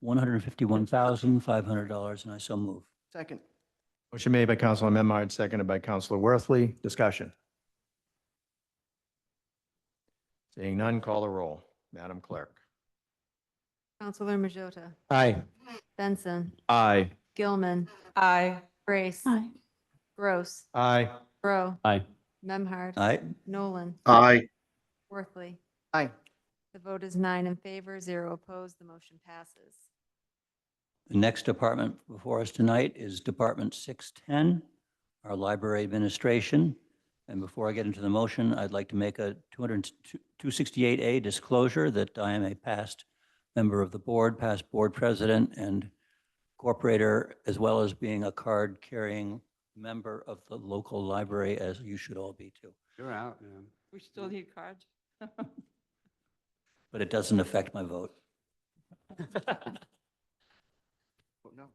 $151,500, and I so move. Second. Motion made by Councilor Memard, seconded by Councilor Worthley. Discussion. Seeing none, call the roll. Madam Clerk. Counselor Majota, Aye. Benson, Aye. Gilman, Aye. Grace. Aye. Gross. Aye. Grow. Aye. Memhard. Aye. Nolan. Aye. Worthley. Aye. The vote is 9 in favor, 0 opposed. The motion passes. The next department before us tonight is Department 610, our library administration. And before I get into the motion, I'd like to make a 268A disclosure that I am a past member of the board, past board president and corporator, as well as being a card-carrying member of the local library, as you should all be too. You're out, man. We still need cards. But it doesn't affect my vote. No.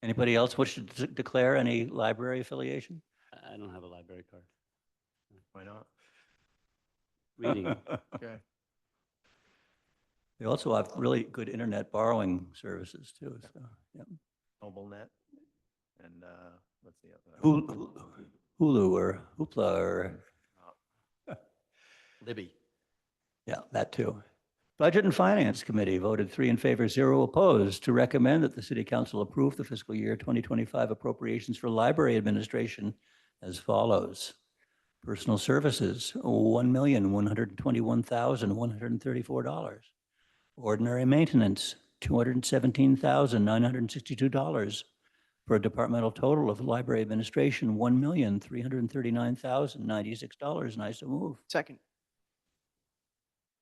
Anybody else wish to declare any library affiliation? I don't have a library card. Why not? Reading. Okay. They also have really good internet borrowing services too, so, yeah. NobleNet and what's the other? Hulu or Hoopla or, Libby. yeah, that too. Budget and Finance Committee voted 3 in favor, 0 opposed, to recommend that the City Council approve the fiscal year 2025 appropriations for library administration as follows. Personal Services, $1,121,134. Ordinary Maintenance, $217,962 for a departmental total of library administration, $1,339,096, and I so move. Second.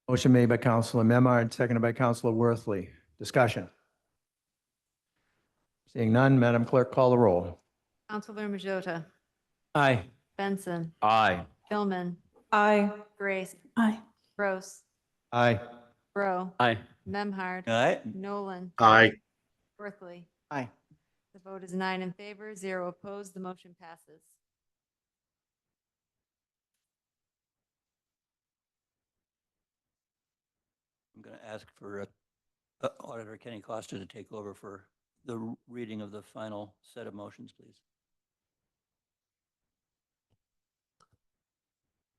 Motion made by Councilor Memard, seconded by Councilor Worthley. Discussion. Seeing none, Madam Clerk, call the roll. Counselor Majota, Aye. Benson, Aye. Gilman, Aye. Grace. Aye. Gross. Aye. Grow. Aye. Memhard. All right, Nolan. Aye. Worthley. Aye. The vote is 9 in favor, 0 opposed. The motion passes. I'm going to ask for Auditor Kenny Costa to take over for the reading of the final set of motions, please.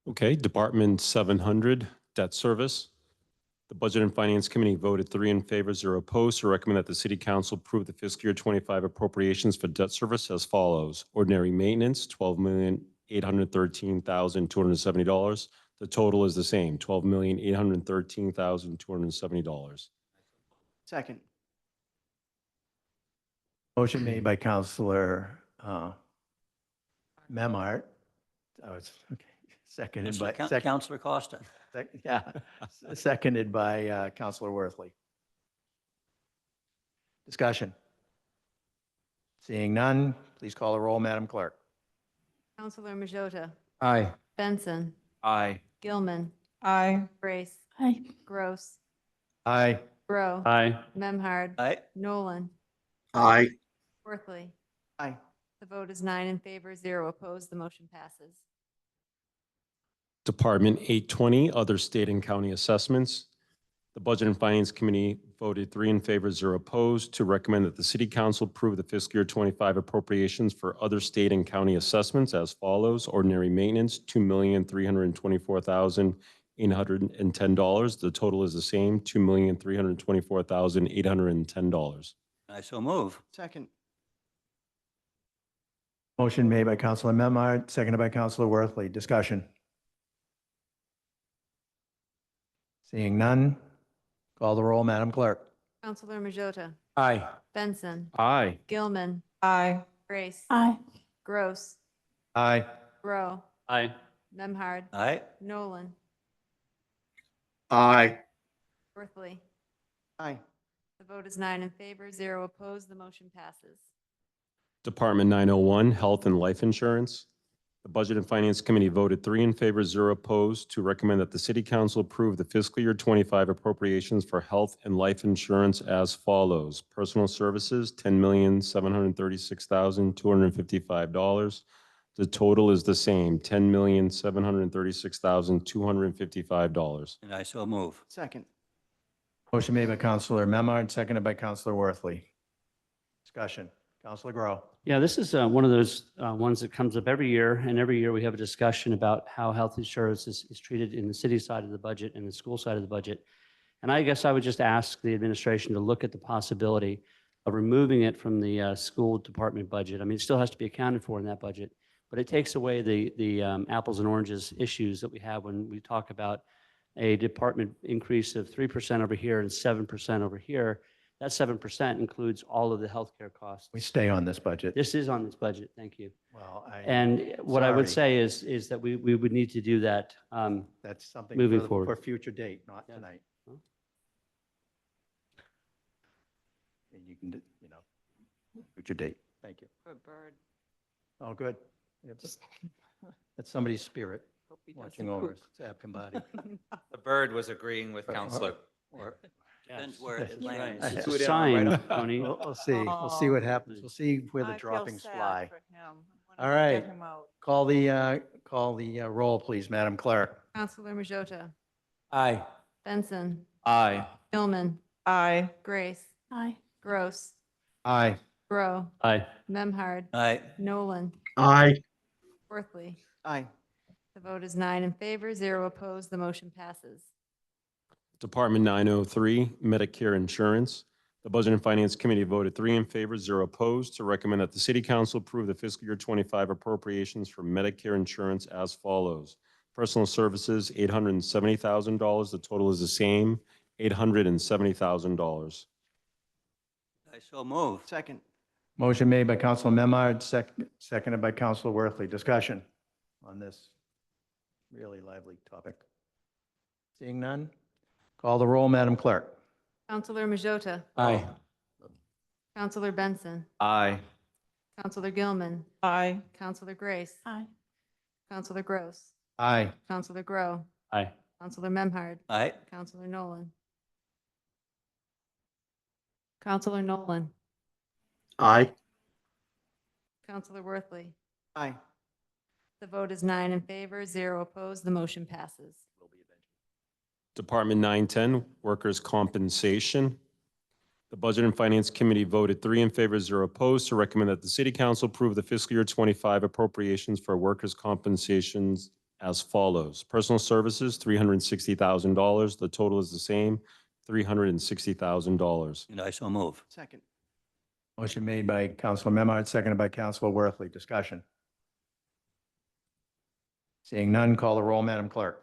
Okay, Department 700, Debt Service. The Budget and Finance Committee voted 3 in favor, 0 opposed, to recommend that the City Council approve the fiscal year 25 appropriations for debt service as follows. Ordinary maintenance, $12,813,270. The total is the same, $12,813,270. Second. Motion made by Councilor Memard. Oh, it's okay. Seconded by, Councilor Costa. yeah, seconded by Councilor Worthley. Discussion. Seeing none, please call the roll, Madam Clerk. Counselor Majota, Aye. Benson, Aye. Gilman, Aye. Grace, Aye. Gross, Aye. Grow, Aye. Memhard, Aye. Nolan, Aye. Worthley. Aye. The vote is 9 in favor, 0 opposed. The motion passes. Department 820, other state and county assessments. The Budget and Finance Committee voted 3 in favor, 0 opposed, to recommend that the City Council approve the fiscal year 25 appropriations for other state and county assessments as follows. Ordinary maintenance, $2,324,810. The total is the same, $2,324,810. I so move. Second. Motion made by Counselor Memard, seconded by Counselor Worthley. Discussion. Seeing none, call the roll, Madam Clerk. Counselor Majota, Aye. Benson, Aye. Gilman, Aye. Grace, Aye. Gross, Aye. Grow, Aye. Memhard, Aye. Nolan, Aye. Worthley. Aye. The vote is 9 in favor, 0 opposed. The motion passes. Department 901, Health and Life Insurance. The Budget and Finance Committee voted 3 in favor, 0 opposed, to recommend that the City Council approve the fiscal year 25 appropriations for health and life insurance as follows. Personal services, $10,736,255. The total is the same, $10,736,255. And I so move. Second. Motion made by Counselor Memard, seconded by Counselor Worthley. Discussion. Counselor Grow. Yeah, this is one of those ones that comes up every year, and every year we have a discussion about how health insurance is treated in the city side of the budget and the school side of the budget. And I guess I would just ask the administration to look at the possibility of removing it from the school department budget. I mean, it still has to be accounted for in that budget, but it takes away the apples and oranges issues that we have when we talk about a department increase of 3% over here and 7% over here. That 7% includes all of the healthcare costs. We stay on this budget. This is on this budget, thank you. Well, And what I would sorry. say is that we would need to do that. That's something moving for forward. for future date, not Yeah. tonight. Huh? And you can, future date. Thank you. For Bird. Oh, good. Yep. That's somebody's spirit Hope he watching doesn't over poop. us. Zab Kambadi. The bird was agreeing with Or- Counselor. Or- Depends where it That's lands. right. It's Put a it on right sign, up. Tony. We'll see. We'll see what happens. We'll see where the I feel droppings sad fly. for him. All I wanna right. Get him out. Call the roll, please, Madam Clerk. Counselor Majota, Aye. Benson, Aye. Gilman, Aye. Grace, Aye. Gross, Aye. Grow, Aye. Memhard, Aye. Nolan, Aye. Worthley. Aye. The vote is 9 in favor, 0 opposed. The motion passes. Department 903, Medicare Insurance. The Budget and Finance Committee voted 3 in favor, 0 opposed, to recommend that the City Council approve the fiscal year 25 appropriations for Medicare insurance as follows. Personal services, $870,000. The total is the same, $870,000. I so move. Second. Motion made by Counselor Memard, seconded by Counselor Worthley. Discussion on this really lively topic. Seeing none, call the roll, Madam Clerk. Counselor Majota, Aye. Counselor Benson, Aye. Counselor Gilman, Aye. Counselor Grace, Aye. Counselor Gross, Aye. Counselor Grow, Aye. Counselor Memhard, Aye. Counselor Nolan. Counselor Nolan, Aye. Counselor Worthley. Aye. The vote is 9 in favor, 0 opposed. The motion passes. Department 910, Workers' Compensation. The Budget and Finance Committee voted 3 in favor, 0 opposed, to recommend that the City Council approve the fiscal year 25 appropriations for workers' compensations as follows. Personal services, $360,000. The total is the same, $360,000. And I so move. Second. Motion made by Counselor Memard, seconded by Counselor Worthley. Discussion. Seeing none, call the roll, Madam Clerk.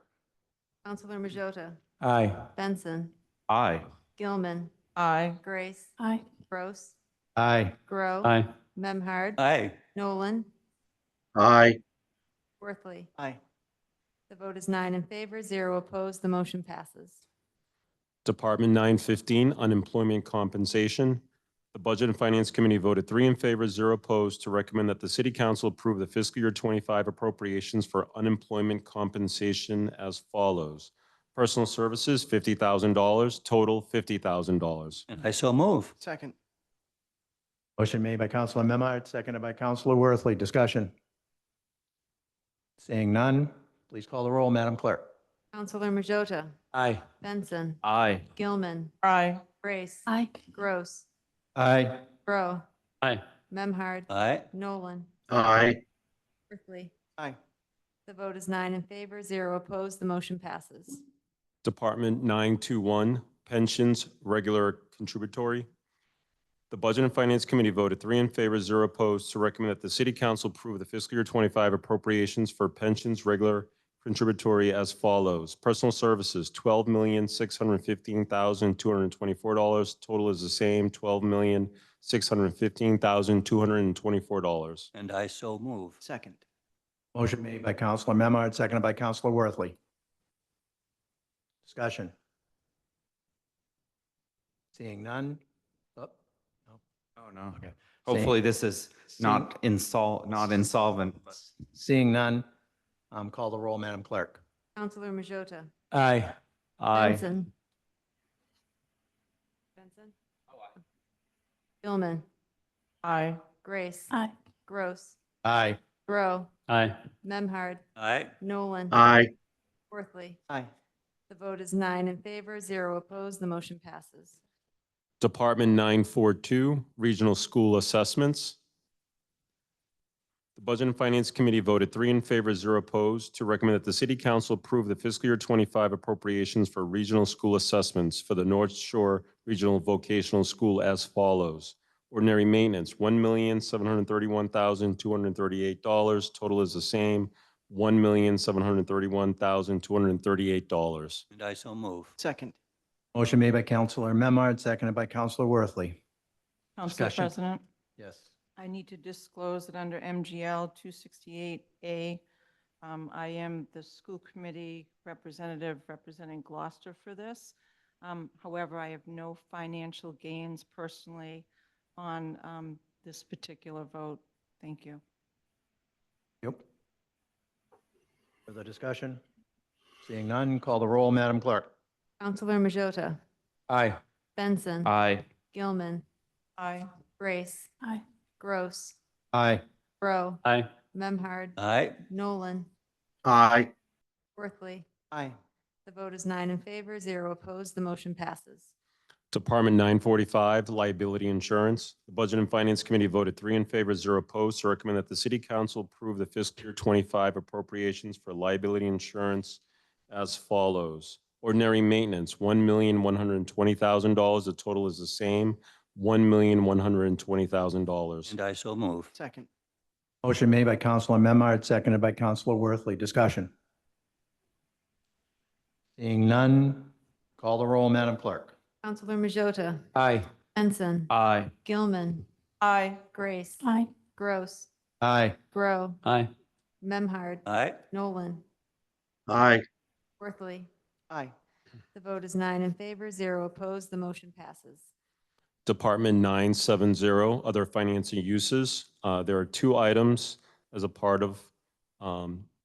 Counselor Majota, Aye. Benson, Aye. Gilman, Aye. Grace, Aye. Gross, Aye. Grow, Aye. Memhard, Aye. Nolan, Aye. Worthley. Aye. The vote is 9 in favor, 0 opposed. The motion passes. Department 915, Unemployment Compensation. The The Budget and Finance Committee voted 3 in favor, 0 opposed, to recommend that the City Council approve the fiscal year 25 appropriations for unemployment compensation as follows. Personal services, $50,000, total $50,000. And I so move. Second. Motion made by Counselor Memard, seconded by Counselor Worthley. Discussion. Seeing none, please call the roll, Madam Clerk. Counselor Majota, Aye. Benson, Aye. Gilman, Aye. Brace. Aye. Gross, Aye. Grow, Aye. Memhard, Aye. Nolan, Aye. Worthley. Aye. The vote is 9 in favor, 0 opposed. The motion passes. Department 921, pensions, regular contributory. The Budget and Finance Committee voted 3 in favor, 0 opposed, to recommend that the City Council approve the fiscal year 25 appropriations for pensions, regular contributory as follows. Personal services, $12,615,224. Total is the same, $12,615,224. And I so move. Second. Motion made by Counselor Memard, seconded by Counselor Worthley. Discussion. Seeing none. Oh, no. Oh, no. Okay. Hopefully this is not not insolvent. but- Seeing none, call the roll, Madam Clerk. Counselor Majota, Aye. Benson. Benson? Gilman, Aye. Grace. Aye. Gross, Aye. Grow, Aye. Memhard, Aye. Nolan. Aye. Worthley. Aye. The vote is 9 in favor, 0 opposed. The motion passes. Department 942, regional school assessments. The Budget and Finance Committee voted 3 in favor, 0 opposed, to recommend that the City Council approve the fiscal year 25 appropriations for regional school assessments for the North Shore Regional Vocational School as follows. Ordinary maintenance, $1,731,238. Total is the same, $1,731,238. And I so move. Second. Motion made by Counselor Memard, seconded by Counselor Worthley. Council Discussion. President, Yes. I need to disclose that under MGL 268A, I am the school committee representative representing Gloucester for this. However, I have no financial gains personally on this particular vote. Thank you. Yep. Further discussion? Seeing none, call the roll, Madam Clerk. Counselor Majota, Aye. Benson. Aye. Gilman, Aye. Brace. Aye. Gross, Aye. Grow, Aye. Memhard, Aye. Nolan, Aye. Worthley. Aye. The vote is 9 in favor, 0 opposed. The motion passes. Department 945, liability insurance. The Budget and Finance Committee voted 3 in favor, 0 opposed, to recommend that the City Council approve the fiscal year 25 appropriations for liability insurance as follows. Ordinary maintenance, $1,120,000. The total is the same, $1,120,000. And I so move. Second. Motion made by Counselor Memard, seconded by Counselor Worthley. Discussion. Seeing none, call the roll, Madam Clerk. Counselor Majota, Aye. Benson. Aye. Gilman, Aye. Grace. Aye. Gross, Aye. Grow, Aye. Memhard, Aye. Nolan, Aye. Worthley. Aye. The vote is 9 in favor, 0 opposed. The motion passes. Department 970, other financing uses. There are 2 items as a part of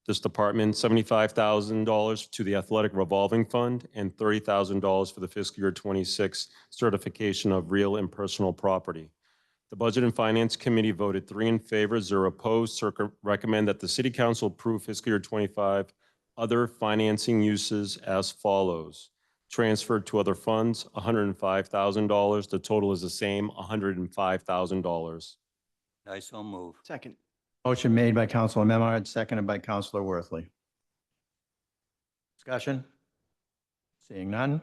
this department, $75,000 to the athletic revolving fund and $30,000 for the fiscal year 26 certification of real and personal property. The Budget and Finance Committee voted 3 in favor, 0 opposed, to recommend that the City Council approve fiscal year 25 other financing uses as follows. Transferred to other funds, $105,000. The total is the same, $105,000. I so move. Second. Motion made by Counselor Memard, seconded by Counselor Worthley. Discussion? Seeing none,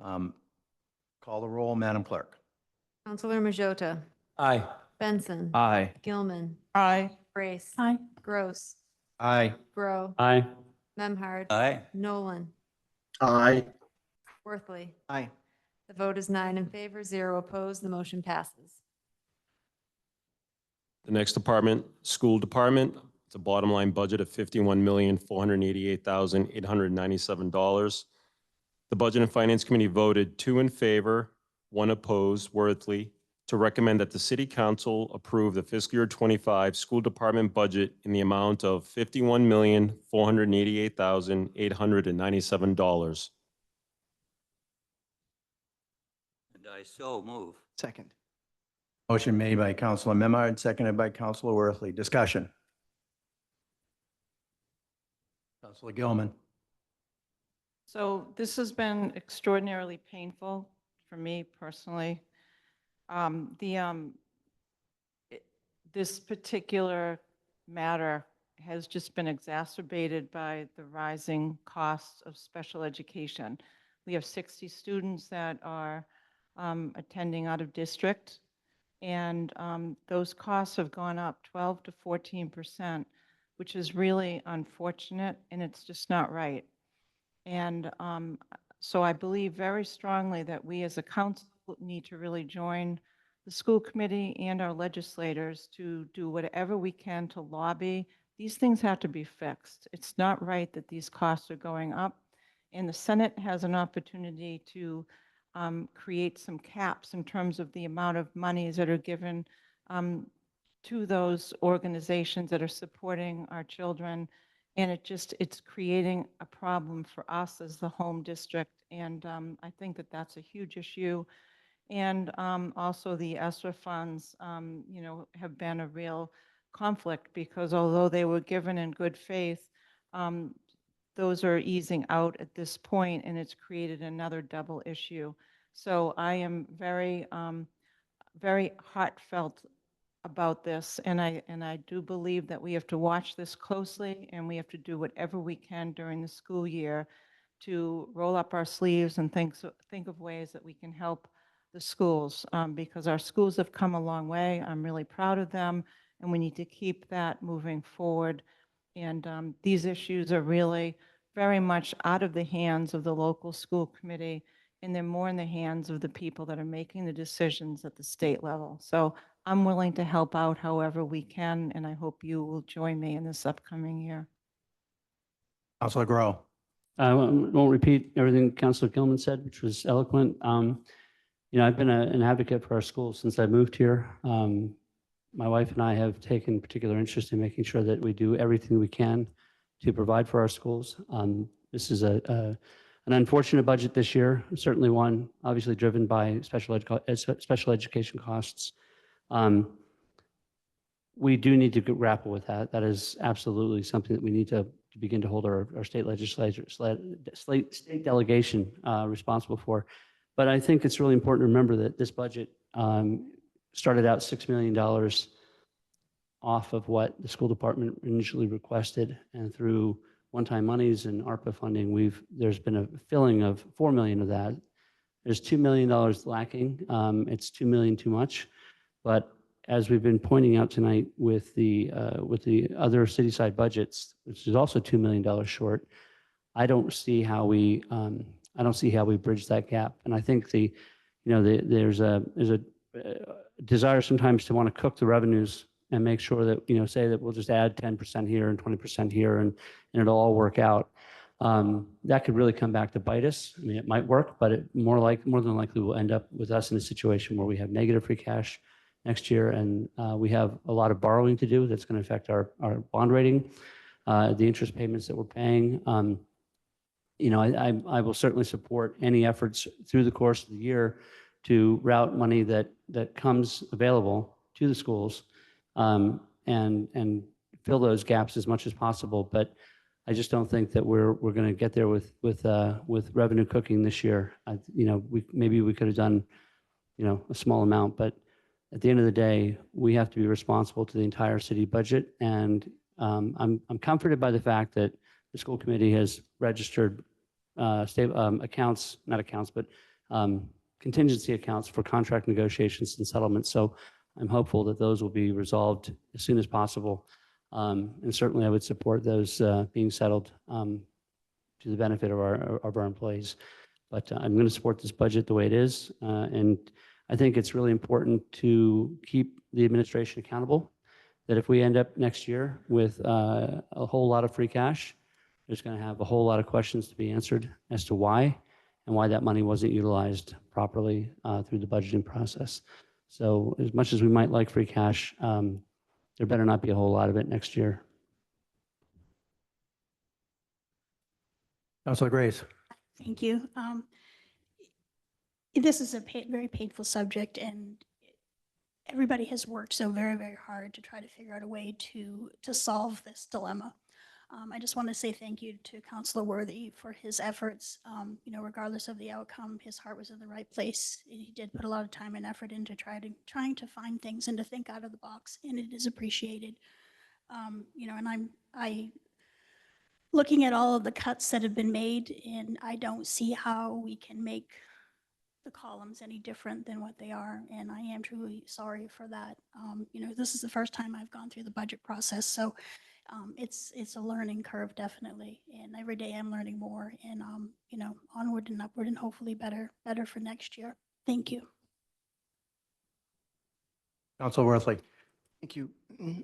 call the roll, Madam Clerk. Counselor Majota, Aye. Benson. Aye. Gilman, Aye. Brace. Aye. Gross, Aye. Grow, Aye. Memhard, Aye. Nolan, Aye. Worthley. Aye. The vote is 9 in favor, 0 opposed. The motion passes. The next department, school department, it's a bottom line budget of $51,488,897. The Budget and Finance Committee voted 2 in favor, 1 opposed, Worthley, to recommend that the City Council approve the fiscal year 25 school department budget in the amount of $51,488,897. And I so move. Second. Motion made by Counselor Memard, seconded by Counselor Worthley. Discussion. Counselor Gilman. So this has been extraordinarily painful for me personally. This particular matter has just been exacerbated by the rising costs of special education. We have 60 students that are attending out of district, and those costs have gone up 12 to 14%, which is really unfortunate, and it's just not right. And so I believe very strongly that we as a council need to really join the school committee and our legislators to do whatever we can to lobby. These things have to be fixed. It's not right that these costs are going up. And the Senate has an opportunity to create some caps in terms of the amount of monies that are given to those organizations that are supporting our children. And it's creating a problem for us as the home district. And I think that that's a huge issue. And also the ESSER funds, have been a real conflict because although they were given in good faith, those are easing out at this point, and it's created another double issue. So I am very, very heartfelt about this, and I do believe that we have to watch this closely, and we have to do whatever we can during the school year to roll up our sleeves and think of ways that we can help the schools, because our schools have come a long way. I'm really proud of them, and we need to keep that moving forward. And these issues are really very much out of the hands of the local school committee, and they're more in the hands of the people that are making the decisions at the state level. So I'm willing to help out however we can, and I hope you will join me in this upcoming year. Counselor Grow. I won't repeat everything Councilor Gilman said, which was eloquent. I've been an advocate for our schools since I moved here. My wife and I have taken particular interest in making sure that we do everything we can to provide for our schools. This is an unfortunate budget this year, certainly one obviously driven by special education costs. We do need to grapple with that. That is absolutely something that we need to begin to hold our state legislature, state delegation responsible for. But I think it's really important to remember that this budget started out $6 million off of what the school department initially requested, and through one-time monies and ARPA funding, there's been a filling of $4 million of that. There's $2 million lacking. It's $2 million too much, but as we've been pointing out tonight with the other city-side budgets, which is also $2 million short, I don't see how we bridge that gap. And I think there's a desire sometimes to want to cook the revenues and make sure that, say that we'll just add 10% here and 20% here and it'll all work out. That could really come back to bite us. I mean, it might work, but it more than likely will end up with us in a situation where we have negative free cash next year, and we have a lot of borrowing to do that's going to affect our bond rating, the interest payments that we're paying. I will certainly support any efforts through the course of the year to route money that comes available to the schools, and fill those gaps as much as possible. But I just don't think that we're going to get there with revenue cooking this year. Maybe we could have done a small amount, but at the end of the day, we have to be responsible to the entire city budget. And I'm comforted by the fact that the school committee has registered contingency accounts for contract negotiations and settlements. So I'm hopeful that those will be resolved as soon as possible. And certainly I would support those being settled to the benefit of our employees. But I'm going to support this budget the way it is. And I think it's really important to keep the administration accountable, that if we end up next year with a whole lot of free cash, there's going to have a whole lot of questions to be answered as to why, and why that money wasn't utilized properly through the budgeting process. So as much as we might like free cash, there better not be a whole lot of it next year. Counselor Grace. Thank you. This is a very painful subject, and everybody has worked so very, very hard to try to figure out a way to solve this dilemma. I just want to say thank you to Councilor Worthy for his efforts. Regardless of the outcome, his heart was in the right place. He did put a lot of time and effort into trying to find things and to think out of the box, and it is appreciated. And I looking at all of the cuts that have been made, and I don't see how we can make the columns any different than what they are, and I am truly sorry for that. This is the first time I've gone through the budget process, so it's a learning curve, definitely, and every day I'm learning more, and onward and upward, and hopefully better for next year. Thank you. Counselor Worthley. Thank you.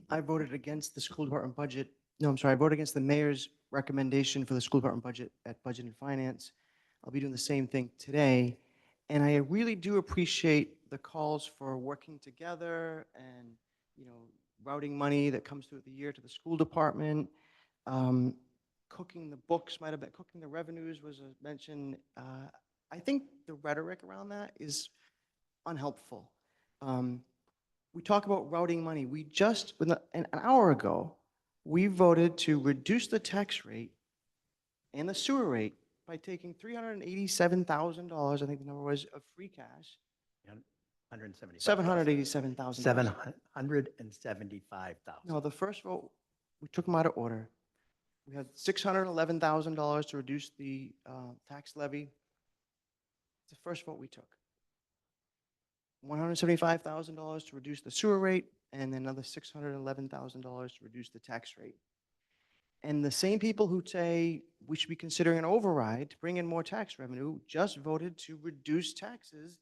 I voted against the school department budget. No, I'm sorry. I voted against the mayor's recommendation for the school department budget at Budget and Finance. I'll be doing the same thing today. And I really do appreciate the calls for working together and, routing money that comes through the year to the school department. Cooking the books might have been, cooking the revenues was mentioned. I think the rhetoric around that is unhelpful. We talk about routing money. We just, an hour ago, we voted to reduce the tax rate and the sewer rate by taking $387,000, I think the number was, of free cash. 787,000. 775,000. No, the first vote, we took them out of order. We had $611,000 to reduce the tax levy. It's the first vote we took. $175,000 to reduce the sewer rate, and then another $611,000 to reduce the tax rate. And the same people who say we should be considering an override to bring in more tax revenue just voted to reduce taxes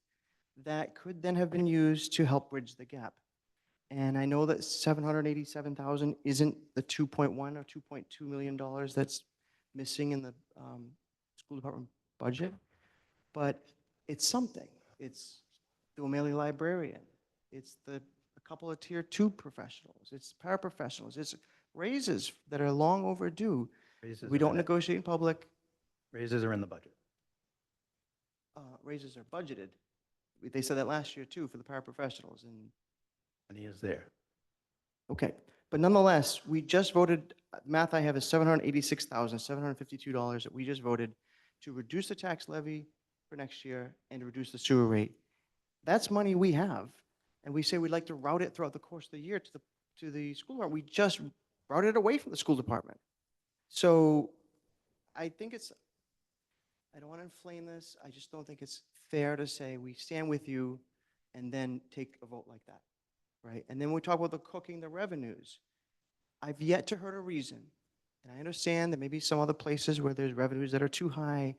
that could then have been used to help bridge the gap. And I know that 787,000 isn't the 2.1 or $2.2 million that's missing in the school department budget, but it's something. It's the O'Malley librarian. It's a couple of tier 2 professionals. It's paraprofessionals. It's raises that are long overdue. Raises We are don't in it. negotiate in public. Raises are in the budget. Raises are budgeted. They said that last year too for the paraprofessionals. And Money is there. okay, but nonetheless, we just voted. Math I have is $786,752 that we just voted to reduce the tax levy for next year and to reduce the sewer rate. That's money we have, and we say we'd like to route it throughout the course of the year to the school department. We just routed it away from the school department. So I think I don't want to inflame this. I just don't think it's fair to say we stand with you and then take a vote like that, right? And then we talk about the cooking the revenues. I've yet to heard a reason, and I understand that maybe some other places where there's revenues that are too high,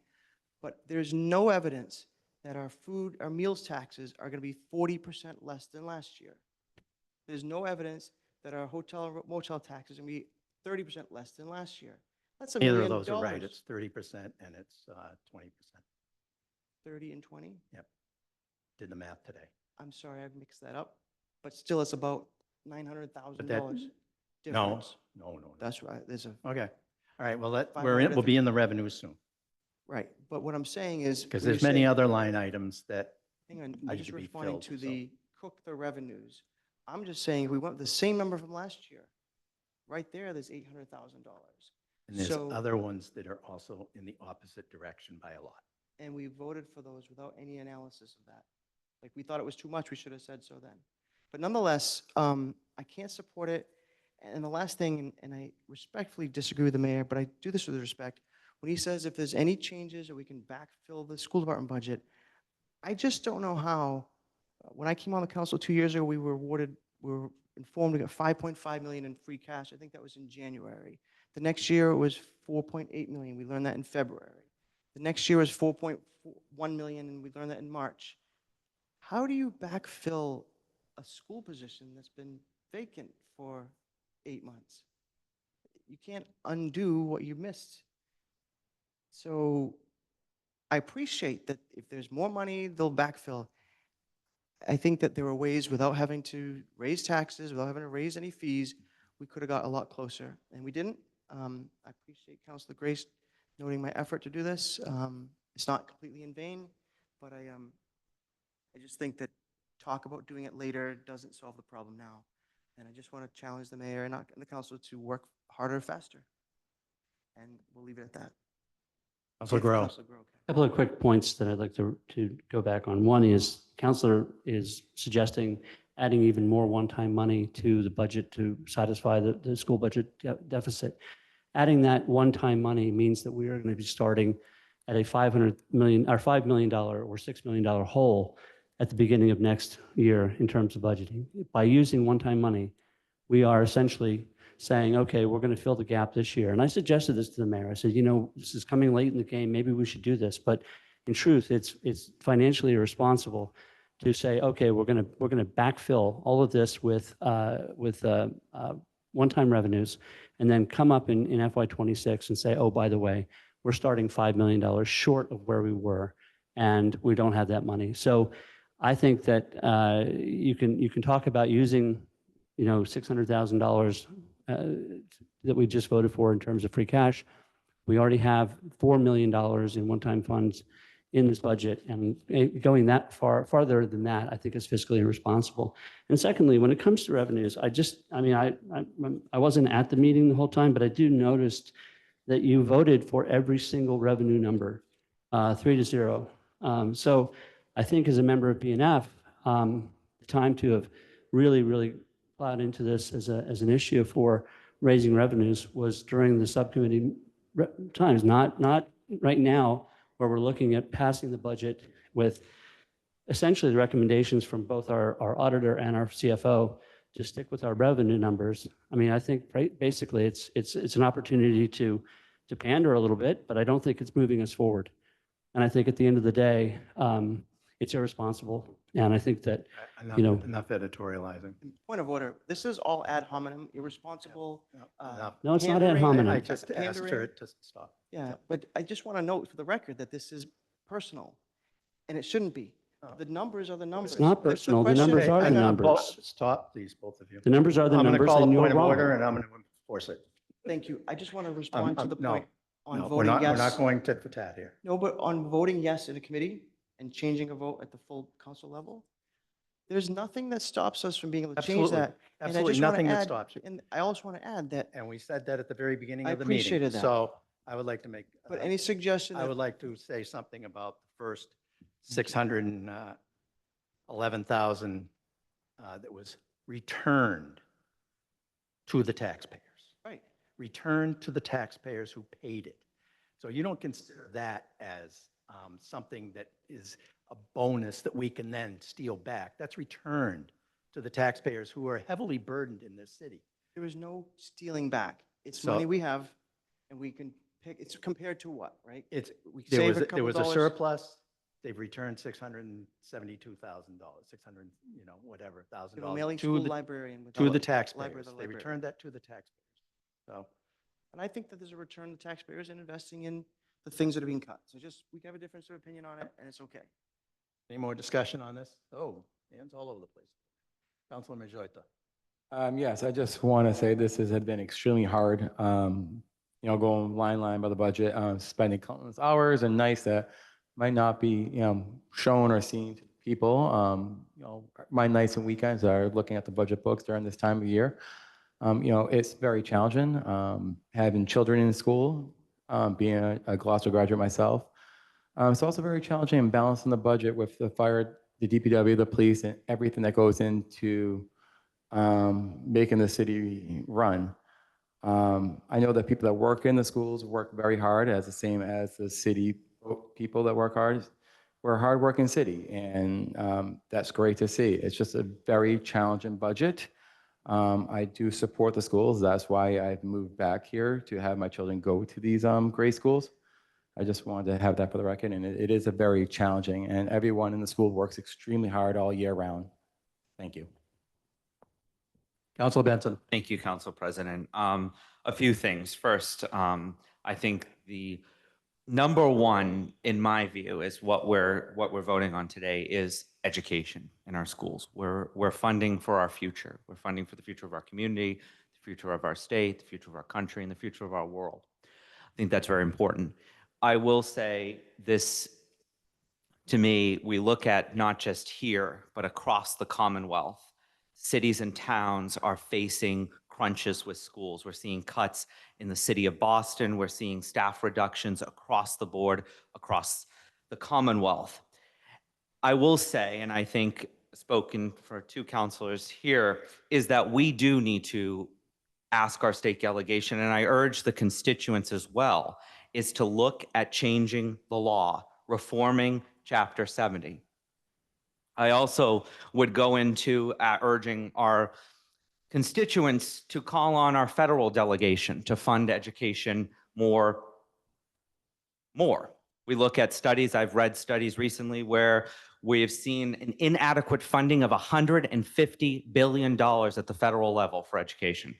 but there's no evidence that our meals taxes are going to be 40% less than last year. There's no evidence that our hotel and motel taxes are going to be 30% less than last year. That's $1 Neither million. of those are right. It's 30% and it's 20%. 30 and 20? Yep. Did the math today. I'm sorry, I've mixed that up, but still it's about $900,000 difference. No. That's right, there's a, Okay. All right. Well, we'll 550. be in the revenue soon right, but what I'm saying is. because when you there's many say- other line items that Hang on, need you're to just be responding filled, to so. the cook the revenues. I'm just saying, if we went with the same number from last year, right there, there's $800,000. And there's So- other ones that are also in the opposite direction by a lot. And we voted for those without any analysis of that. Like, we thought it was too much, we should have said so then. But nonetheless, I can't support it. And the last thing, and I respectfully disagree with the mayor, but I do this with respect, when he says if there's any changes or we can backfill the school department budget, I just don't know how. When I came on the council 2 years ago, we were informed we got 5.5 million in free cash. I think that was in January. The next year it was 4.8 million. We learned that in February. The next year was 4.1 million, and we learned that in March. How do you backfill a school position that's been vacant for 8 months? You can't undo what you missed. So I appreciate that if there's more money, they'll backfill. I think that there were ways without having to raise taxes, without having to raise any fees, we could have got a lot closer, and we didn't. I appreciate Councilor Grace noting my effort to do this. It's not completely in vain, but I just think that talk about doing it later doesn't solve the problem now. And I just want to challenge the mayor and the council to work harder, faster. And we'll leave it at that. Councilor Grow. Councilor Grow, okay. Couple of quick points that I'd like to go back on. One is Counselor is suggesting adding even more one-time money to the budget to satisfy the school budget deficit. Adding that one-time money means that we are going to be starting at a $5 million or $6 million hole at the beginning of next year in terms of budgeting. By using one-time money, we are essentially saying, okay, we're going to fill the gap this year. And I suggested this to the mayor. I said, you know, this is coming late in the game. Maybe we should do this. But in truth, it's financially irresponsible to say, okay, we're going to backfill all of this with one-time revenues, and then come up in FY26 and say, oh, by the way, we're starting $5 million short of where we were, and we don't have that money. So I think that you can talk about using, you know, $600,000 that we just voted for in terms of free cash. We already have $4 million in one-time funds in this budget, and going that farther than that, I think is fiscally irresponsible. And secondly, when it comes to revenues, I wasn't at the meeting the whole time, but I do noticed that you voted for every single revenue number, 3-0. So I think as a member of BNF, time to have really plowed into this as an issue for raising revenues was during the subcommittee times, not right now, where we're looking at passing the budget with essentially the recommendations from both our auditor and our CFO to stick with our revenue numbers. I mean, I think basically it's an opportunity to pander a little bit, but I don't think it's moving us forward. And I think at the end of the day, it's irresponsible. And I think that, Enough, you know, enough editorializing. Point of order. This is all ad hominem, irresponsible. Enough. no, it's not ad pandering. hominem. I just asked her Pandering. to stop. Yeah, but I just want to note for the record that this is personal, and it shouldn't be. Oh. The numbers are the numbers. It's not That's personal. The question. numbers are the Hang on, numbers. Stop, please, both of you. The numbers are the I'm going to numbers, call a and you're point of order, wrong. and I'm going to enforce it. Thank you. I just want to respond to the No, point on No, voting we're yes. not going tit for tat here. No, but on voting yes in a committee and changing a vote at the full council level, there's nothing that stops us from being able to change Absolutely. that. And I Absolutely just wanna nothing that add- stops you. And I also want to add that, And we said that at the very beginning I of the meeting. appreciated that. So I would like to make. but any suggestion I that would like to say something about the first 611,000 that was returned to the taxpayers. Right. Returned to the taxpayers who paid it. So you don't consider that as something that is a bonus that we can then steal back. That's returned to the taxpayers who are heavily burdened in this city. there is no stealing back. It's So- money we have, and we can pick, it's compared to what, right? It's, We there save was, a there couple was a dollars. surplus, they've returned $672,000, 600, you know, whatever, We have a $1,000 mailing to school the, librarian. to the library taxpayers. the They library. returned that to the taxpayers. So, And I think that there's a return to taxpayers in investing in the things that are being cut. So just, we can have a different sort of opinion on it, and it's okay. any more discussion on this? Oh, hands all over the place. Councilor Majota. Yes, I just want to say this has been extremely hard. You know, going line by the budget, spending countless hours and nights that might not be, you know, shown or seen to people. You know, my nights and weekends are looking at the budget books during this time of year. You know, it's very challenging. Having children in school, being a Gloucester graduate myself. It's also very challenging in balancing the budget with the fire, the DPW, the police, and everything that goes into making the city run. I know that people that work in the schools work very hard, as the same as the city people that work hard. We're a hardworking city, and that's great to see. It's just a very challenging budget. I do support the schools. That's why I've moved back here to have my children go to these grade schools. I just wanted to have that for the record, and it is a very challenging, and everyone in the school works extremely hard all year round. Thank you. Councilor Benson. Thank you, Council President. A few things. First, I think the number one, in my view, is what we're voting on today is education in our schools. We're funding for our future. We're funding for the future of our community, the future of our state, the future of our country, and the future of our world. I think that's very important. I will say this, to me, we look at not just here, but across the Commonwealth. Cities and towns are facing crunches with schools. We're seeing cuts in the city of Boston. We're seeing staff reductions across the board, across the Commonwealth. I will say, and I think spoken for two counselors here, is that we do need to ask our state delegation, and I urge the constituents as well, is to look at changing the law, reforming Chapter 70. I also would go into urging our constituents to call on our federal delegation to fund education more. We look at studies, I've read studies recently where we have seen an inadequate funding of $150 billion at the federal level for education.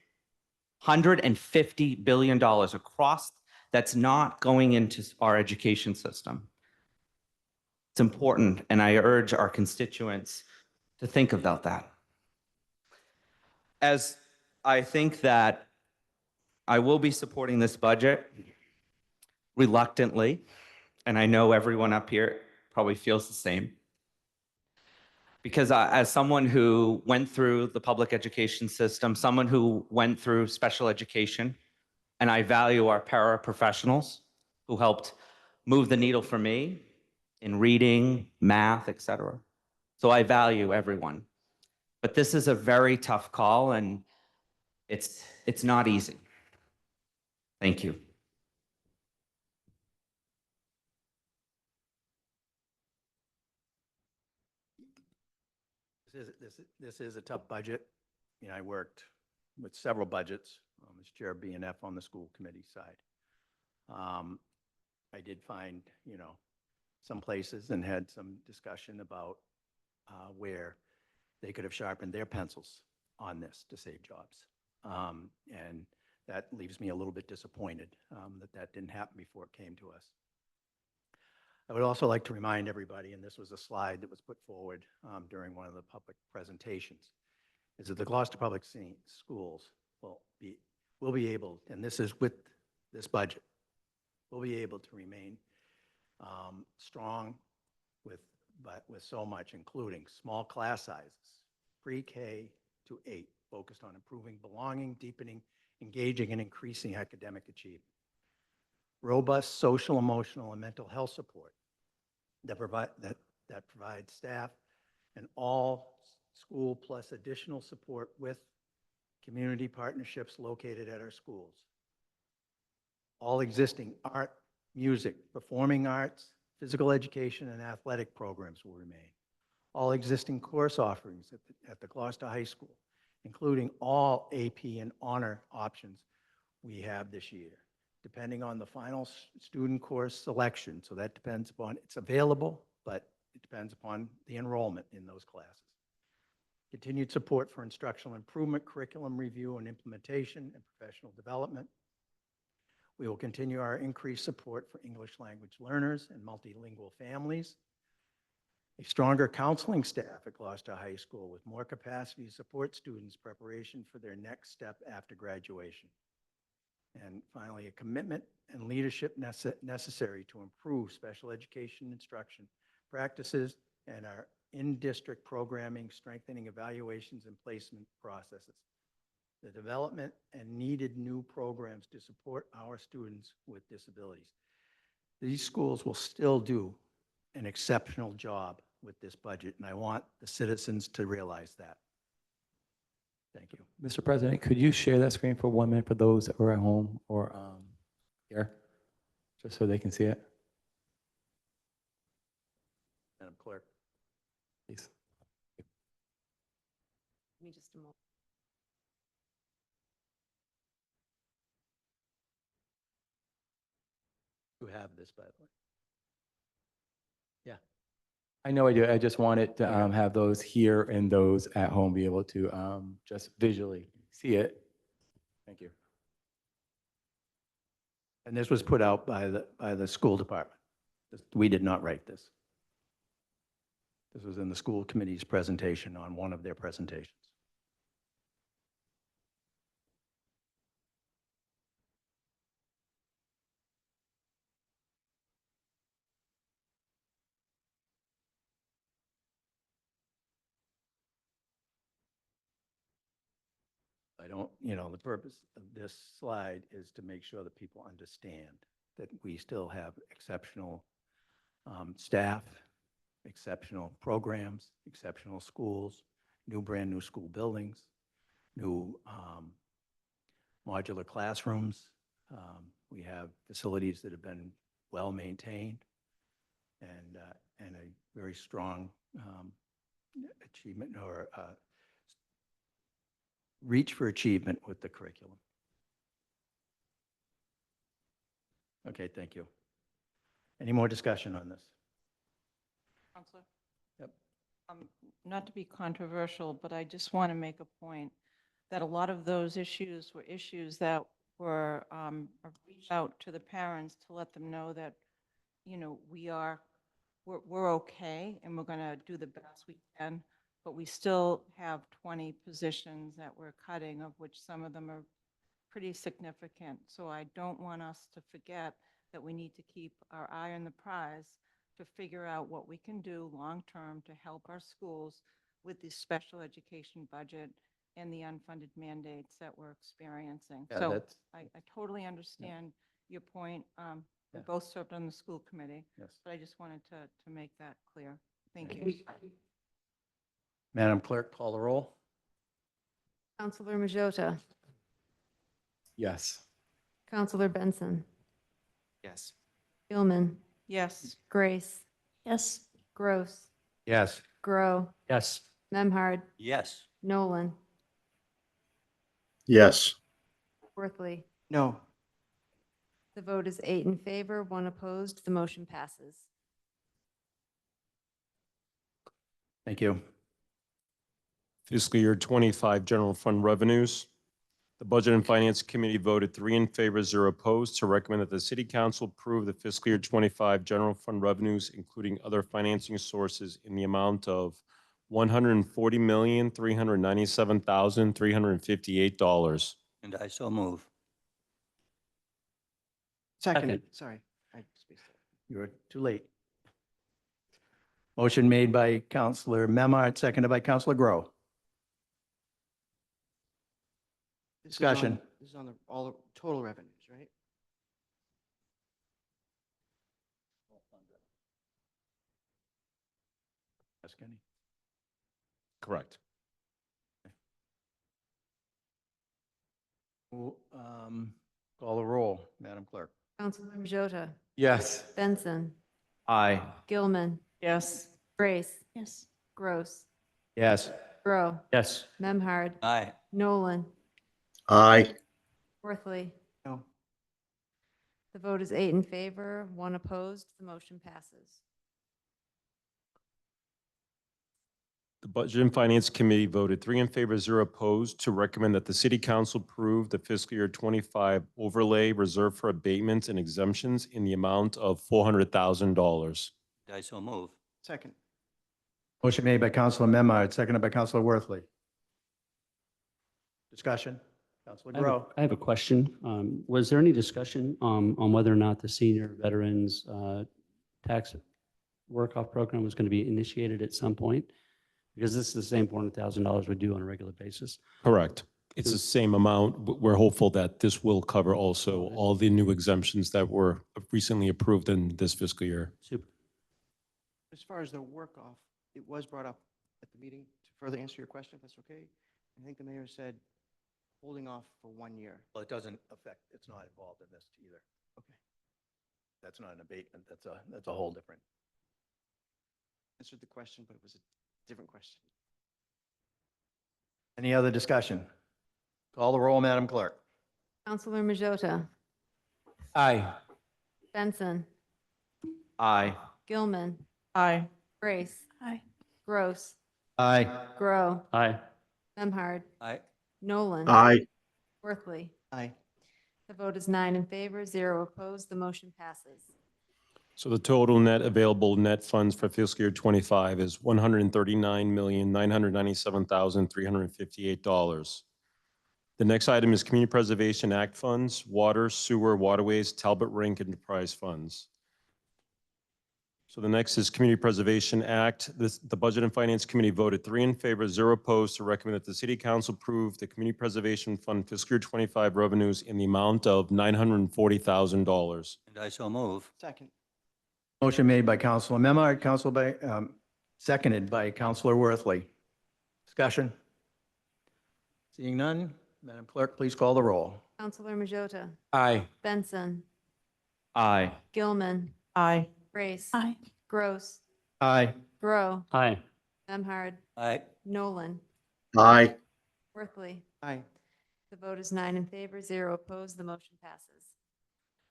$150 billion across, that's not going into our education system. It's important, and I urge our constituents to think about that. As I think that I will be supporting this budget reluctantly, and I know everyone up here probably feels the same, because as someone who went through the public education system, someone who went through special education, and I value our paraprofessionals who helped move the needle for me in reading, math, etc. So I value everyone. But this is a very tough call, and it's not easy. Thank you. This is a tough budget. You know, I worked with several budgets as chair of BNF on the school committee side. I did find, you know, some places and had some discussion about where they could have sharpened their pencils on this to save jobs. And that leaves me a little bit disappointed that that didn't happen before it came to us. I would also like to remind everybody, and this was a slide that was put forward during one of the public presentations, is that the Gloucester Public Schools will be able, and this is with this budget, will be able to remain strong with so much, including small class sizes, pre-K to 8, focused on improving belonging, deepening, engaging, and increasing academic achievement. Robust social, emotional, and mental health support that provides staff and all school plus additional support with community partnerships located at our schools. All existing art, music, performing arts, physical education, and athletic programs will remain. All existing course offerings at the Gloucester High School, including all AP and honor options we have this year, depending on the final student course selection. So that depends upon, it's available, but it depends upon the enrollment in those classes. Continued support for instructional improvement, curriculum review and implementation, and professional development. We will continue our increased support for English language learners and multilingual families. A stronger counseling staff at Gloucester High School with more capacity to support students' preparation for their next step after graduation. And finally, a commitment and leadership necessary to improve special education instruction practices and our in-district programming, strengthening evaluations and placement processes. The development and needed new programs to support our students with disabilities. These schools will still do an exceptional job with this budget, and I want the citizens to realize that. Thank you. Mr. President, could you share that screen for 1 minute for those that are at home or here, just so they can see it? Madam Clerk. Please. Give me just a moment. You have this, by the way. Yeah. I know I do. I just wanted to have those here and those at home be able to just visually see it. Thank you. And this was put out by the school department. We did not write this. This was in the school committee's presentation on one of their presentations. I don't, the purpose of this slide is to make sure that people understand that we still have exceptional staff, exceptional programs, exceptional schools, brand new school buildings, new modular classrooms. We have facilities that have been well maintained and a very strong achievement or reach for achievement with the curriculum. Okay, thank you. Any more discussion on this? Counselor? Yep. Not to be controversial, but I just want to make a point that a lot of those issues were issues that were reached out to the parents to let them know that, we're okay and we're going to do the best we can, but we still have 20 positions that we're cutting, of which some of them are pretty significant. So I don't want us to forget that we need to keep our eye on the prize to figure out what we can do long-term to help our schools with the special education budget and the unfunded mandates that we're experiencing. Yeah, So that's- I totally understand your point. We Yeah. both served on the school committee, Yes. but I just wanted to make that clear. Thank you. Madam Clerk, call the roll. Counselor Majota, Yes. Counselor Benson, Yes. Gilman, Yes. Grace, Yes. Gross, Yes. Grow, Yes. Memhard, Yes. Nolan, Yes. Worthley. No. The vote is 8 in favor, 1 opposed. The motion passes. Thank you. Fiscal year 25 general fund revenues. The Budget and Finance Committee voted 3 in favor, 0 opposed, to recommend that the City Council approve the fiscal year 25 general fund revenues, including other financing sources, in the amount of $140,397,358. And I so move. Second. Second. Sorry. I spaced out. You're too late. Motion made by Counselor Memard, seconded by Counselor Grow. This is on- Discussion. This is on the, all the total revenues, right? Yes, Kenny? Correct. Call the roll, Madam Clerk. Counselor Majota, Yes. Benson, Aye. Gilman, Yes. Grace, Yes. Gross, Yes. Grow, Yes. Memhard, Aye. Nolan, Aye. Worthley. No. The vote is 8 in favor, 1 opposed. The motion passes. The Budget and Finance Committee voted 3 in favor, 0 opposed, to recommend that the City Council approve the fiscal year 25 overlay reserved for abatements and exemptions in the amount of $400,000. And I so move. Second. Motion made by Counselor Memard, seconded by Counselor Worthley. Discussion. Counselor Grow. I have a question. Was there any discussion on whether or not the senior veterans tax work-off program was going to be initiated at some point? Because this is the same $400,000 we do on a regular basis. Correct. It's the same amount. But we're hopeful that this will cover also all the new exemptions that were recently approved in this fiscal year. Super. As far as the work off, it was brought up at the meeting to further answer your question, if that's okay. I think the mayor said holding off for 1 year. Well, it doesn't affect, it's not involved in this either. Okay. That's not an abatement. That's a whole different. Answered the question, but it was a different question. Any other discussion? Call the roll, Madam Clerk. Counselor Majota, Aye. Benson, Aye. Gilman, Aye. Grace, Aye. Gross, Aye. Grow, Aye. Memhard, Aye. Nolan. Aye. Worthley. Aye. The vote is 9 in favor, 0 opposed. The motion passes. So the total available net funds for fiscal year 25 is $139,997,358. The next item is Community Preservation Act funds, water, sewer, waterways, Talbot Rink Enterprise funds. So the next is Community Preservation Act. The Budget and Finance Committee voted 3 in favor, 0 opposed to recommend that the City Council approve the Community Preservation Fund fiscal year 25 revenues in the amount of $940,000. And I so move. Second. Motion made by Counselor Memard, seconded by Counselor Worthley. Discussion? Seeing none, Madam Clerk, please call the roll. Counselor Majota, Aye. Benson, Aye. Gilman, Aye. Grace. Aye. Gross, Aye. Grow, Aye. Memhard, Aye. Nolan, Aye. Worthley. Aye. The vote is 9 in favor, 0 opposed. The motion passes.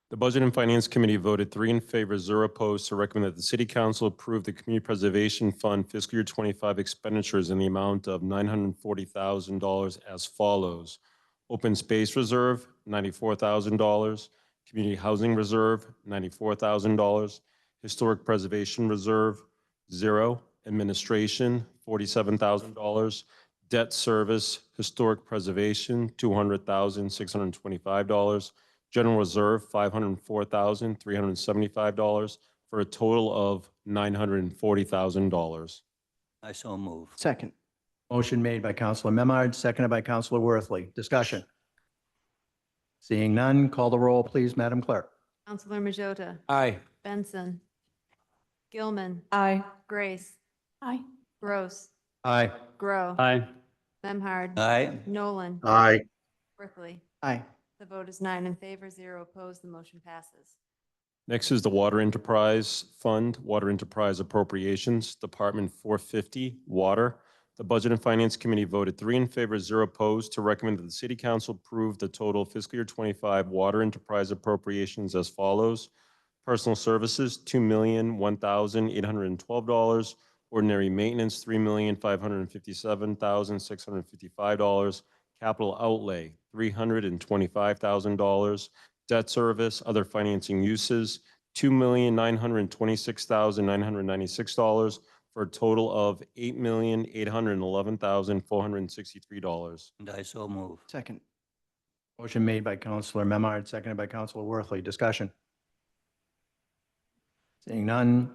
The Budget and Finance Committee voted 3 in favor, 0 opposed to recommend that the City Council approve the Community Preservation Fund fiscal year 25 expenditures in the amount of $940,000 as follows. Open Space Reserve, $94,000. Community Housing Reserve, $94,000. Historic Preservation Reserve, 0. Administration, $47,000. Debt Service, Historic Preservation, $200,625. General Reserve, $504,375, for a total of $940,000. I so move. Second. Motion made by Counselor Memard, seconded by Counselor Worthley. Discussion? Seeing none, call the roll, please, Madam Clerk. Counselor Majota, Aye. Benson, Gilman, Aye. Grace, Aye. Gross, Aye. Grow, Aye. Memhard, Aye. Nolan, Aye. Worthley. Aye. The vote is 9 in favor, 0 opposed. The motion passes. Next is the Water Enterprise Fund, Water Enterprise Appropriations, Department 450, Water. The Budget and Finance Committee voted 3 in favor, 0 opposed to recommend that the City Council approve the total fiscal year 25 Water Enterprise Appropriations as follows. Personal Services, $2,001,812. Ordinary Maintenance, $3,557,655. Capital Outlay, $325,000. Debt Service, Other Financing Uses, $2,926,996, for a total of $8,811,463. And I so move. Second. Motion made by Counselor Memard, seconded by Counselor Worthley. Discussion? Seeing none,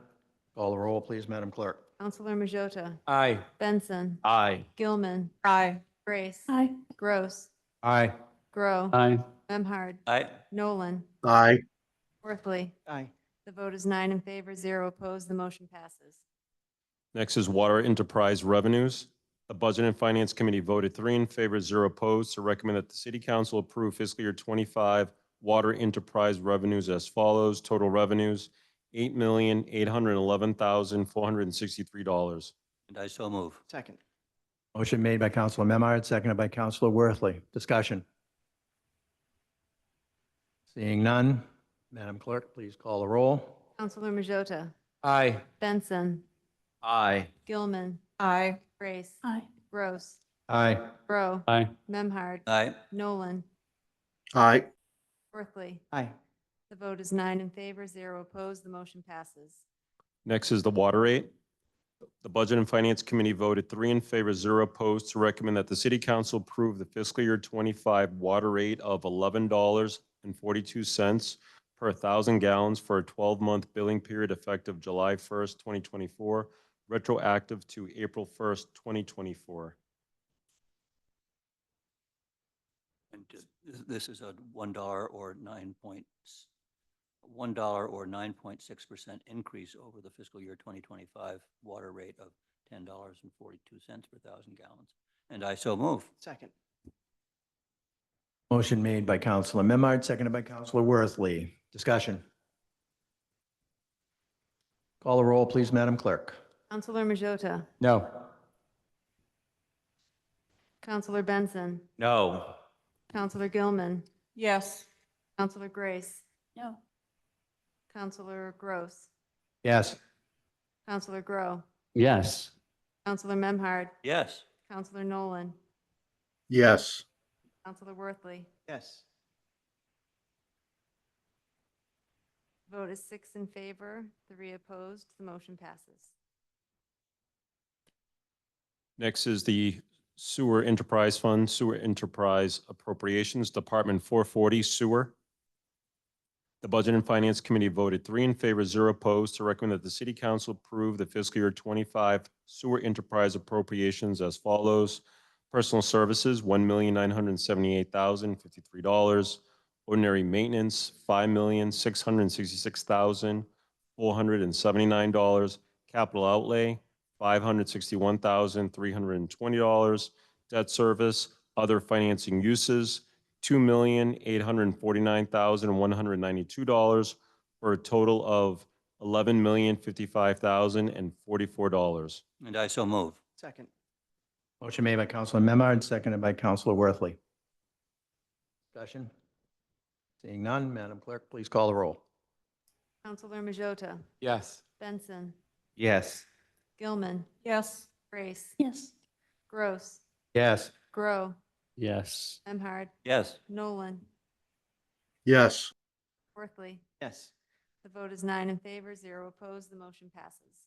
call the roll, please, Madam Clerk. Counselor Majota, Aye. Benson, Aye. Gilman, Aye. Grace, Aye. Gross, Aye. Grow, Aye. Memhard, Aye. Nolan, Aye. Worthley. Aye. The vote is 9 in favor, 0 opposed. The motion passes. Next is Water Enterprise Revenues. The Budget and Finance Committee voted 3 in favor, 0 opposed to recommend that the City Council approve fiscal year 25 Water Enterprise revenues as follows. Total revenues, $8,811,463. And I so move. Second. Motion made by Counselor Memard, seconded by Counselor Worthley. Discussion? Seeing none, Madam Clerk, please call the roll. Counselor Majota, Aye. Benson, Aye. Gilman, Aye. Grace, Aye. Gross, Aye. Grow, Aye. Memhard, Aye. Nolan, Aye. Worthley. Aye. The vote is 9 in favor, 0 opposed. The motion passes. Next is the water rate. The Budget and Finance Committee voted 3 in favor, 0 opposed to recommend that the City Council approve the fiscal year 25 water rate of $11.42 per 1,000 gallons for a 12-month billing period effective July 1st, 2024, retroactive to April 1st, 2024. And this is a $1 or 9.6% increase over the fiscal year 2025 water rate of $10.42 per 1,000 gallons. And I so move. Second. Motion made by Counselor Memard, seconded by Counselor Worthley. Discussion? Call the roll, please, Madam Clerk. Counselor Majota, No. Counselor Benson, No. Counselor Gilman, Yes. Counselor Grace, No. Counselor Gross, Yes. Counselor Grow, Yes. Counselor Memhard, Yes. Counselor Nolan, Yes. Counselor Worthley. Yes. Vote is 6 in favor, 3 opposed. The motion passes. Next is the Sewer Enterprise Fund, Sewer Enterprise Appropriations, Department 440 Sewer. The Budget and Finance Committee voted 3 in favor, 0 opposed, to recommend that the City Council approve the fiscal year 25 sewer enterprise appropriations as follows. Personal services, $1,978,053. Ordinary maintenance, $5,666,479. Capital outlay, $561,320. Debt service, other financing uses, $2,849,192 for a total of $11,055,044. And I so move. Second. Motion made by Counselor Memard, seconded by Counselor Worthley. Discussion? Seeing none, Madam Clerk, please call the roll. Counselor Majota, Yes. Benson, Yes. Gilman, Yes. Grace, Yes. Gross, Yes. Grow, Yes. Memhard, Yes. Nolan, Yes. Worthley. Yes. The vote is 9 in favor, 0 opposed. The motion passes.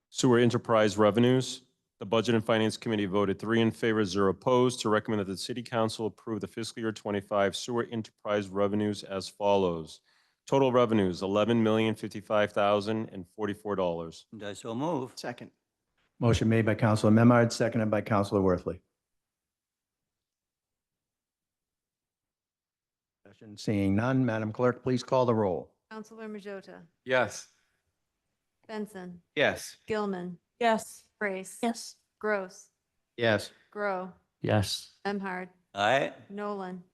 Sewer Enterprise Revenues. The Budget and Finance Committee voted 3 in favor, 0 opposed, to recommend that the City Council approve the fiscal year 25 sewer enterprise revenues as follows. Total revenues, $11,055,044. And I so move. Second. Motion made by Counselor Memard, seconded by Counselor Worthley. Discussion? Seeing none, Madam Clerk, please call the roll. Counselor Majota, Yes. Benson, Yes. Gilman, Yes. Grace. Yes. Gross, Yes. Grow, Yes. Memhard, Aye. Nolan,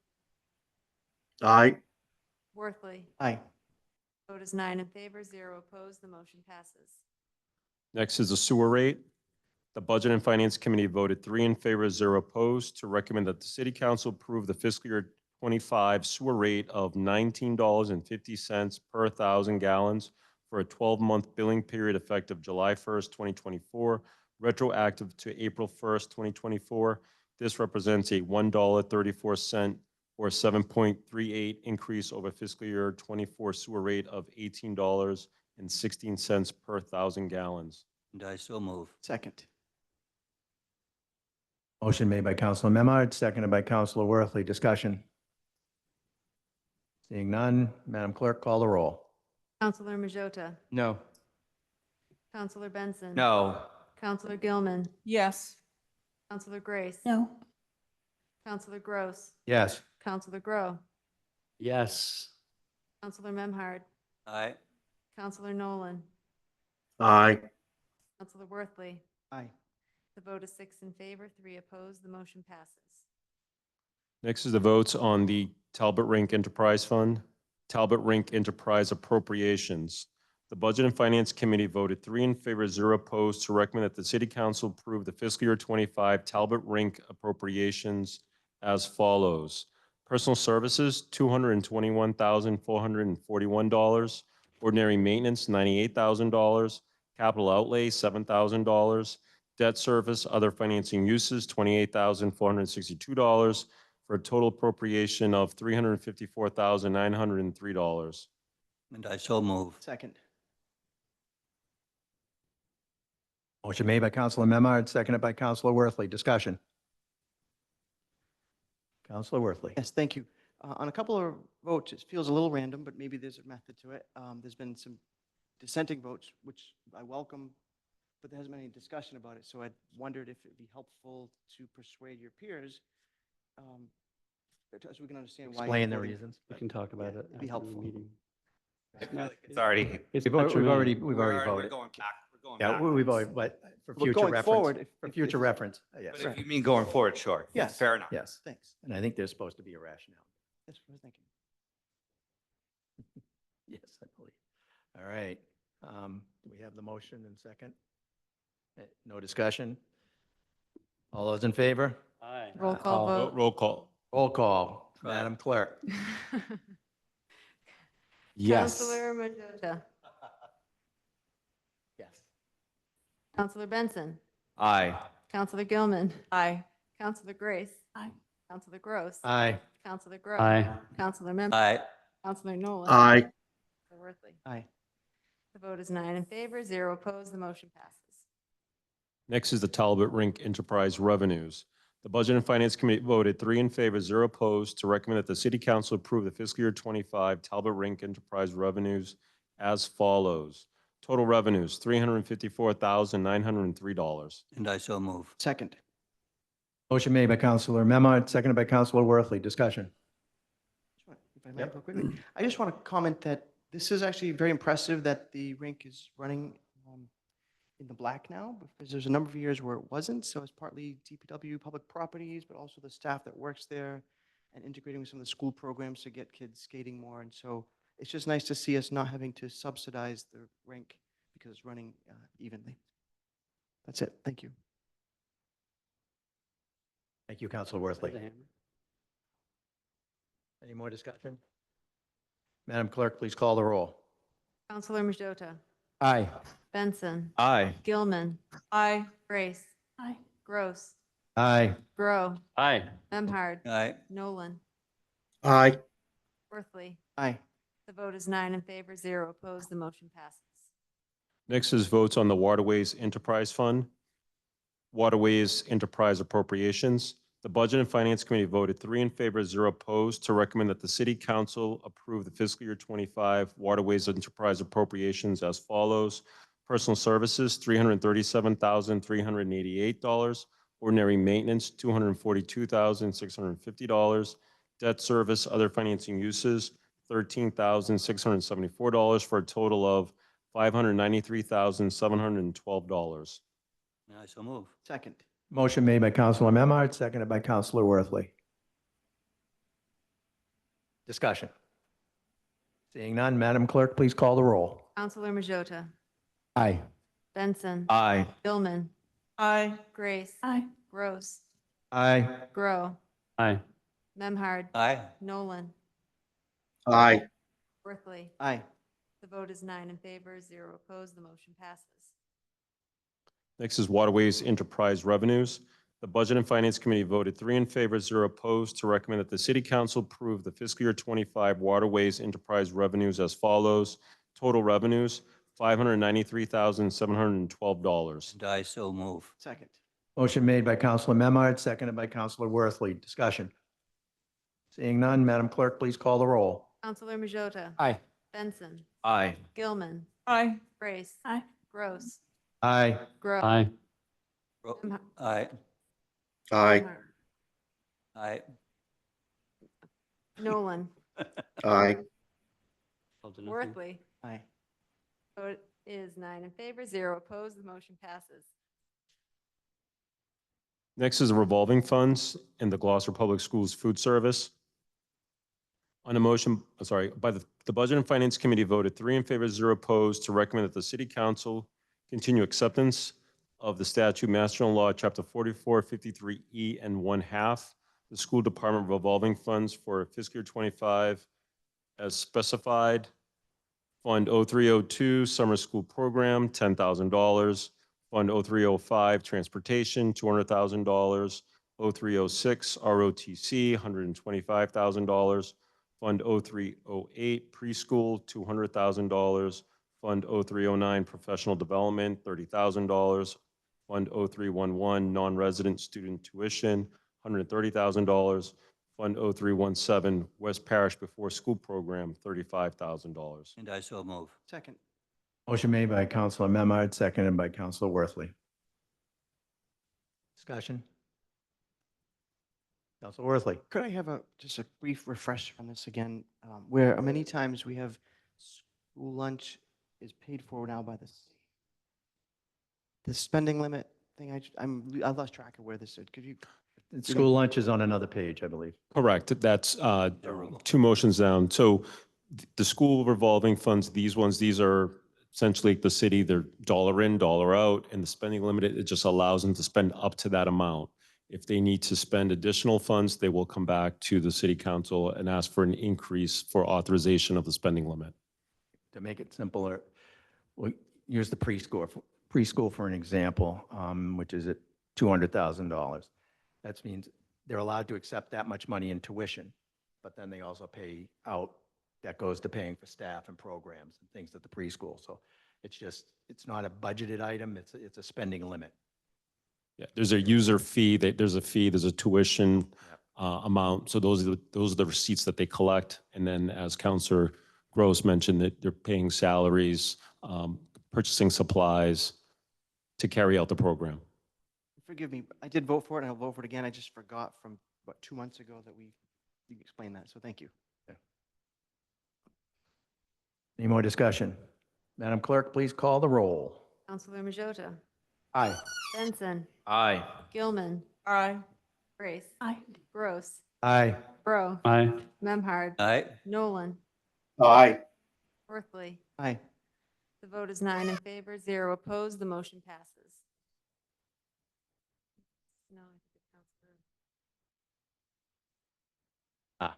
Aye. Worthley. Aye. Vote is 9 in favor, 0 opposed. The motion passes. Next is the sewer rate. The Budget and Finance Committee voted 3 in favor, 0 opposed, to recommend that the City Council approve the fiscal year 25 sewer rate of $19.50 per 1,000 gallons for a 12-month billing period effective July 1st, 2024, retroactive to April 1st, 2024. This represents a $1.34 or 7.38 increase over fiscal year 24 sewer rate of $18.16 per 1,000 gallons. And I so move. Second. Motion made by Counselor Memard, seconded by Counselor Worthley. Discussion? Seeing none, Madam Clerk, call the roll. Counselor Majota, No. Counselor Benson. No. Counselor Gilman, Yes. Counselor Grace. No. Counselor Gross, Yes. Counselor Grow, Yes. Counselor Memhard, Aye. Counselor Nolan, Aye. Counselor Worthley. Aye. The vote is 6 in favor, 3 opposed. The motion passes. Next is the votes on the Talbot Rink Enterprise Fund, Talbot Rink Enterprise Appropriations. The Budget and Finance Committee voted 3 in favor, 0 opposed, to recommend that the City Council approve the fiscal year 25 Talbot Rink appropriations as follows. Personal services, $221,441. Ordinary maintenance, $98,000. Capital outlay, $7,000. Debt service, other financing uses, $28,462, for a total appropriation of $354,903. And I so move. Second. Motion made by Counselor Memard, seconded by Counselor Worthley. Discussion? Counselor Worthley. Yes, thank you. On a couple of votes, it feels a little random, but maybe there's a method to it. There's been some dissenting votes, which I welcome, but there hasn't been any discussion about it. So I wondered if it'd be helpful to persuade your peers, so we can understand why. you're Explain the voting. reasons. We can talk about Yeah, it. it'd be after the helpful. meeting. It's already. It's We've not already germane. we've already voted. We're going back. We're going Yeah, we've backwards. already, but for But future going reference. forward, For if- future if- reference, yes. But if you mean going forward, sure. Yes. Fair enough. Yes. Thanks. And I think there's supposed to be a rationale. That's what I was thinking. Yes, I believe. All right. Do we have the motion and second? No discussion? All those in favor? Aye. Roll call vote. Roll call. Roll call. Right. Madam Clerk. Yes. Counselor Majota, Yes. Counselor Benson, Aye. Counselor Gilman, Aye. Counselor Grace. Aye. Counselor Gross. Aye. Counselor Grow. Aye. Counselor Memhard. Aye. Counselor Nolan. Aye. The Counselor Worthley. Aye. The vote is 9 in favor, 0 opposed. The motion passes. Next is the Talbot Rink Enterprise Revenues. The Budget and Finance Committee voted 3 in favor, 0 opposed, to recommend that the City Council approve the fiscal year 25 Talbot Rink Enterprise revenues as follows. Total revenues, $354,903. And I so move. Second. Motion made by Counselor Memard, seconded by Counselor Worthley. Discussion. If I may, Yep. real quickly. I just want to comment that this is actually very impressive that the rink is running in the black now, because there's a number of years where it wasn't. So it's partly DPW public properties, but also the staff that works there and integrating with some of the school programs to get kids skating more. And so it's just nice to see us not having to subsidize the rink because it's running evenly. That's it. Thank you. Thank you, Counselor Worthley. Any more discussion? Madam Clerk, please call the roll. Counselor Majota, Aye. Benson, Aye. Gilman, Aye. Grace, Aye. Gross, Aye. Grow, Aye. Memhard, Aye. Nolan, Aye. Worthley. Aye. The vote is 9 in favor, 0 opposed. The motion passes. Next is votes on the Waterways Enterprise Fund. Waterways Enterprise Appropriations. The Budget and Finance Committee voted 3 in favor, 0 opposed, to recommend that the City Council approve the fiscal year 25 Waterways Enterprise Appropriations as follows. Personal Services, $337,388. Ordinary Maintenance, $242,650. Debt Service, Other Financing Uses, $13,674, for a total of $593,712. And I so move. Second. Motion made by Counselor Memard, seconded by Counselor Worthley. Discussion. Seeing none, Madam Clerk, please call the roll. Counselor Majota, Aye. Benson, Aye. Gilman, Aye. Grace, Aye. Gross, Aye. Grow, Aye. Memhard, Aye. Nolan, Aye. Worthley. Aye. The vote is 9 in favor, 0 opposed. The motion passes. Next is Waterways Enterprise Revenues. The Budget and Finance Committee voted 3 in favor, 0 opposed, to recommend that the City Council approve the fiscal year 25 Waterways Enterprise revenues as follows. Total revenues, $593,712. And I so move. Second. Motion made by Counselor Memard, seconded by Counselor Worthley. Discussion. Seeing none, Madam Clerk, please call the roll. Counselor Majota, Aye. Benson, Aye. Gilman, Aye. Grace, Aye. Gross, Aye. Grow. Aye. Aye. Aye. Memhard, Aye. Nolan, Aye. 12-0. Worthley. Aye. Vote is 9 in favor, 0 opposed. The motion passes. Next is the revolving funds in the Gloucester Public Schools Food Service. On a motion, by the Budget and Finance Committee voted 3 in favor, 0 opposed, to recommend that the City Council continue acceptance of the statute, Mass General Law, Chapter 4453E and 1/2, the School Department revolving funds for fiscal year 25 as specified. Fund 0302, Summer School Program, $10,000. Fund 0305, Transportation, $200,000. 0306, ROTC, $125,000. Fund 0308, Preschool, $200,000. Fund 0309, Professional Development, $30,000. Fund 0311, Non-Resident Student Tuition, $130,000. Fund 0317, West Parish Before School Program, $35,000. And I so move. Second. Motion made by Counselor Memard, seconded by Counselor Worthley. Discussion. Counselor Worthley. Could I have just a brief refresher on this again? Where many times we have school lunch is paid for now by the city. The spending limit thing, I lost track of where this is. Could you? School lunch is on another page, I believe. Correct. That's 2 motions down. So the school revolving funds, these are essentially the city, they're dollar in, dollar out, and the spending limit, it just allows them to spend up to that amount. If they need to spend additional funds, they will come back to the City Council and ask for an increase for authorization of the spending limit. To make it simpler, we'll use the preschool for an example, which is at $200,000. That means they're allowed to accept that much money in tuition, but then they also pay out that goes to paying for staff and programs and things at the preschool. So it's just, it's not a budgeted item, it's a spending limit. Yeah, there's a user fee, there's a fee, there's a tuition amount. So those are the receipts that they collect. And then as Counselor Gross mentioned, that they're paying salaries, purchasing supplies to carry out the program. Forgive me, I did vote for it and I'll vote for it again. I just forgot from, what, 2 months ago that you explained that. So thank you. Any more discussion? Madam Clerk, please call the roll. Counselor Majota, Aye. Benson, Aye. Gilman, Aye. Grace, Aye. Gross, Aye. Bro, Aye. Memhard, Aye. Nolan, Aye. Worthley. Aye. The vote is 9 in favor, 0 opposed. The motion passes. No, I think it's Counselor.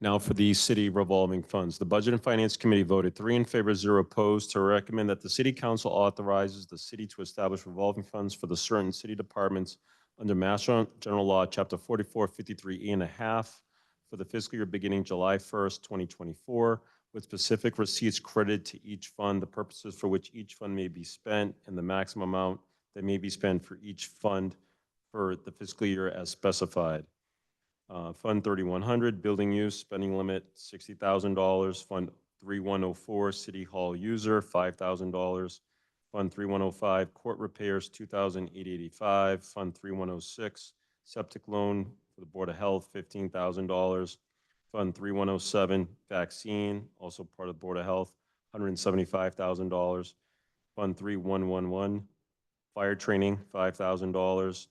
Now for the city revolving funds. The Budget and Finance Committee voted 3 in favor, 0 opposed to recommend that the city council authorizes the city to establish revolving funds for the certain city departments under Mass General Law, Chapter 4453E and a half for the fiscal year beginning July 1st, 2024, with specific receipts credited to each fund, the purposes for which each fund may be spent, and the maximum amount that may be spent for each fund for the fiscal year as specified. Fund 3100, building use, spending limit $60,000. Fund 3104, City Hall user, $5,000. Fund 3105, court repairs, $2,885. Fund 3106, septic loan for the Board of Health, $15,000. Fund 3107, vaccine, also part of the Board of Health, $175,000. Fund 3111, fire training, $5,000.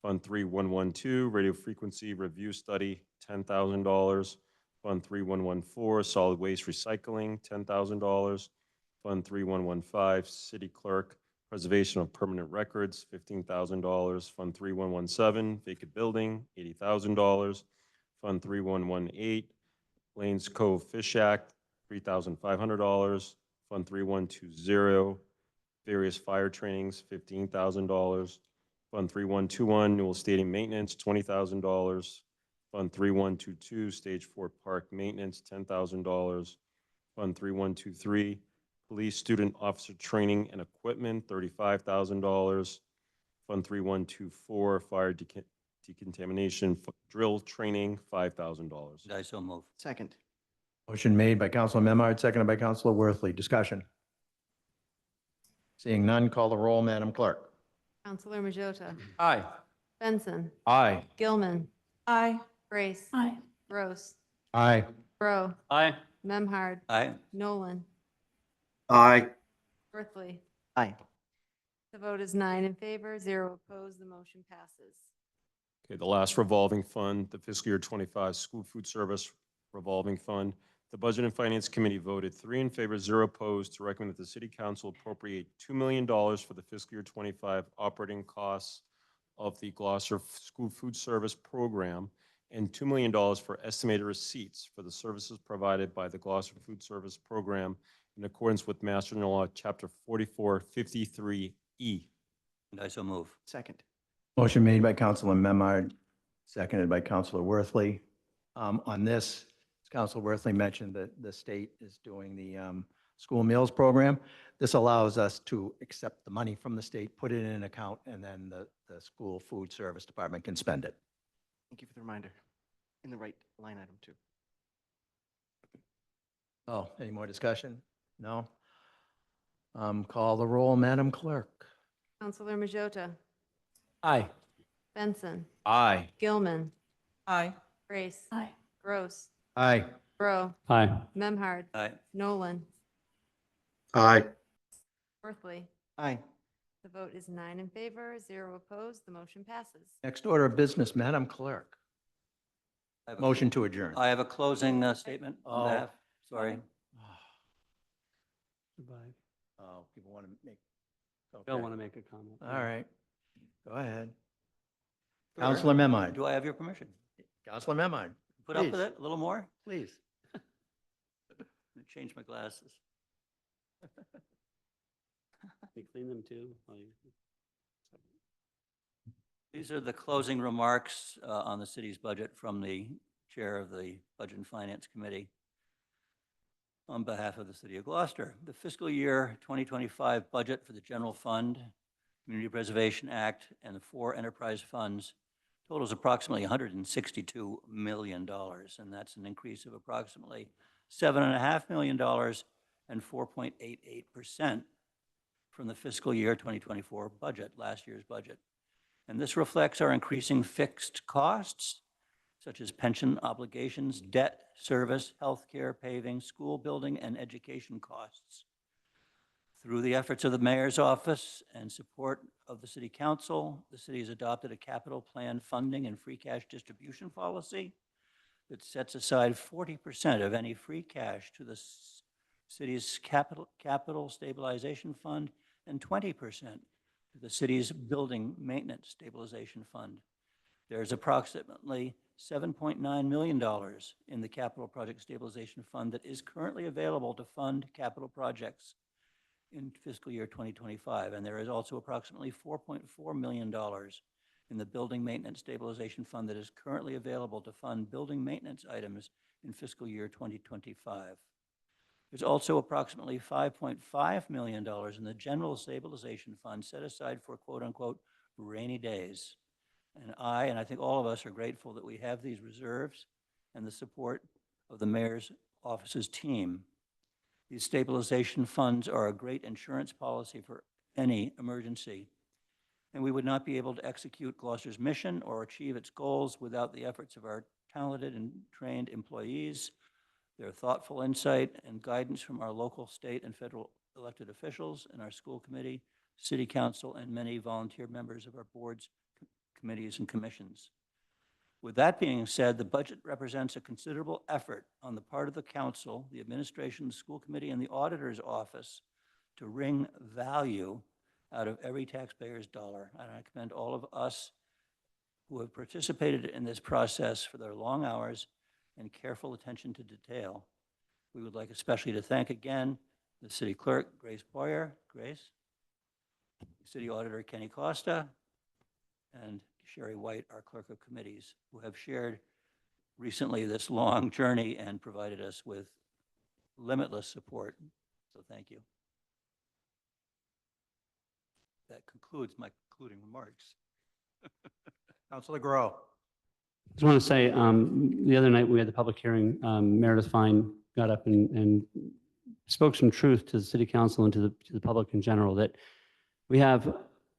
Fund 3112, radio frequency review study, $10,000. Fund 3114, solid waste recycling, $10,000. Fund 3115, city clerk, preservation of permanent records, $15,000. Fund 3117, vacant building, $80,000. Fund 3118, Lanes Cove Fish Act, $3,500. Fund 3120, various fire trainings, $15,000. Fund 3121, Newell Stadium Maintenance, $20,000. Fund 3122, Stage 4 Park Maintenance, $10,000. Fund 3123, Police Student Officer Training and Equipment, $35,000. Fund 3124, Fire Decontamination Drill Training, $5,000. I so move. Second. Motion made by Counselor Memard, seconded by Counselor Worthley. Discussion. Seeing none, call the roll, Madam Clerk. Counselor Majota, Aye. Benson, Aye. Gilman, Aye. Grace, Aye. Gross, Aye. Bro, Aye. Memhard, Aye. Nolan, Aye. Worthley. Aye. The vote is 9 in favor, 0 opposed. The motion passes. Okay, the last revolving fund, the fiscal year 25 school food service revolving fund. The Budget and Finance Committee voted 3 in favor, 0 opposed to recommend that the City Council appropriate $2 million for the fiscal year 25 operating costs of the Gloucester School Food Service Program and $2 million for estimated receipts for the services provided by the Gloucester Food Service Program in accordance with Mass General Law, Chapter 4453E. And I so move. Second. Motion made by Counselor Memard, seconded by Counselor Worthley. On this, as Counselor Worthley mentioned, that the state is doing the school meals program. This allows us to accept the money from the state, put it in an account, and then the school food service department can spend it. Thank you for the reminder. In the right line item, too. Oh, any more discussion? No? Call the roll, Madam Clerk. Counselor Majota, Aye. Benson, Aye. Gilman, Aye. Grace, Aye. Gross, Aye. Bro, Aye. Memhard, Aye. Nolan, Aye. Worthley. Aye. The vote is 9 in favor, 0 opposed. The motion passes. Next order of business, Madam Clerk. I have a- Motion to adjourn. I have a closing statement on Oh. behalf. Sorry. Goodbye. Oh, people want to make. Bill okay. want to make a comment. All right. Go ahead. Sure. Counselor Memard. Do I have your permission? Counselor Memard, Put up with Please. it a little more? please. Change my glasses. You clean them too? while you- These are the closing remarks on the city's budget from the chair of the Budget and Finance Committee. On behalf of the City of Gloucester, the fiscal year 2025 budget for the General Fund, Community Preservation Act, and the 4 enterprise funds totals approximately $162 million, and that's an increase of approximately $7.5 million and 4.88% from the fiscal year 2024 budget, last year's budget. And this reflects our increasing fixed costs, such as pension obligations, debt service, healthcare, paving, school building, and education costs. Through the efforts of the mayor's office and support of the city council, the city has adopted a capital plan funding and free cash distribution policy that sets aside 40% of any free cash to the city's capital stabilization fund and 20% to the city's building maintenance stabilization fund. There's approximately $7.9 million in the capital project stabilization fund that is currently available to fund capital projects in fiscal year 2025. And there is also approximately $4.4 million in the building maintenance stabilization fund that is currently available to fund building maintenance items in fiscal year 2025. There's also approximately $5.5 million in the general stabilization fund set aside for quote unquote rainy days. And I think all of us are grateful that we have these reserves and the support of the mayor's office's team. These stabilization funds are a great insurance policy for any emergency, and we would not be able to execute Gloucester's mission or achieve its goals without the efforts of our talented and trained employees, their thoughtful insight and guidance from our local, state, and federal elected officials and our school committee, city council, and many volunteer members of our boards, committees, and commissions. With that being said, the budget represents a considerable effort on the part of the council, the administration, the school committee, and the auditor's office to wring value out of every taxpayer's dollar. And I commend all of us who have participated in this process for their long hours and careful attention to detail. We would like especially to thank again the city clerk, Grace Boyer, Grace, city auditor, Kenny Costa, and Sherry White, our clerk of committees, who have shared recently this long journey and provided us with limitless support. So thank you. That concludes my concluding remarks. Councilor Grow. I just want to say, the other night we had the public hearing, Meredith Fine got up and spoke some truth to the city council and to the public in general, that we have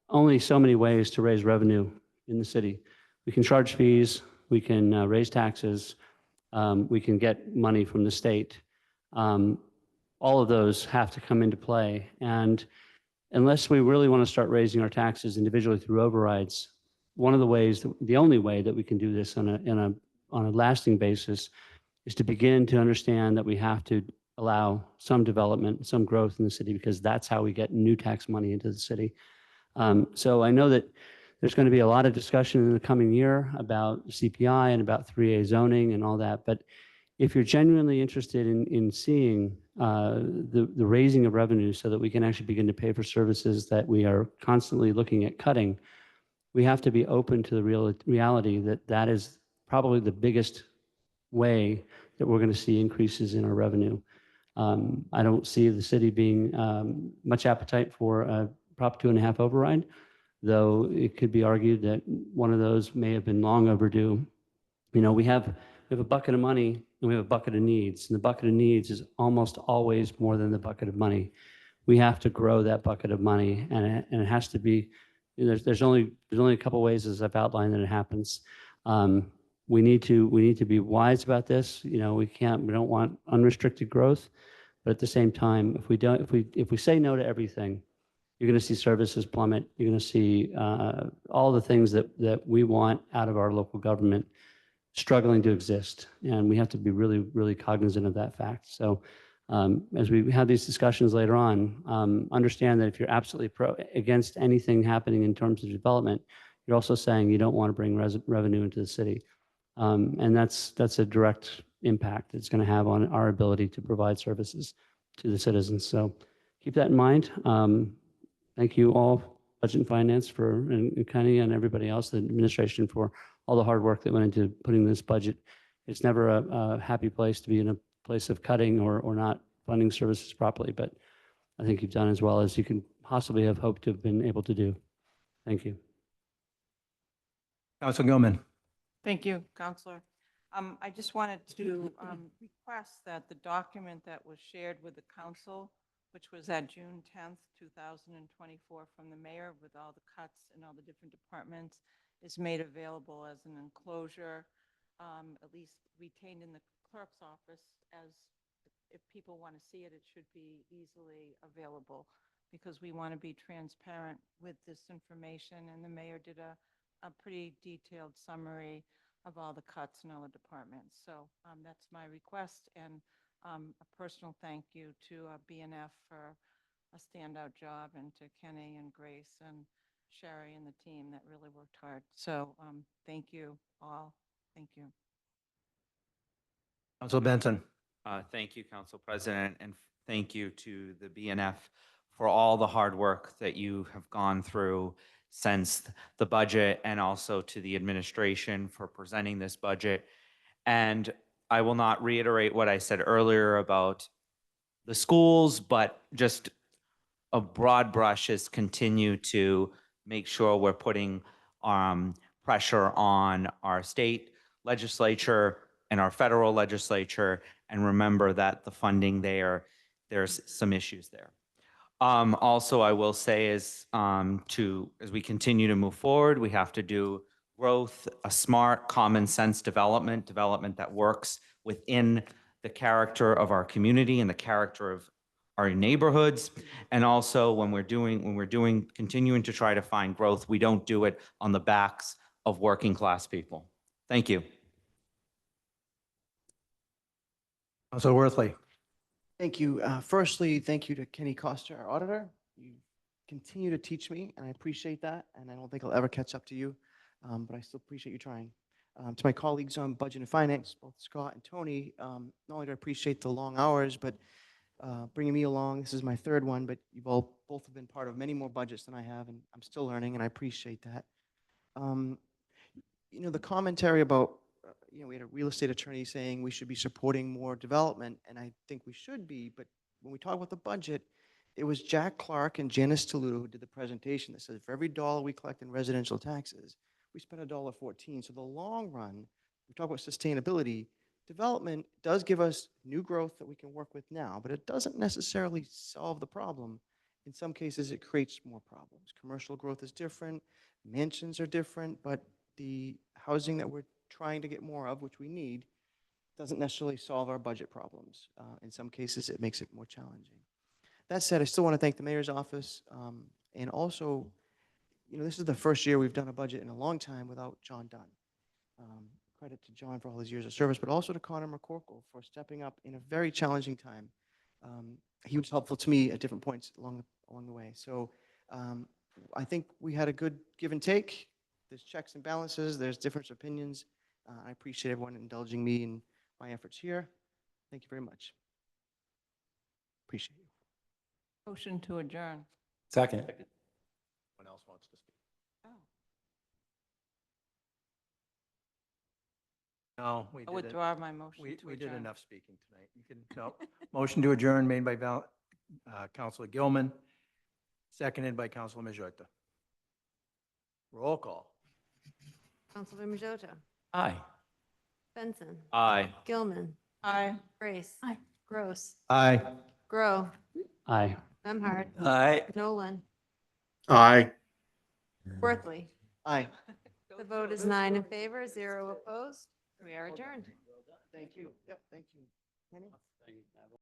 only so many ways to raise revenue in the city. We can charge fees, we can raise taxes, we can get money from the state. All of those have to come into play. And unless we really want to start raising our taxes individually through overrides, one of the ways, the only way that we can do this on a lasting basis is to begin to understand that we have to allow some development, some growth in the city, because that's how we get new tax money into the city. So I know that there's going to be a lot of discussion in the coming year about CPI and about 3A zoning and all that. But if you're genuinely interested in seeing the raising of revenue so that we can actually begin to pay for services that we are constantly looking at cutting, we have to be open to the reality that that is probably the biggest way that we're going to see increases in our revenue. I don't see the city being much appetite for a Prop 2.5 override, though it could be argued that one of those may have been long overdue. You know, we have a bucket of money and we have a bucket of needs, and the bucket of needs is almost always more than the bucket of money. We have to grow that bucket of money, and it has to be. There's only a couple ways, as I've outlined, that it happens. We need to be wise about this. You know, we don't want unrestricted growth, but at the same time, if we say no to everything, you're going to see services plummet. You're going to see all the things that we want out of our local government struggling to exist, and we have to be really, really cognizant of that fact. So as we have these discussions later on, understand that if you're absolutely against anything happening in terms of development, you're also saying you don't want to bring revenue into the city. And that's a direct impact it's going to have on our ability to provide services to the citizens. So keep that in mind. Thank you all, Budget and Finance, and Kenny and everybody else, the administration, for all the hard work that went into putting this budget. It's never a happy place to be in a place of cutting or not funding services properly, but I think you've done as well as you can possibly have hoped to have been able to do. Thank you. Council Gilman. Thank you, Counselor. I just wanted to request that the document that was shared with the council, which was at June 10th, 2024, from the mayor with all the cuts and all the different departments, is made available as an enclosure, at least retained in the clerk's office. As if people want to see it, it should be easily available, because we want to be transparent with this information. And the mayor did a pretty detailed summary of all the cuts in all the departments. So that's my request, and a personal thank you to BNF for a standout job, and to Kenny and Grace and Sherry and the team that really worked hard. So thank you all. Thank you. Council Benson. Thank you, Council President, and thank you to the BNF for all the hard work that you have gone through since the budget, and also to the administration for presenting this budget. And I will not reiterate what I said earlier about the schools, but just a broad brush is continue to make sure we're putting pressure on our state legislature and our federal legislature, and remember that the funding there's some issues there. Also, I will say is as we continue to move forward, we have to do growth, a smart, common sense development that works within the character of our community and the character of our neighborhoods. And also when we're continuing to try to find growth, we don't do it on the backs of working class people. Thank you. Council Worthley. Thank you. Firstly, thank you to Kenny Costa, our auditor. You continue to teach me, and I appreciate that, and I don't think I'll ever catch up to you, but I still appreciate you trying. To my colleagues on Budget and Finance, both Scott and Tony, not only do I appreciate the long hours, but bringing me along. This is my third one, but you've all both have been part of many more budgets than I have, and I'm still learning, and I appreciate that. You know, the commentary about we had a real estate attorney saying we should be supporting more development, and I think we should be, but when we talk about the budget, it was Jack Clark and Janice Toludo who did the presentation that said for every dollar we collect in residential taxes, we spend $1.14. So the long run, we talk about sustainability, development does give us new growth that we can work with now, but it doesn't necessarily solve the problem. In some cases, it creates more problems. Commercial growth is different, mansions are different, but the housing that we're trying to get more of, which we need, doesn't necessarily solve our budget problems. In some cases, it makes it more challenging. That said, I still want to thank the mayor's office, and also, this is the first year we've done a budget in a long time without John Dunn. Credit to John for all his years of service, but also to Connor McCorkle for stepping up in a very challenging time. He was helpful to me at different points along the way. So I think we had a good give and take. There's checks and balances. There's different opinions. I appreciate everyone indulging me in my efforts here. Thank you very much. Appreciate you. Motion to adjourn. Second. Anyone else wants to speak? No, we I did it. withdraw my motion to adjourn. We did enough speaking tonight. You can, no. Motion to adjourn made by Councilor Gilman, seconded by Councilor Majota. Roll call. Councilor Majota. Aye. Benson. Aye. Gilman. Aye. Grace. Aye. Gross. Aye. Grow. Aye. Memhard. Aye. Nolan. Aye. Worthley. Aye. The vote is 9 in favor, 0 opposed. We are adjourned. Thank you. Yep, thank you. Kenny?